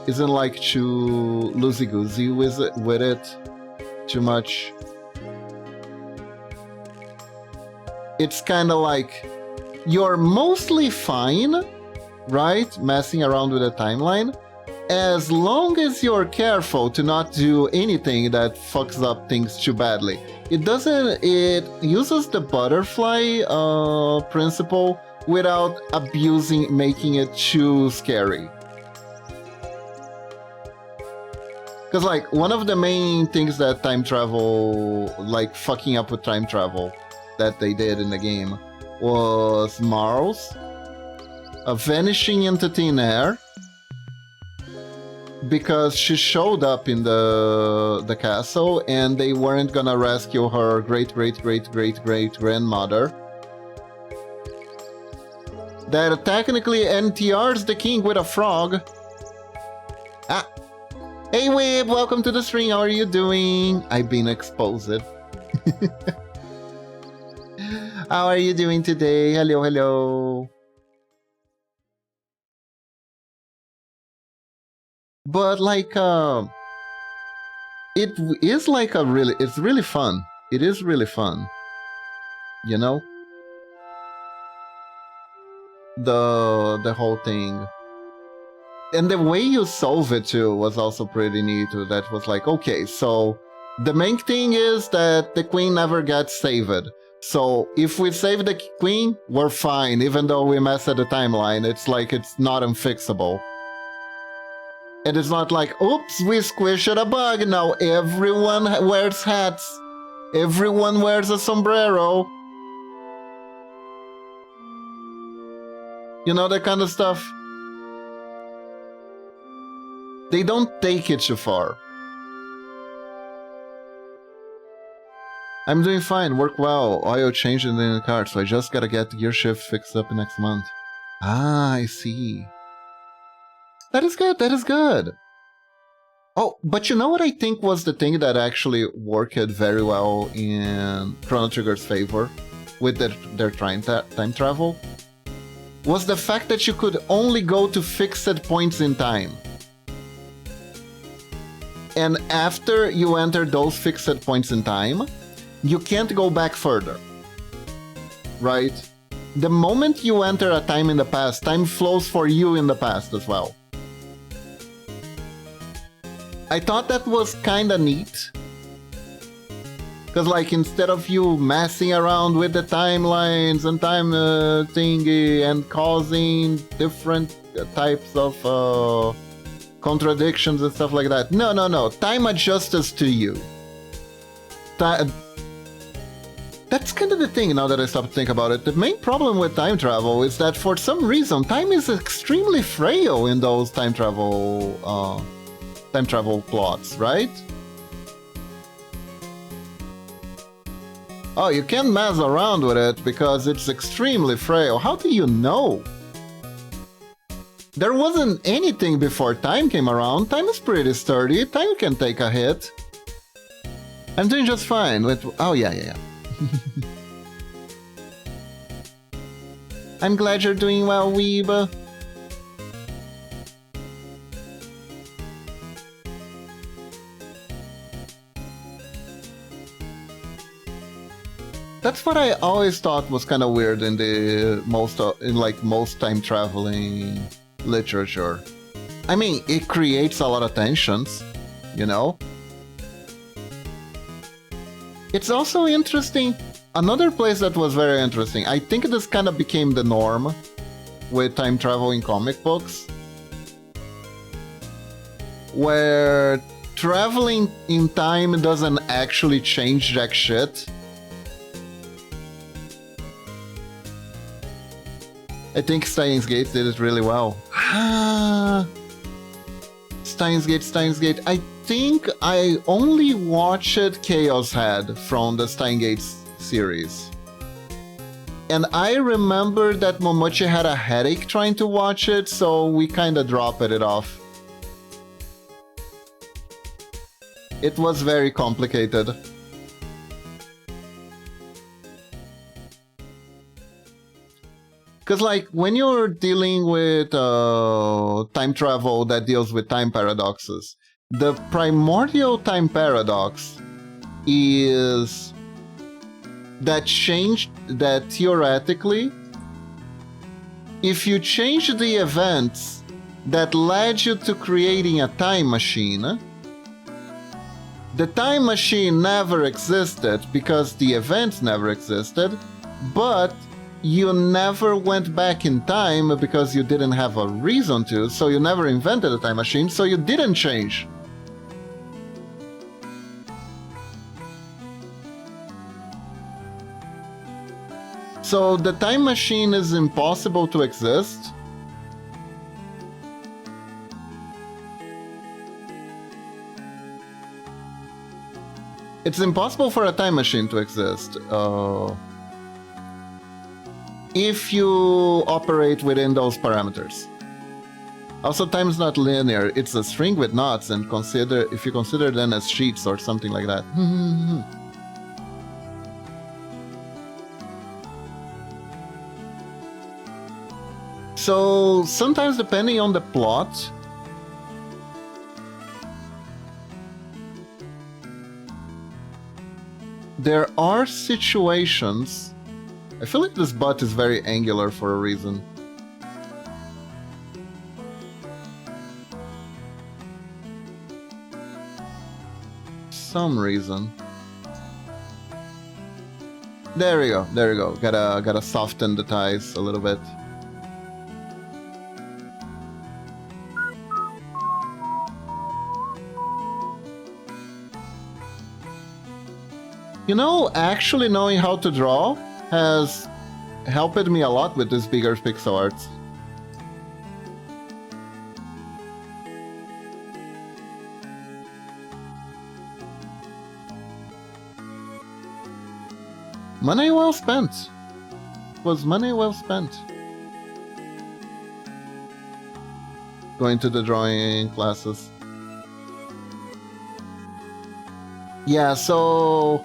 isn't like too loosey-goosey with it too much. It's kind of like, you're mostly fine, right, messing around with the timeline, as long as you're careful to not do anything that fucks up things too badly. It uses the butterfly principle without making it too scary. Because like, one of the main things that time travel, like fucking up with time travel that they did in the game, was Marles vanishing into thin air because she showed up in the castle and they weren't gonna rescue her great-great-great-great-great-grandmother. That technically NTR's the king with a frog. Ah! Hey Wib, welcome to the stream, how are you doing? I've been exposed. How are you doing today? Hello, hello. But like it is like it's really fun. It is really fun. You know? The whole thing. And the way you solve it too was also pretty neat. That was like, okay, so the main thing is that the queen never gets saved. So if we save the queen, we're fine, even though we mess at the timeline. It's like it's not unfixable. And it's not like, oops, we squished a bug. Now everyone wears hats. Everyone wears a sombrero. You know, that kind of stuff. They don't take it too far. I'm doing fine, work well. Oil changed in the car, so I just gotta get the gear shift fixed up next month. Ah, I see. That is good, that is good. Oh, but you know what I think was the thing that actually worked very well in Chrono Trigger's favor with their time travel? Was the fact that you could only go to fixed points in time. And after you enter those fixed points in time, you can't go back further. Right? The moment you enter a time in the past, time flows for you in the past as well. I thought that was kinda neat. Because like instead of you messing around with the timelines and time thingy and causing different types of contradictions and stuff like that. No. Time adjusts to you. That's kind of the thing now that I stop to think about it. The main problem with time travel is that for some reason, time is extremely frail in those time travel plots, right? Oh, you can't mess around with it because it's extremely frail. How do you know? There wasn't anything before time came around. Time is pretty sturdy. Time can take a hit. I'm doing just fine with... Oh, yeah. I'm glad you're doing well, Weeb. That's what I always thought was kind of weird in the most time traveling literature. I mean, it creates a lot of tensions, you know? It's also interesting. Another place that was very interesting, I think this kind of became the norm with time travel in comic books, where traveling in time doesn't actually change jack shit. I think Steins Gate did it really well. Steins Gate. I think I only watched Chaos Head from the Steins Gate series. And I remember that Momochi had a headache trying to watch it, so we kinda dropped it off. It was very complicated. Because, like, when you're dealing with time travel that deals with time paradoxes, the primordial time paradox is that theoretically, if you change the events that led you to creating a time machine, the time machine never existed because the events never existed, but you never went back in time because you didn't have a reason to, so you never invented a time machine, so you didn't change. So the time machine is impossible to exist. It's impossible for a time machine to exist. If you operate within those parameters. Also, time is not linear. It's a string with knots, and if you consider them as sheets or something like that. So sometimes, depending on the plot, there are situations... I feel like this butt is very angular for a reason. Some reason. There we go, there we go. Gotta soften the ties a little bit. You know, actually knowing how to draw has helped me a lot with this bigger pixel arts. Money well spent. Was money well spent. Going to the drawing classes. Yeah, so...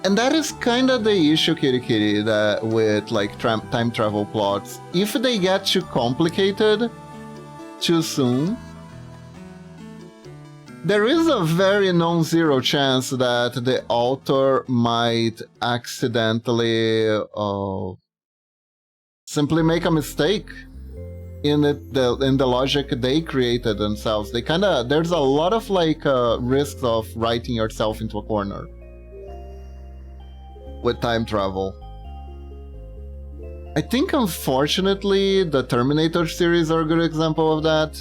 And that is kind of the issue, Kitty Kitty, that with like time travel plots. If they get too complicated too soon, there is a very non-zero chance that the author might accidentally simply make a mistake in the logic they created themselves. They there's a lot of like risks of writing yourself into a corner with time travel. I think unfortunately the Terminator series are a good example of that.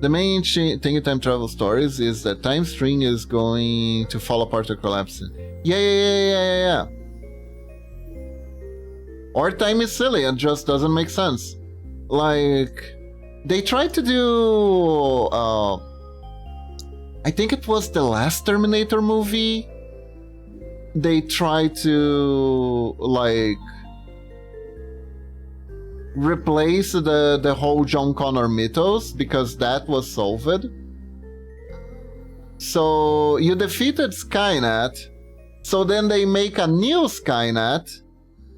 The main thing in time travel stories is that time string is going to fall apart or collapse. Yeah. Or time is silly, it just doesn't make sense. Like, they tried to do... I think it was the last Terminator movie. They tried to, like... replace the whole John Connor mythos, because that was solved. So you defeated Skynet, so then they make a new Skynet,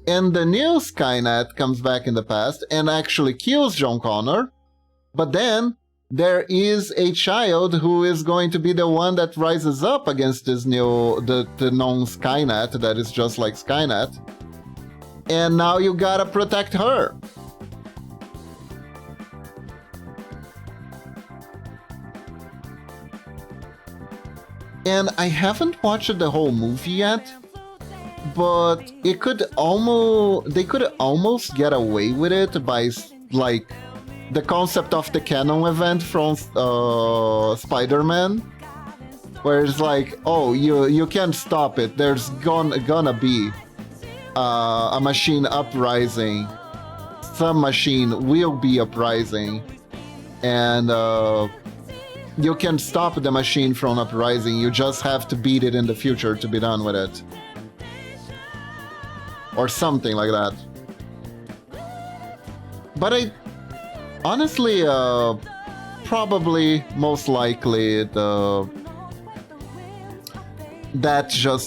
and the new Skynet comes back in the past and actually kills John Connor, but then there is a child who is going to be the one that rises up against this new, the known Skynet that is just like Skynet, and now you gotta protect her. And I haven't watched the whole movie yet, but they could almost get away with it by like the concept of the canon event from Spider-Man, where it's like, oh, you can't stop it. There's gonna be a machine uprising. Some machine will be uprising, and you can stop the machine from uprising, you just have to beat it in the future to be done with it. Or something like that. But I... honestly, probably, most likely,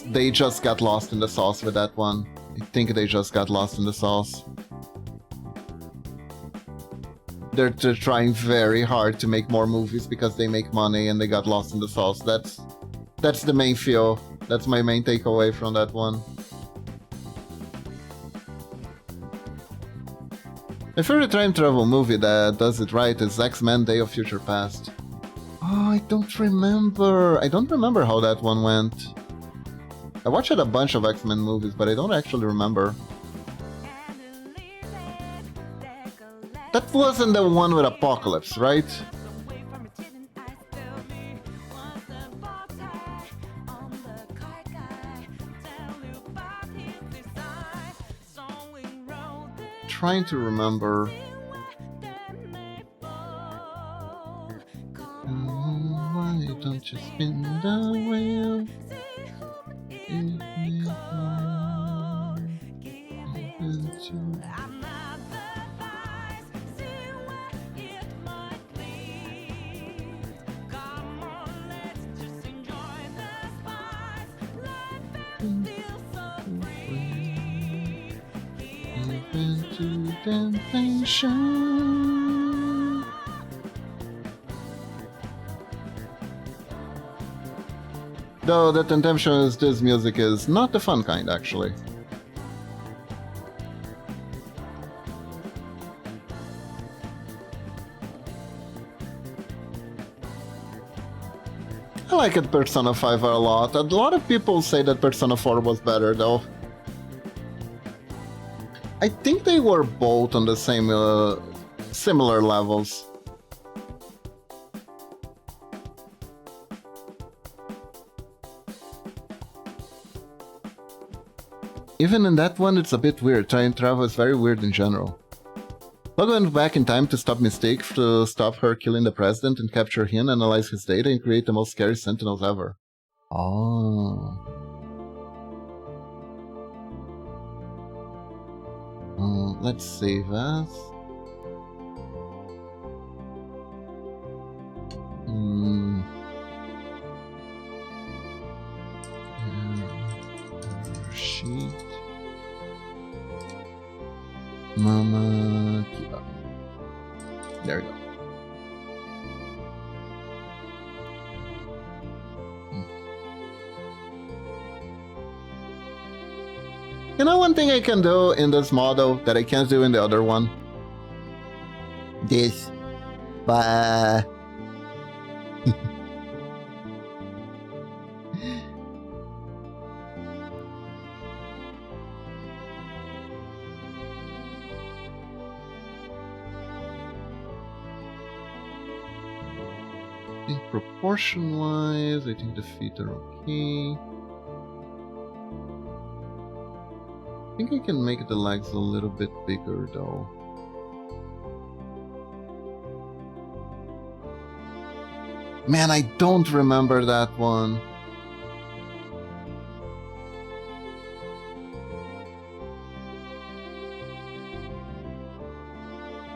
they just got lost in the sauce with that one. I think they just got lost in the sauce. They're trying very hard to make more movies because they make money and they got lost in the sauce. That's the main feel. That's my main takeaway from that one. My favorite time travel movie that does it right is X-Men Day of Future Past. Oh, I don't remember. I don't remember how that one went. I watched a bunch of X-Men movies, but I don't actually remember. That wasn't the one with Apocalypse, right? Trying to remember. Why don't you spin the wheel? Though the temptation is this music is not the fun kind, actually. I like it Persona 5 a lot. A lot of people say that Persona 4 was better, though. I think they were both on the same, similar levels. Even in that one, it's a bit weird. Time travel is very weird in general. Bug went back in time to stop Mistake, to stop her killing the president and capture him, analyze his data, and create the most scary sentinels ever. Oh. Let's save as. Sheet. Mama Kiba. There we go. You know one thing I can do in this model that I can't do in the other one? This. But... I think proportion-wise, I think the feet are okay. I think I can make the legs a little bit bigger though. Man, I don't remember that one.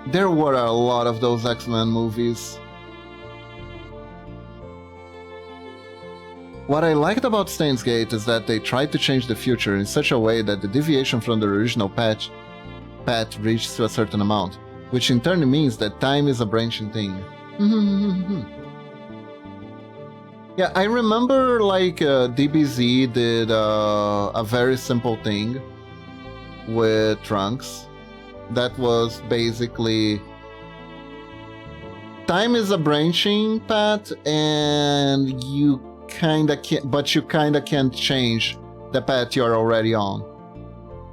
There were a lot of those X-Men movies. What I liked about Steins Gate is that they tried to change the future in such a way that the deviation from the original path reaches to a certain amount, which in turn means that time is a branching thing. Yeah, I remember like DBZ did a very simple thing with Trunks that was basically time is a branching path and you kinda can't, but you kinda can't change the path you're already on,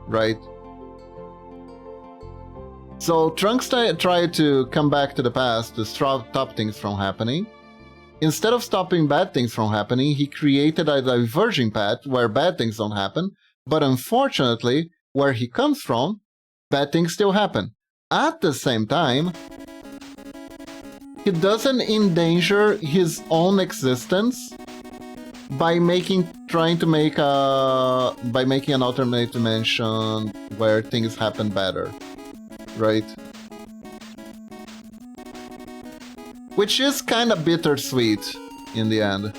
right? So Trunks tried to come back to the past to stop things from happening. Instead of stopping bad things from happening, he created a diverging path where bad things don't happen, but unfortunately, where he comes from, bad things still happen. At the same time, he doesn't endanger his own existence by making an alternate dimension where things happen better, right? Which is kind of bittersweet in the end.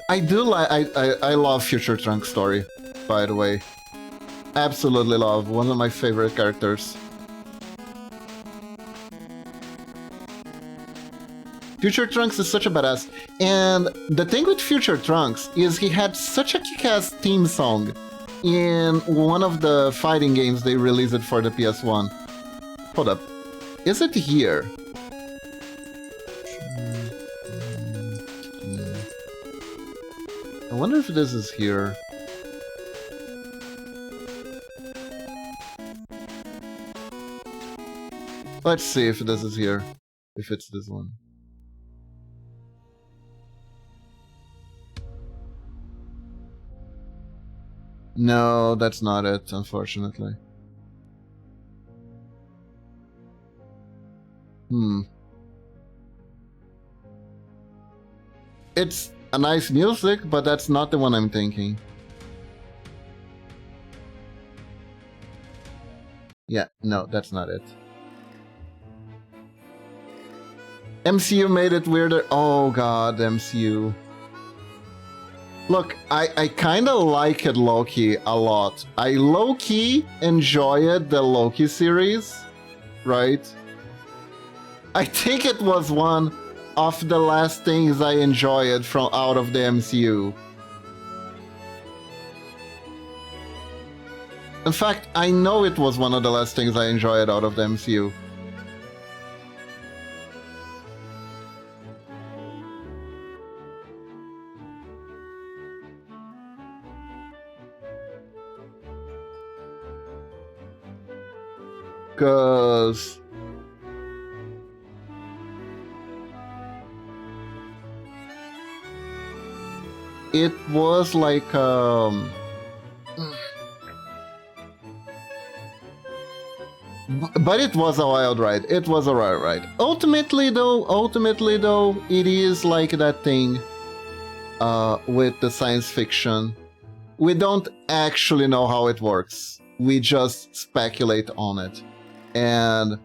I do like I love Future Trunks' story, by the way. Absolutely love, one of my favorite characters. Future Trunks is such a badass, and the thing with Future Trunks is he had such a kick-ass theme song in one of the fighting games they released for the PS1. Hold up. Is it here? I wonder if this is here. Let's see if this is here. If it's this one. No, that's not it, unfortunately. It's a nice music, but that's not the one I'm thinking. Yeah, no, that's not it. MCU made it weirder. Oh god, MCU. Look, I kinda liked Loki a lot. I low-key enjoyed the Loki series, right? I think it was one of the last things I enjoyed from out of the MCU. In fact, I know it was one of the last things I enjoyed out of the MCU. Cause it was like but it was a wild ride. It was a wild ride. Ultimately though, it is like that thing with the science fiction. We don't actually know how it works. We just speculate on it. And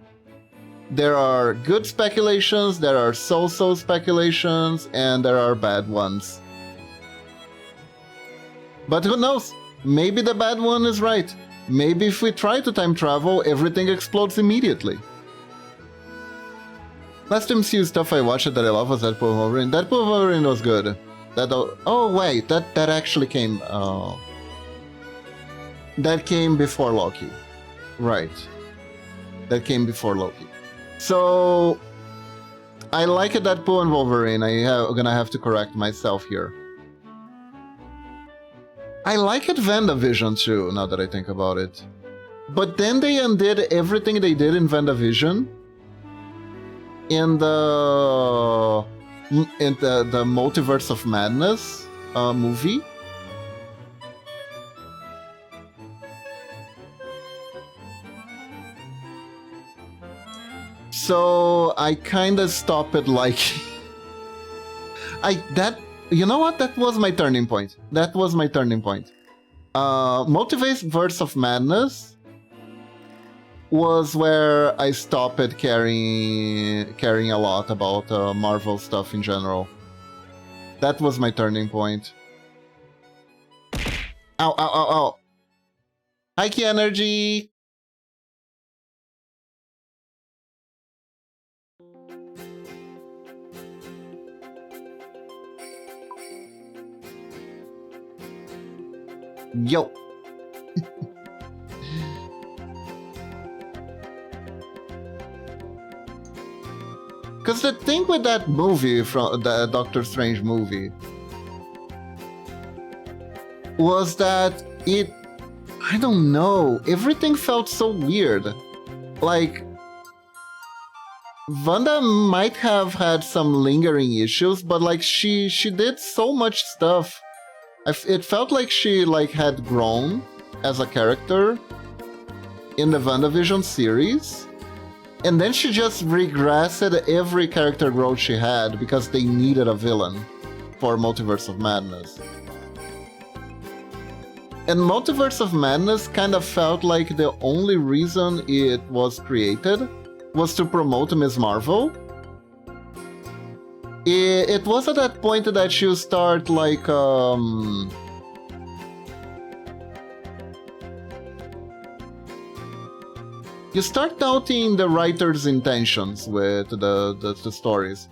there are good speculations, there are so-so speculations, and there are bad ones. But who knows? Maybe the bad one is right. Maybe if we try to time travel, everything explodes immediately. Last MCU stuff I watched that I love was Deadpool and Wolverine. Deadpool and Wolverine was good. Oh wait, that actually came... that came before Loki. Right. That came before Loki. So... I like Deadpool and Wolverine. I'm gonna have to correct myself here. I like WandaVision too, now that I think about it. But then they undid everything they did in WandaVision in the Multiverse of Madness movie. So I kinda stopped liking... You know what? That was my turning point. Multiverse of Madness was where I stopped caring a lot about Marvel stuff in general. That was my turning point. Ow, ow, ow, ow. Hi, Key Energy! Yo! Because the thing with that movie, from the Doctor Strange movie, was that I don't know, everything felt so weird. Like, Wanda might have had some lingering issues, but like she did so much stuff. It felt like she had grown as a character in the WandaVision series, and then she just regressed every character growth she had because they needed a villain for Multiverse of Madness. And Multiverse of Madness kind of felt like the only reason it was created was to promote Ms. Marvel. It was at that point that you start like you start doubting the writer's intentions with the stories.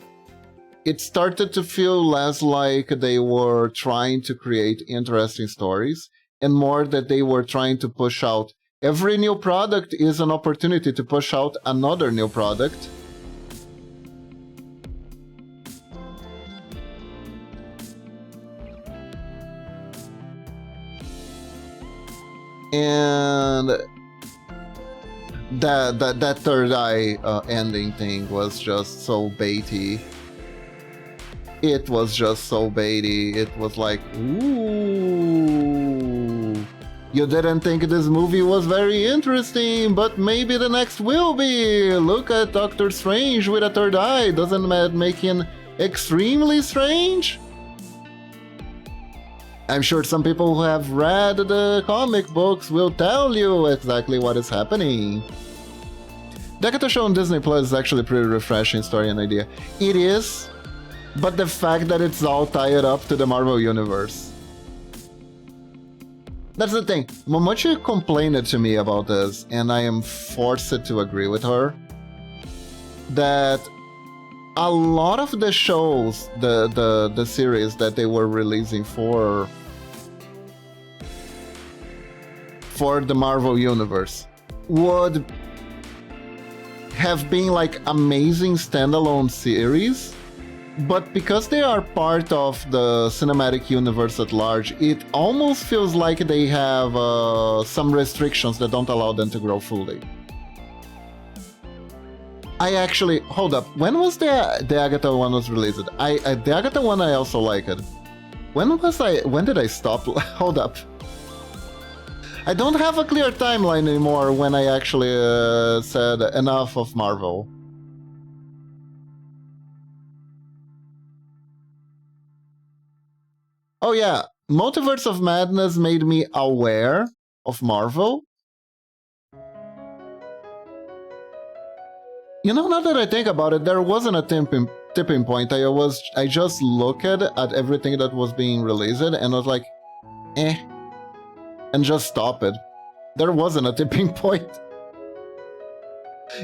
It started to feel less like they were trying to create interesting stories and more that they were trying to push out. Every new product is an opportunity to push out another new product. And that third eye ending thing was just so baity. It was just so baity. It was like, ooh, you didn't think this movie was very interesting, but maybe the next will be. Look at Doctor Strange with a third eye. Doesn't that make him extremely strange? I'm sure some people who have read the comic books will tell you exactly what is happening. Dekata Show on Disney Plus is actually a pretty refreshing story and idea. It is, but the fact that it's all tied up to the Marvel Universe. That's the thing. Momochi complained to me about this, and I am forced to agree with her. that a lot of the shows, the series that they were releasing for the Marvel Universe would have been like amazing standalone series, but because they are part of the cinematic universe at large, it almost feels like they have some restrictions that don't allow them to grow fully. I actually, hold up, when was the Agatha one was released? The Agatha one I also liked. When did I stop? Hold up. I don't have a clear timeline anymore when I actually said enough of Marvel. Oh yeah, Multiverse of Madness made me aware of Marvel. You know, now that I think about it, there wasn't a tipping point. I just looked at everything that was being released and was like, eh, and just stop it. There wasn't a tipping point.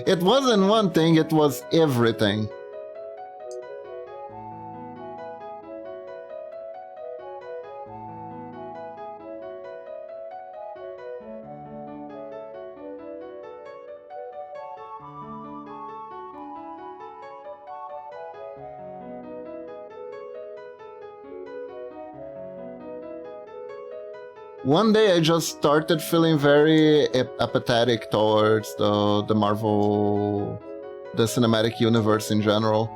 It wasn't one thing, it was everything. One day I just started feeling very apathetic towards the Marvel, the cinematic universe in general.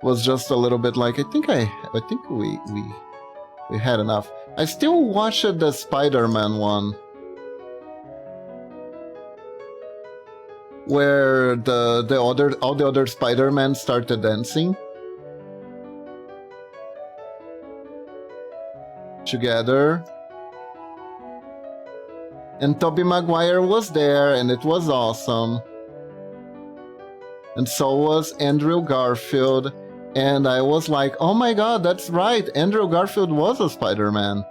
Was just a little bit like, I think we had enough. I still watched the Spider-Man one, where all the other Spider-Man started dancing together, and Tobey Maguire was there, and it was awesome, and so was Andrew Garfield, and I was like, oh my god, that's right, Andrew Garfield was a Spider-Man,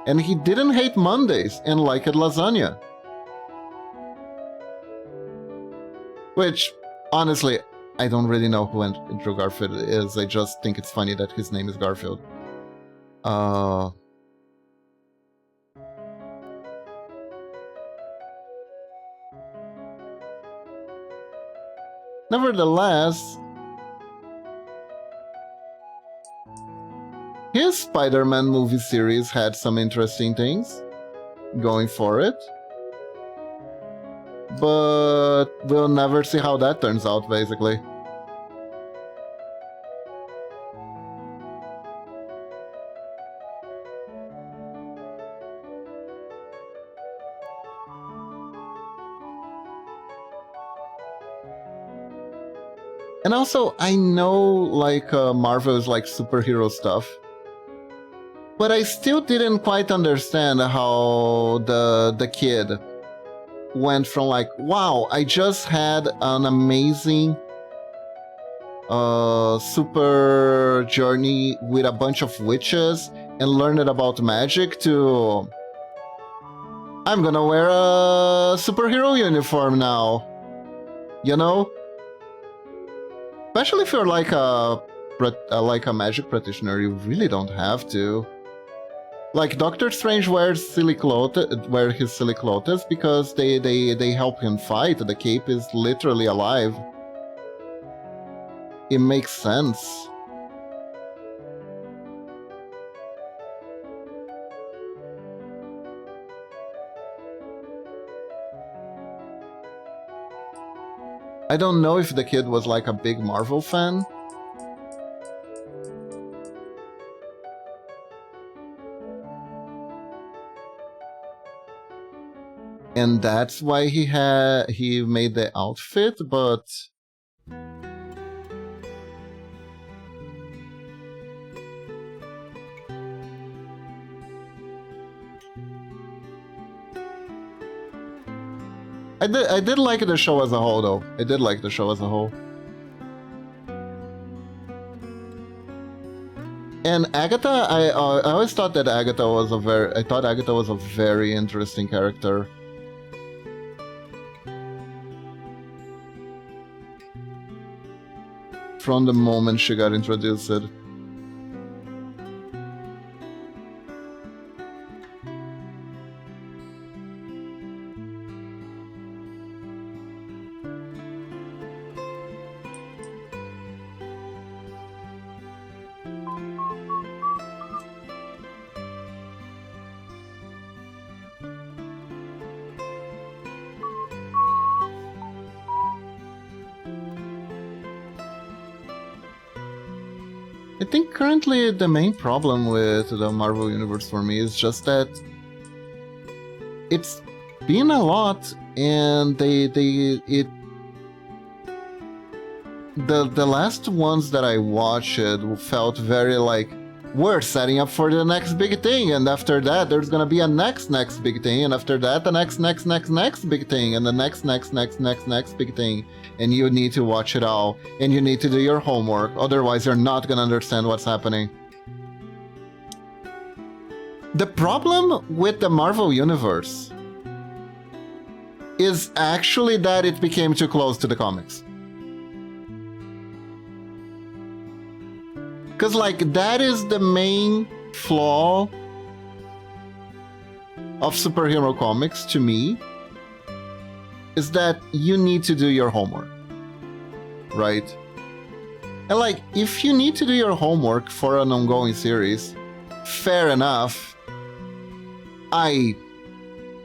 and he didn't hate Mondays and liked lasagna. Which, honestly, I don't really know who Andrew Garfield is. I just think it's funny that his name is Garfield. Nevertheless, his Spider-Man movie series had some interesting things going for it. But we'll never see how that turns out, basically. And also, I know, like, Marvel is like superhero stuff, but I still didn't quite understand how the kid went from like, wow, I just had an amazing super journey with a bunch of witches and learned about magic, to I'm gonna wear a superhero uniform now, you know? Especially if you're like a magic practitioner, you really don't have to. Like, Doctor Strange wears his silly clothes because they help him fight. The cape is literally alive. It makes sense. I don't know if the kid was like a big Marvel fan. And that's why he made the outfit, but I did like the show as a whole, though. I did like the show as a whole. And Agatha, I always thought that Agatha was a very interesting character. From the moment she got introduced. I think currently the main problem with the Marvel Universe for me is just that it's been a lot, and the last ones that I watched felt very like, we're setting up for the next big thing, and after that there's gonna be a next big thing, and after that the next big thing, and the next big thing, and you need to watch it all, and you need to do your homework, otherwise you're not gonna understand what's happening. The problem with the Marvel Universe is actually that it became too close to the comics. Because, like, that is the main flaw of superhero comics to me, is that you need to do your homework, right? And, like, if you need to do your homework for an ongoing series, fair enough. I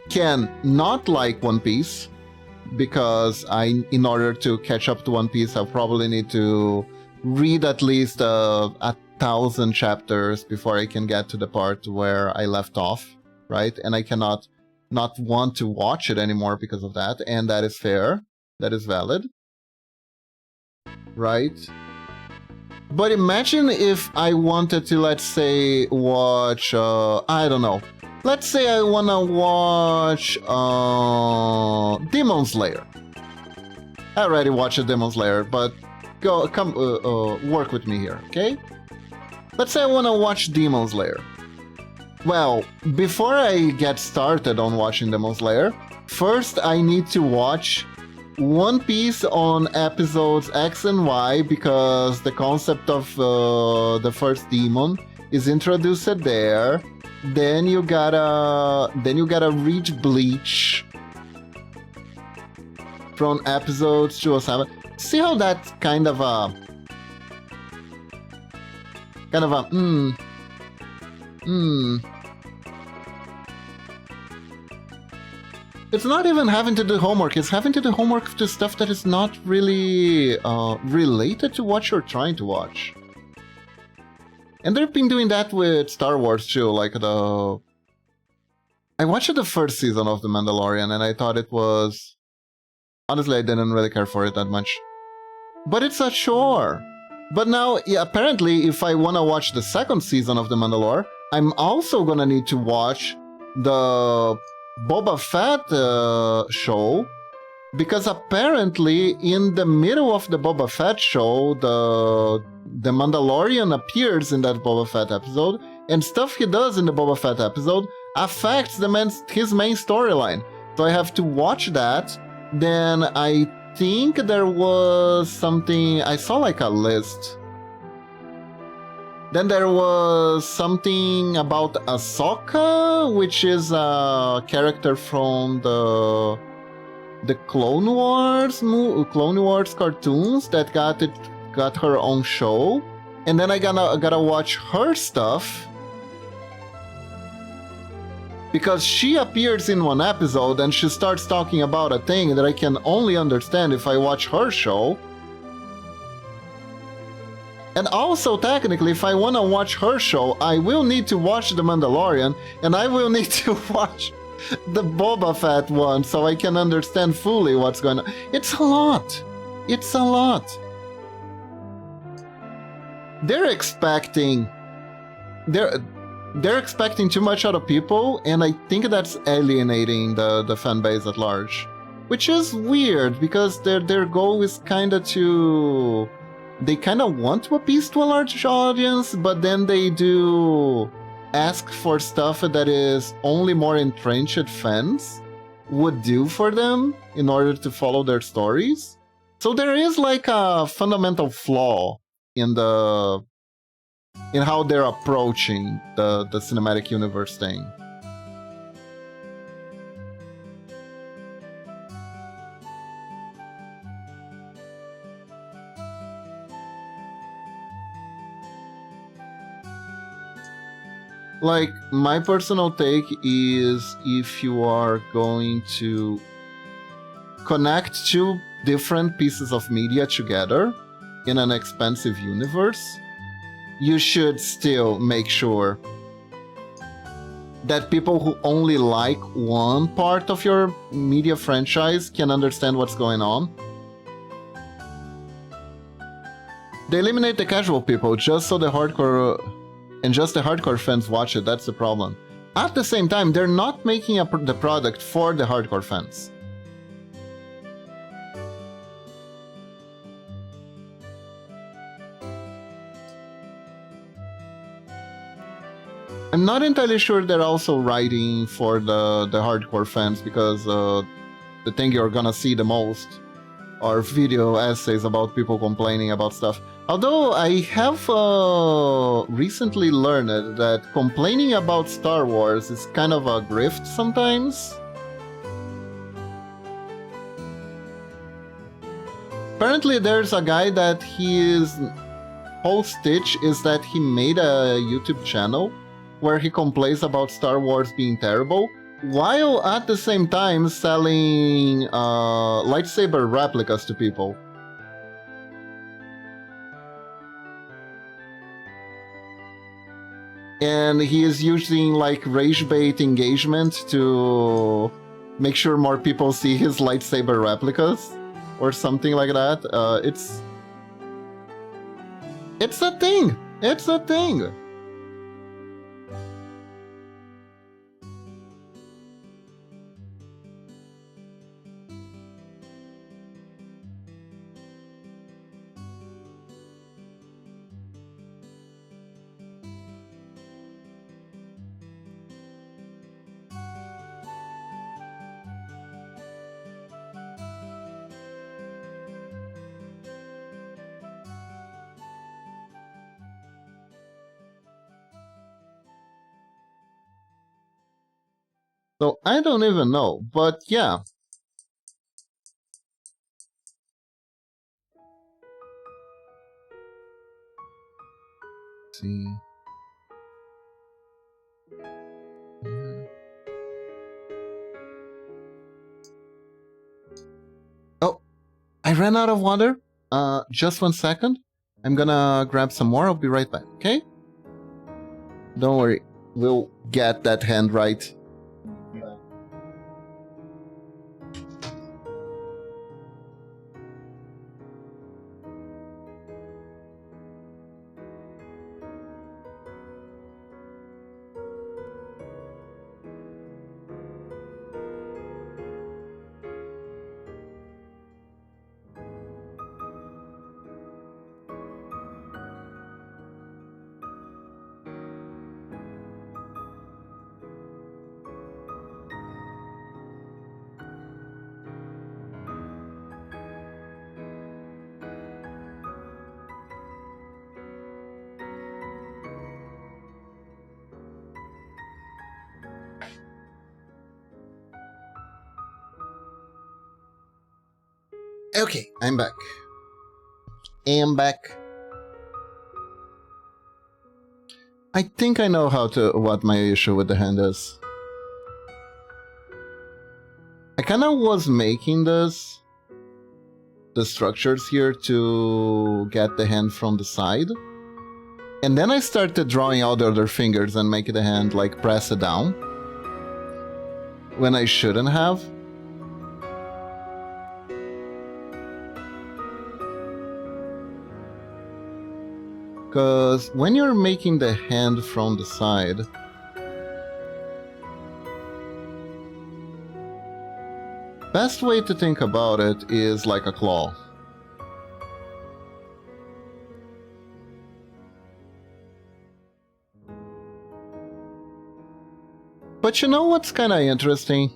can not like One Piece, because in order to catch up to One Piece, I'll probably need to read at least 1,000 chapters before I can get to the part where I left off, right? And I cannot not want to watch it anymore because of that, and that is fair. That is valid. Right? But imagine if I wanted to, let's say, watch, I don't know. Let's say I wanna watch Demon Slayer. I already watched Demon Slayer, but come work with me here, okay? Let's say I want to watch Demon Slayer. Well, before I get started on watching Demon Slayer, first I need to watch One Piece on episodes X and Y, because the concept of the first demon is introduced there. Then you gotta read Bleach from episodes 207. See how that's kind of a It's not even having to do homework, it's having to do homework to stuff that is not really related to what you're trying to watch. And they've been doing that with Star Wars too, like I watched the first season of The Mandalorian and I thought it was... Honestly, I didn't really care for it that much. But it's a chore. But now, yeah, apparently, if I want to watch the second season of The Mandalore, I'm also gonna need to watch the Boba Fett show, because apparently, in the middle of the Boba Fett show, the Mandalorian appears in that Boba Fett episode, and stuff he does in the Boba Fett episode affects his main storyline. So I have to watch that. Then I think there was something, I saw like a list. Then there was something about Ahsoka, which is a character from the Clone Wars cartoons that got her own show. And then I gotta watch her stuff, because she appears in one episode and she starts talking about a thing that I can only understand if I watch her show. And also, technically, if I want to watch her show, I will need to watch The Mandalorian, and I will need to watch the Boba Fett one so I can understand fully what's going on. It's a lot. It's a lot. They're expecting too much out of people, and I think that's alienating the fan base at large. Which is weird, because their goal is kinda to they kind of want to appease to a large audience, but then they do ask for stuff that is only more entrenched fans would do for them in order to follow their stories. So there is like a fundamental flaw in how they're approaching the cinematic universe thing. Like, my personal take is if you are going to connect two different pieces of media together in an expansive universe, you should still make sure that people who only like one part of your media franchise can understand what's going on. They eliminate the casual people just so the hardcore fans watch it. That's the problem. At the same time, they're not making the product for the hardcore fans. I'm not entirely sure they're also writing for the hardcore fans, because the thing you're gonna see the most are video essays about people complaining about stuff. Although I have recently learned that complaining about Star Wars is kind of a grift sometimes. Apparently there's a guy that his whole stitch is that he made a YouTube channel where he complains about Star Wars being terrible, while at the same time selling lightsaber replicas to people. And he is using like rage bait engagement to make sure more people see his lightsaber replicas or something like that. It's a thing. It's a thing. So I don't even know, but yeah. Let's see. Oh, I ran out of water. Just 1 second. I'm gonna grab some more. I'll be right back, okay? Don't worry. We'll get that hand right. Okay, I'm back. I think I know what my issue with the hand is. I kinda was making the structures here to get the hand from the side. And then I started drawing out the other fingers and make the hand like press it down. When I shouldn't have. Because when you're making the hand from the side, best way to think about it is like a claw. But you know what's kind of interesting?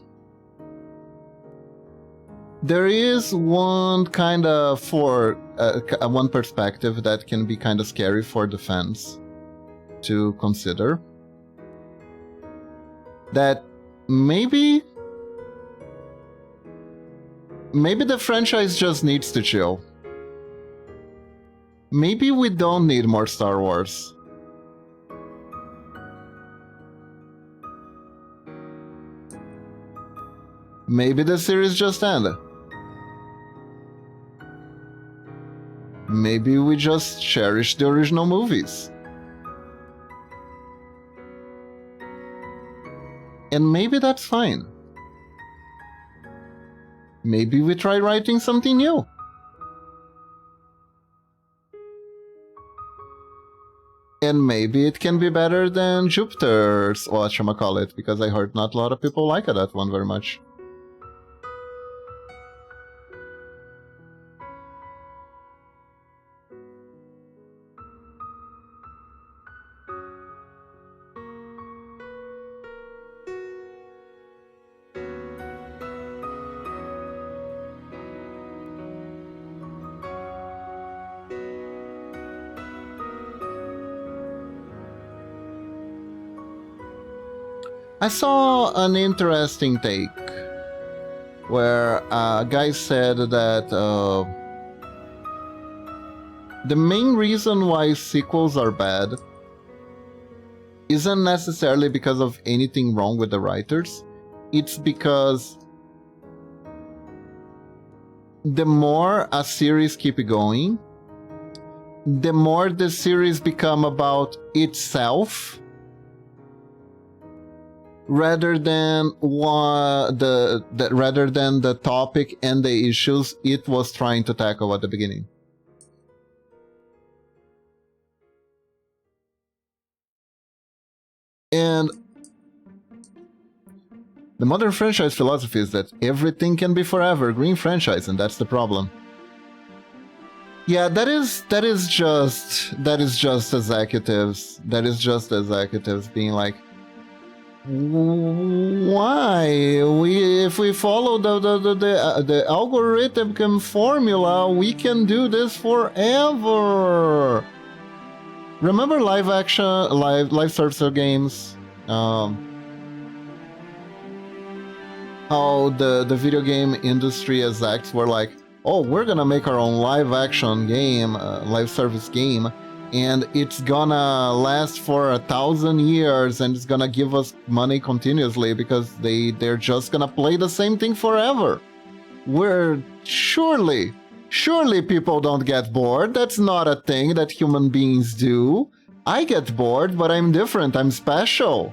There is one kind of one perspective that can be kind of scary for the fans to consider. That maybe the franchise just needs to chill. Maybe we don't need more Star Wars. Maybe the series just ended. Maybe we just cherish the original movies. And maybe that's fine. Maybe we try writing something new. And maybe it can be better than Jupiter's whatchamacallit, because I heard not a lot of people like that one very much. I saw an interesting take where a guy said that the main reason why sequels are bad isn't necessarily because of anything wrong with the writers. It's because the more a series keep going, the more the series become about itself rather than the topic and the issues it was trying to tackle at the beginning. And the modern franchise philosophy is that everything can be forever green franchise, and that's the problem. Yeah, that is just executives. That is just executives being like, why? If we follow the algorithm formula, we can do this forever. Remember live service games? How the video game industry execs were like, oh, we're gonna make our own live action game, live service game, and it's gonna last for 1,000 years, and it's gonna give us money continuously because they're just gonna play the same thing forever. Surely people don't get bored. That's not a thing that human beings do. I get bored, but I'm different. I'm special.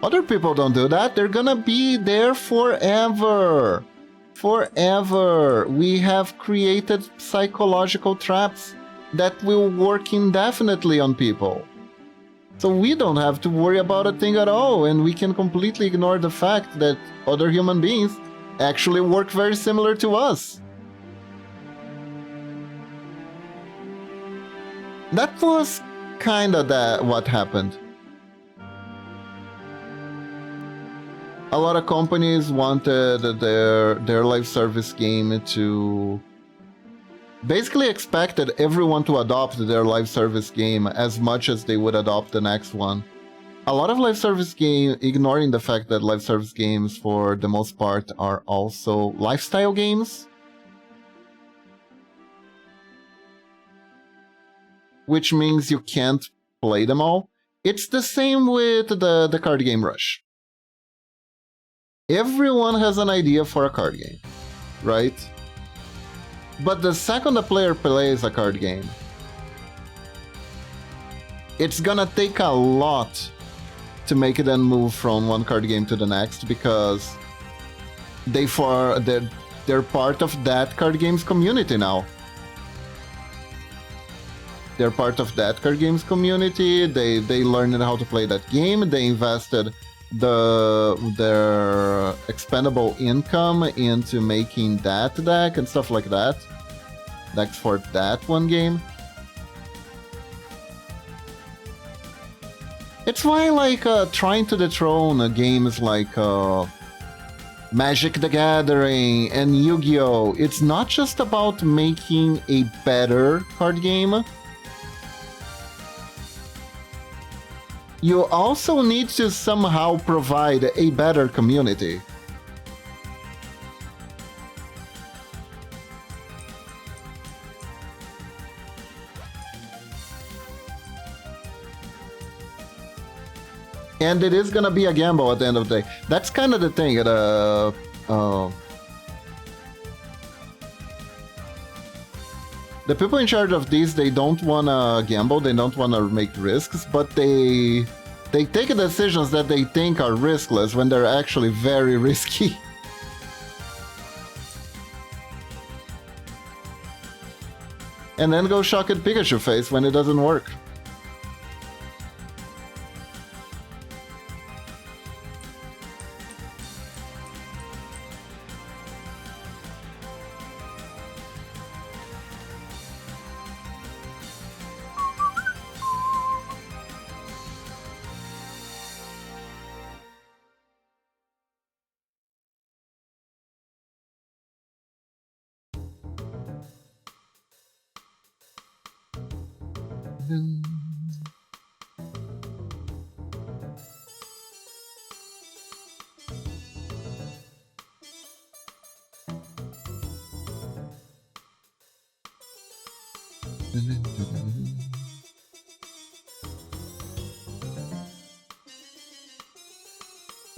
Other people don't do that. They're gonna be there forever. Forever. We have created psychological traps that will work indefinitely on people. So we don't have to worry about a thing at all, and we can completely ignore the fact that other human beings actually work very similar to us. That was kinda what happened. A lot of companies wanted their live service game to basically expected everyone to adopt their live service game as much as they would adopt the next one. A lot of live service games, ignoring the fact that live service games for the most part are also lifestyle games, which means you can't play them all. It's the same with the card game rush. Everyone has an idea for a card game, right? But the second a player plays a card game, it's gonna take a lot to make it then move from one card game to the next, because they're part of that card game's community now. They're part of that card game's community. They learned how to play that game. They invested their expendable income into making that deck and stuff like that. Decks for that one game. It's why, like, trying to dethrone games like Magic the Gathering and Yu-Gi-Oh! It's not just about making a better card game. You also need to somehow provide a better community. And it is gonna be a gamble at the end of the day. That's kind of the thing. The people in charge of these, they don't wanna gamble, they don't wanna make risks, but they take decisions that they think are riskless when they're actually very risky. And then go shock at Pikachu face when it doesn't work.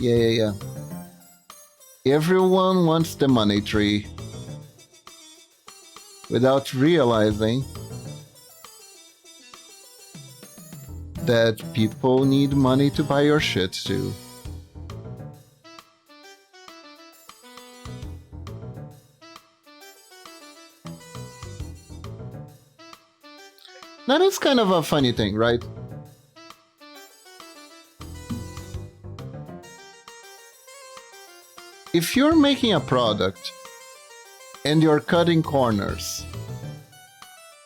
Yeah. Everyone wants the money tree without realizing that people need money to buy your shit too. That is kind of a funny thing, right? If you're making a product and you're cutting corners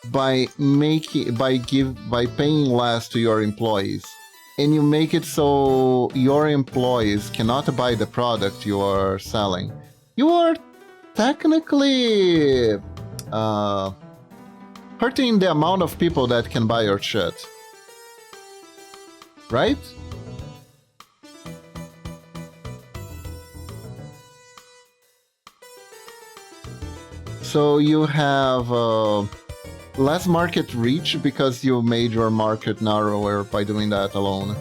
by paying less to your employees, and you make it so your employees cannot buy the product you are selling, you are technically hurting the amount of people that can buy your shit. Right? So you have less market reach because you made your market narrower by doing that alone.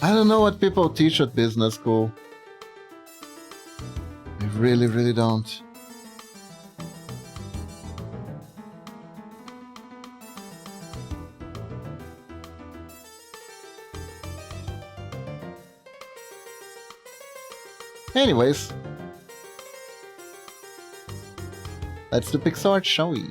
I don't know what people teach at business school. I really don't. Anyways, let's do Pixelart, shall we?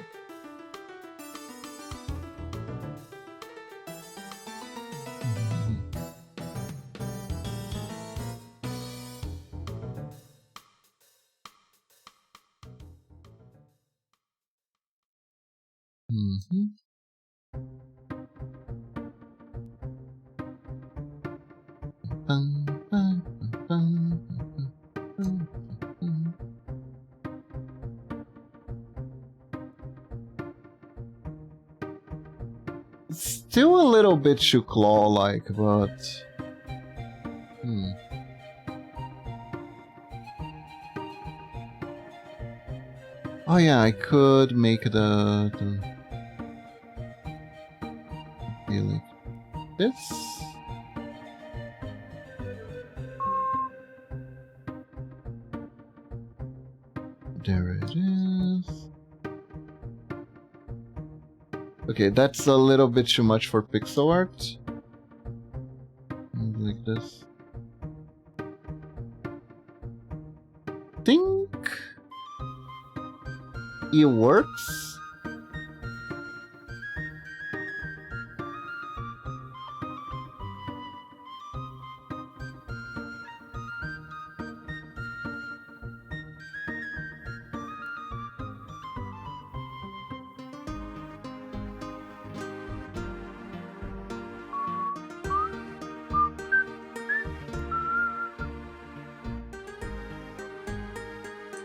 Still a little bit Claw-like, but... Oh yeah, I could make the like this. There it is. Okay, that's a little bit too much for pixel art. Like this. Think it works.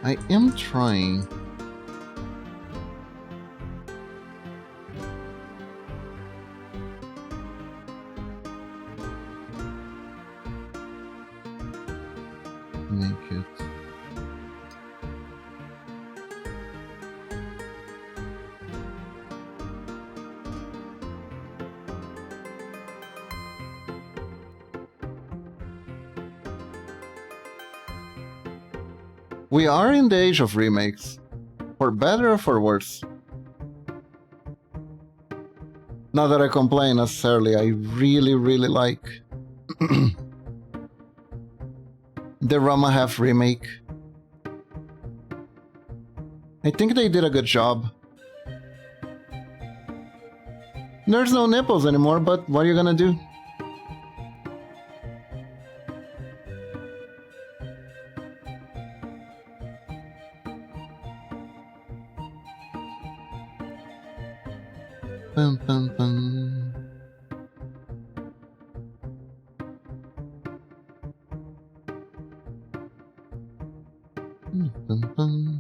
I am trying. Make it. We are in the age of remakes. For better or for worse. Not that I complain necessarily, I really like the Rama Half remake. I think they did a good job. There's no nipples anymore, but what are you gonna do? Bum, bum, bum. Bum, bum.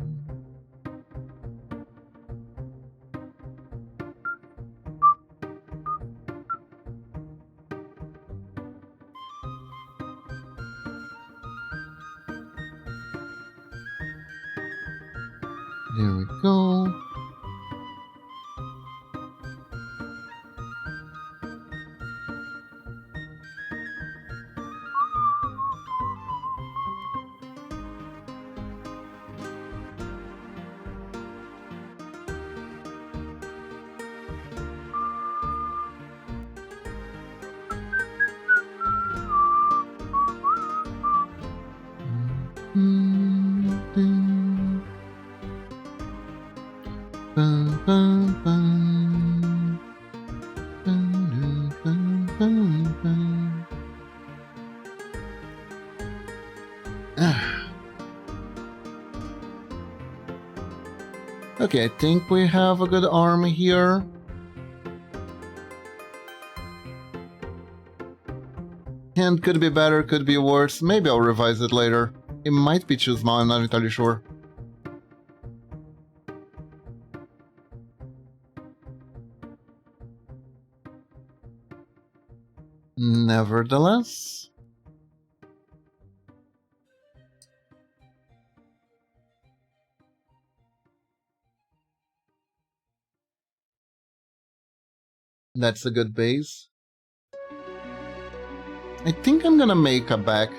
There we go. Okay, I think we have a good arm here. And could be better, could be worse. Maybe I'll revise it later. It might be too small, I'm not entirely sure. Nevertheless... that's a good base. I think I'm gonna make a back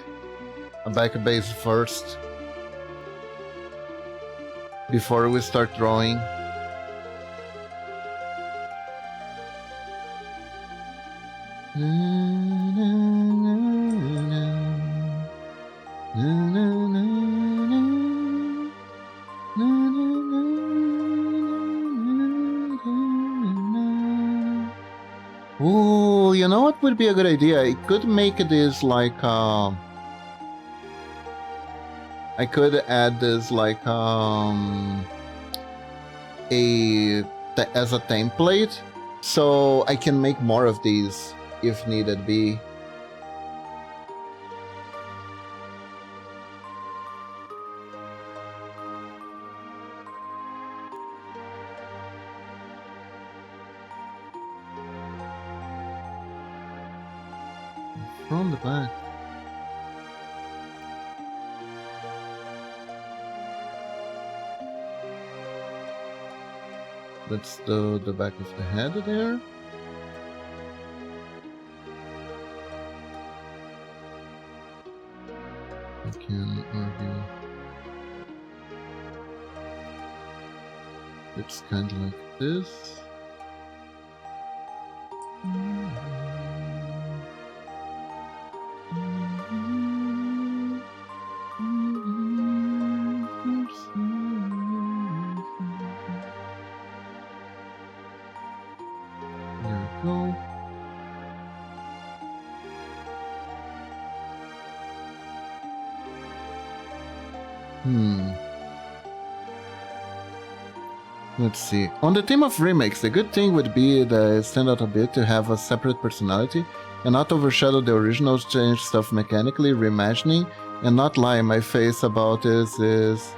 base first. Before we start drawing. Oh, you know what would be a good idea? I could make this like I could add this like as a template, so I can make more of these if needed be. From the back. That's the back of the head there. I can argue. It's kind of like this. Let's see. On the theme of remakes, the good thing would be that it stand out a bit to have a separate personality and not overshadow the originals, change stuff mechanically, reimagining, and not lie in my face about this is...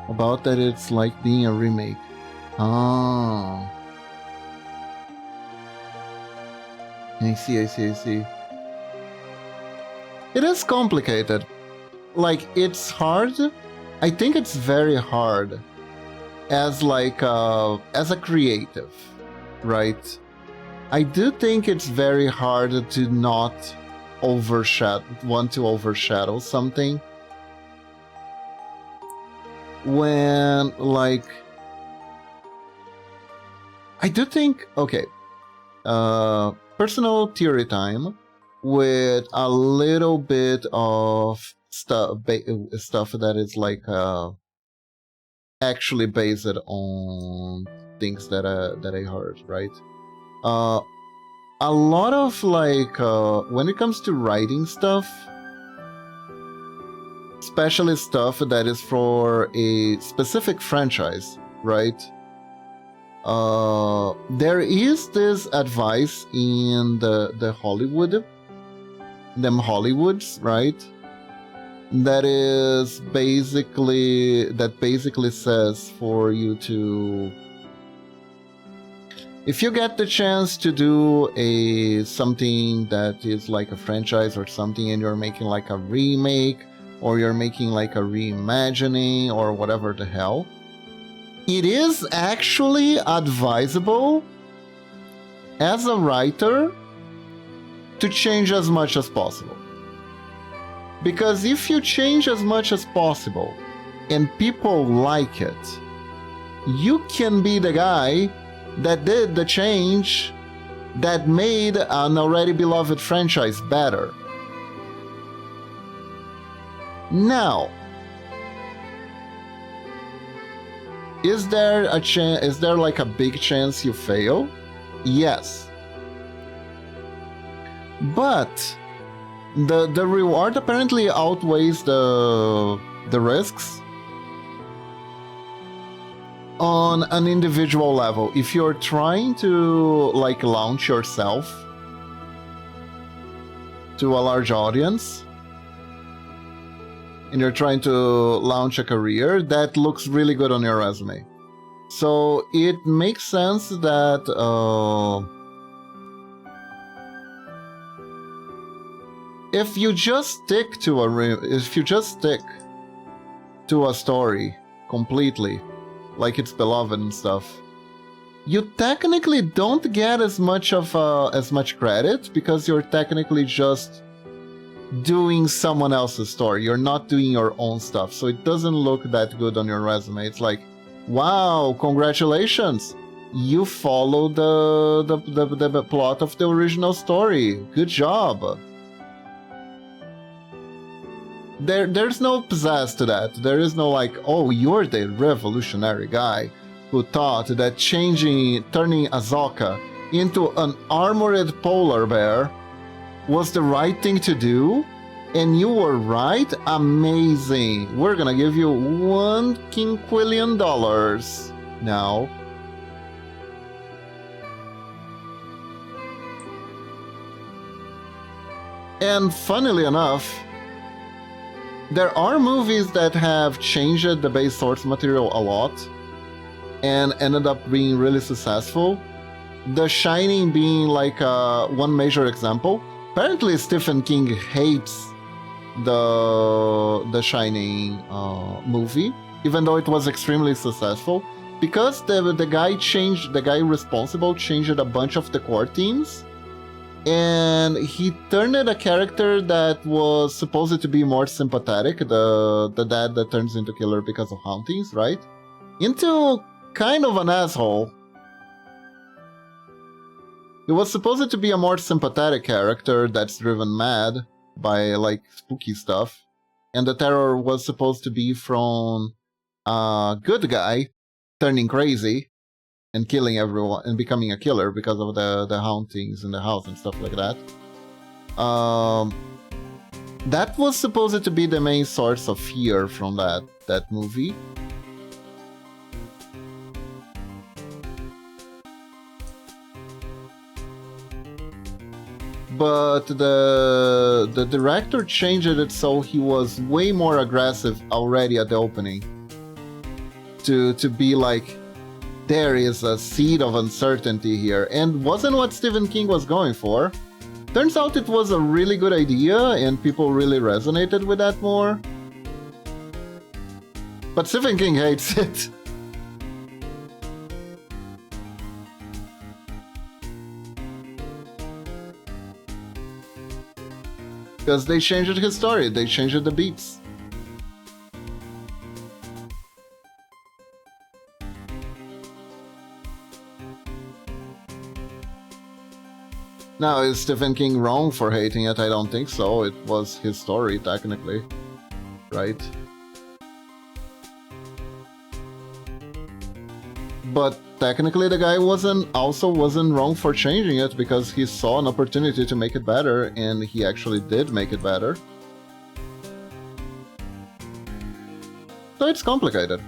About that it's like being a remake. Oh. I see. It is complicated. Like, it's hard. I think it's very hard as like as a creative, right? I do think it's very hard to not want to overshadow something when, like, I do think, okay, personal theory time with a little bit of stuff that is like actually based on things that I heard, right? A lot of like when it comes to writing stuff, especially stuff that is for a specific franchise, right? There is this advice in the Hollywoods, right? That basically says for you to, if you get the chance to do something that is like a franchise or something, and you're making like a remake, or you're making like a reimagining, or whatever the hell, it is actually advisable as a writer to change as much as possible. Because if you change as much as possible and people like it, you can be the guy that did the change that made an already beloved franchise better. Now, is there like a big chance you fail? Yes. But the reward apparently outweighs the risks on an individual level. If you're trying to like launch yourself to a large audience and you're trying to launch a career, that looks really good on your resume. So it makes sense that if you just stick to a story completely, like it's beloved and stuff, you technically don't get as much credit, because you're technically just doing someone else's story. You're not doing your own stuff, so it doesn't look that good on your resume. It's like, wow, congratulations, you followed the plot of the original story. Good job. There's no pizzazz to that. There is no like, oh, you're the revolutionary guy who thought that turning Ahsoka into an armored polar bear was the right thing to do, and you were right. Amazing. We're gonna give you $1 quinquillion now. And funnily enough, there are movies that have changed the base source material a lot and ended up being really successful. The Shining being like one major example. Apparently Stephen King hates the Shining movie, even though it was extremely successful, because the guy responsible changed a bunch of the core themes, and he turned a character that was supposed to be more sympathetic, the dad that turns into killer because of hauntings, right, into kind of an asshole. He was supposed to be a more sympathetic character that's driven mad by like spooky stuff, and the terror was supposed to be from a good guy turning crazy and killing everyone and becoming a killer because of the hauntings in the house and stuff like that. That was supposed to be the main source of fear from that movie. But the director changed it so he was way more aggressive already at the opening. to be like, there is a seed of uncertainty here, and wasn't what Stephen King was going for. Turns out it was a really good idea, and people really resonated with that more. But Stephen King hates it. Because they changed his story, they changed the beats. Now, is Stephen King wrong for hating it? I don't think so. It was his story, technically. Right? But technically the guy wasn't wrong for changing it, because he saw an opportunity to make it better, and he actually did make it better. So it's complicated.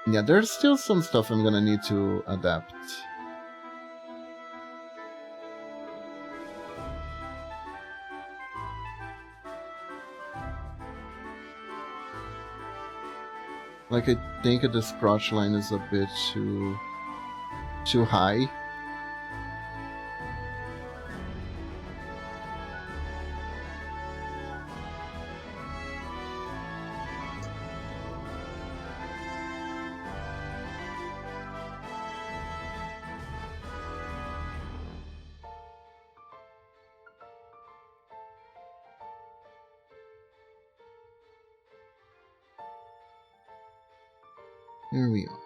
Yeah, there's still some stuff I'm gonna need to adapt. Like, I think this crotch line is a bit too high. Here we are.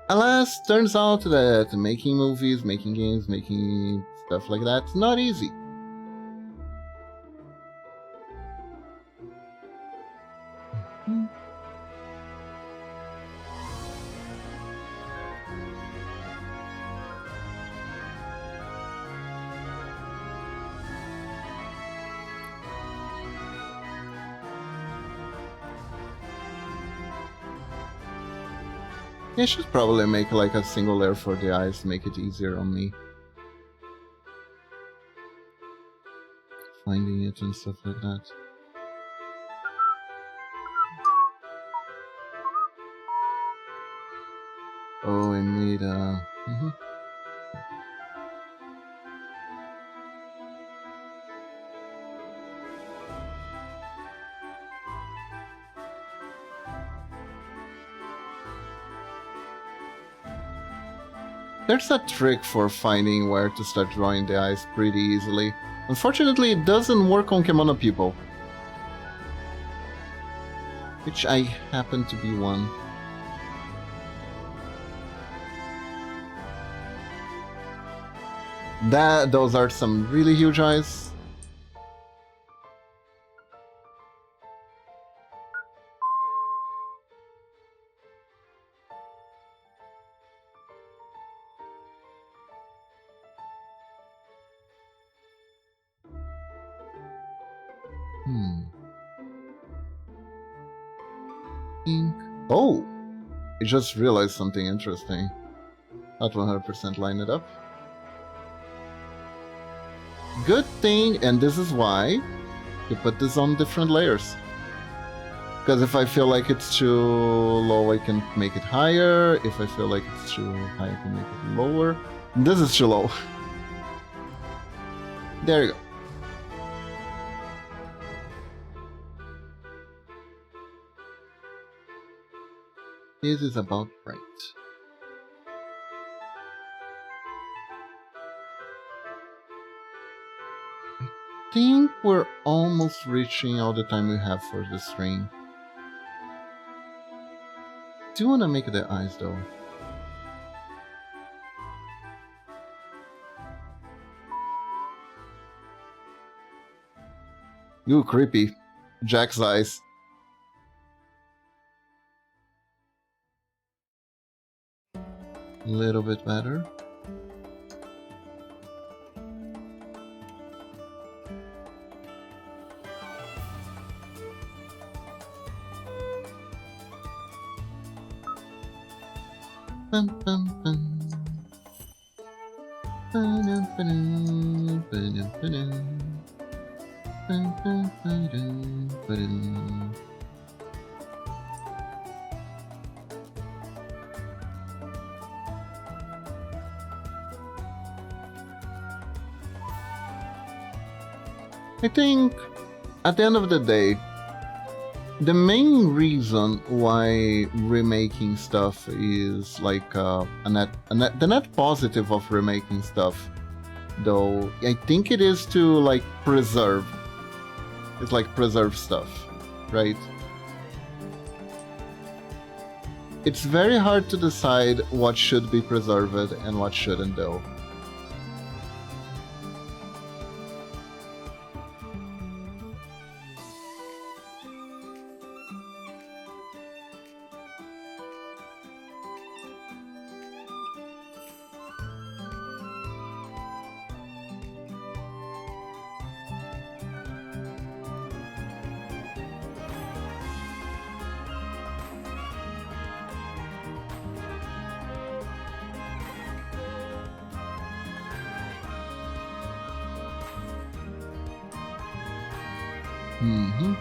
Alas, turns out that making movies, making games, making stuff like that's not easy. I should probably make like a single layer for the eyes to make it easier on me. Finding it and stuff like that. Oh, I made a... There's a trick for finding where to start drawing the eyes pretty easily. Unfortunately, it doesn't work on Kemono people. Which I happen to be one. Those are some really huge eyes. Oh! I just realized something interesting. Not 100% line it up. Good thing, and this is why, you put this on different layers. Because if I feel like it's too low, I can make it higher. If I feel like it's too high, I can make it lower. This is too low. There you go. This is about right. I think we're almost reaching all the time we have for the stream. Do you want to make the eyes though? You creepy. Jack's eyes. Little bit better. Bum, bum, bum. Ba-dum, ba-dum, ba-dum, ba-dum. Bum, bum, ba-dum, ba-dum. I think at the end of the day, the main reason why remaking stuff is like the net positive of remaking stuff, though, I think it is to like preserve. It's like preserve stuff, right? It's very hard to decide what should be preserved and what shouldn't, though. Mm-hmm.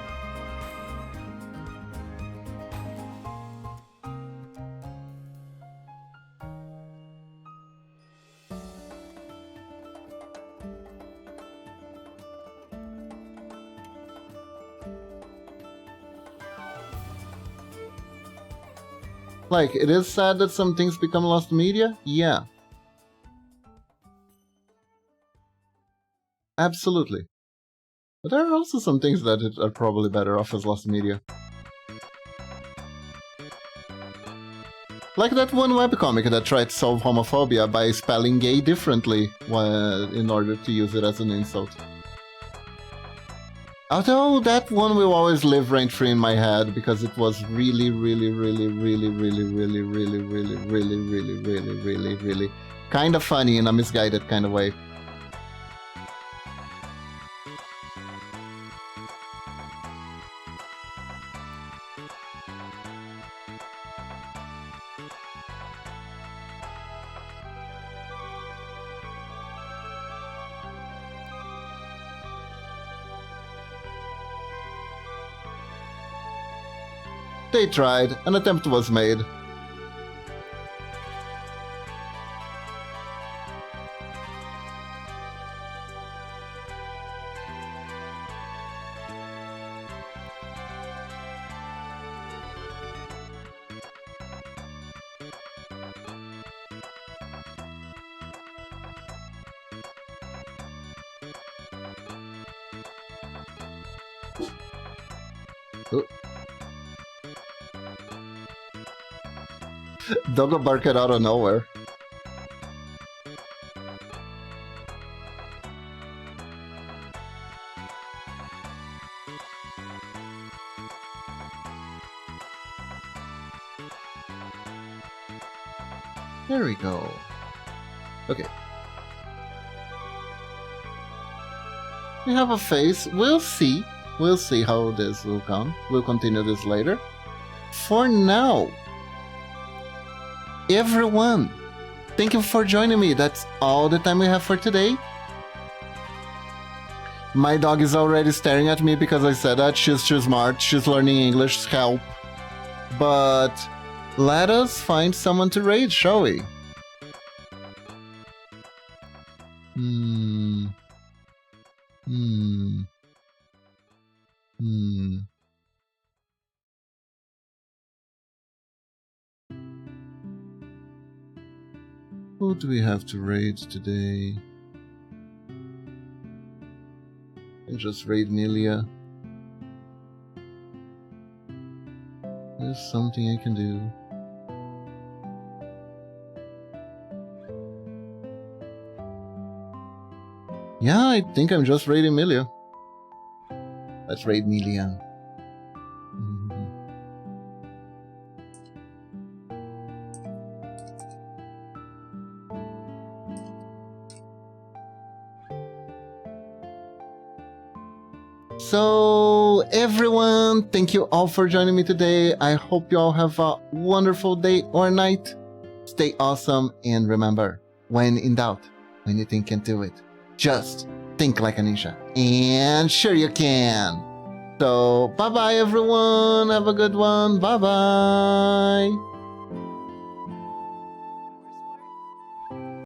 Like, it is sad that some things become lost media? Yeah. Absolutely. But there are also some things that are probably better off as lost media. Like that one webcomic that tried to solve homophobia by spelling gay differently in order to use it as an insult. Although that one will always live rent-free in my head because it was really kind of funny in a misguided kind of way. They tried, an attempt was made. Oh. Doggo barked out of nowhere. There we go. Okay. We have a face. We'll see. We'll see how this will come. We'll continue this later. For now, everyone, thank you for joining me. That's all the time we have for today. My dog is already staring at me because I said that. She's too smart. She's learning English. Help. But let us find someone to raid, shall we? Who do we have to raid today? And just raid Milia. There's something I can do. Yeah, I think I'm just raiding Milia. Let's raid Milia. So, everyone, thank you all for joining me today. I hope you all have a wonderful day or night. Stay awesome, and remember, when in doubt, when you think you can't do it, just think like a ninja. And sure you can. So, bye-bye, everyone. Have a good one. Bye-bye.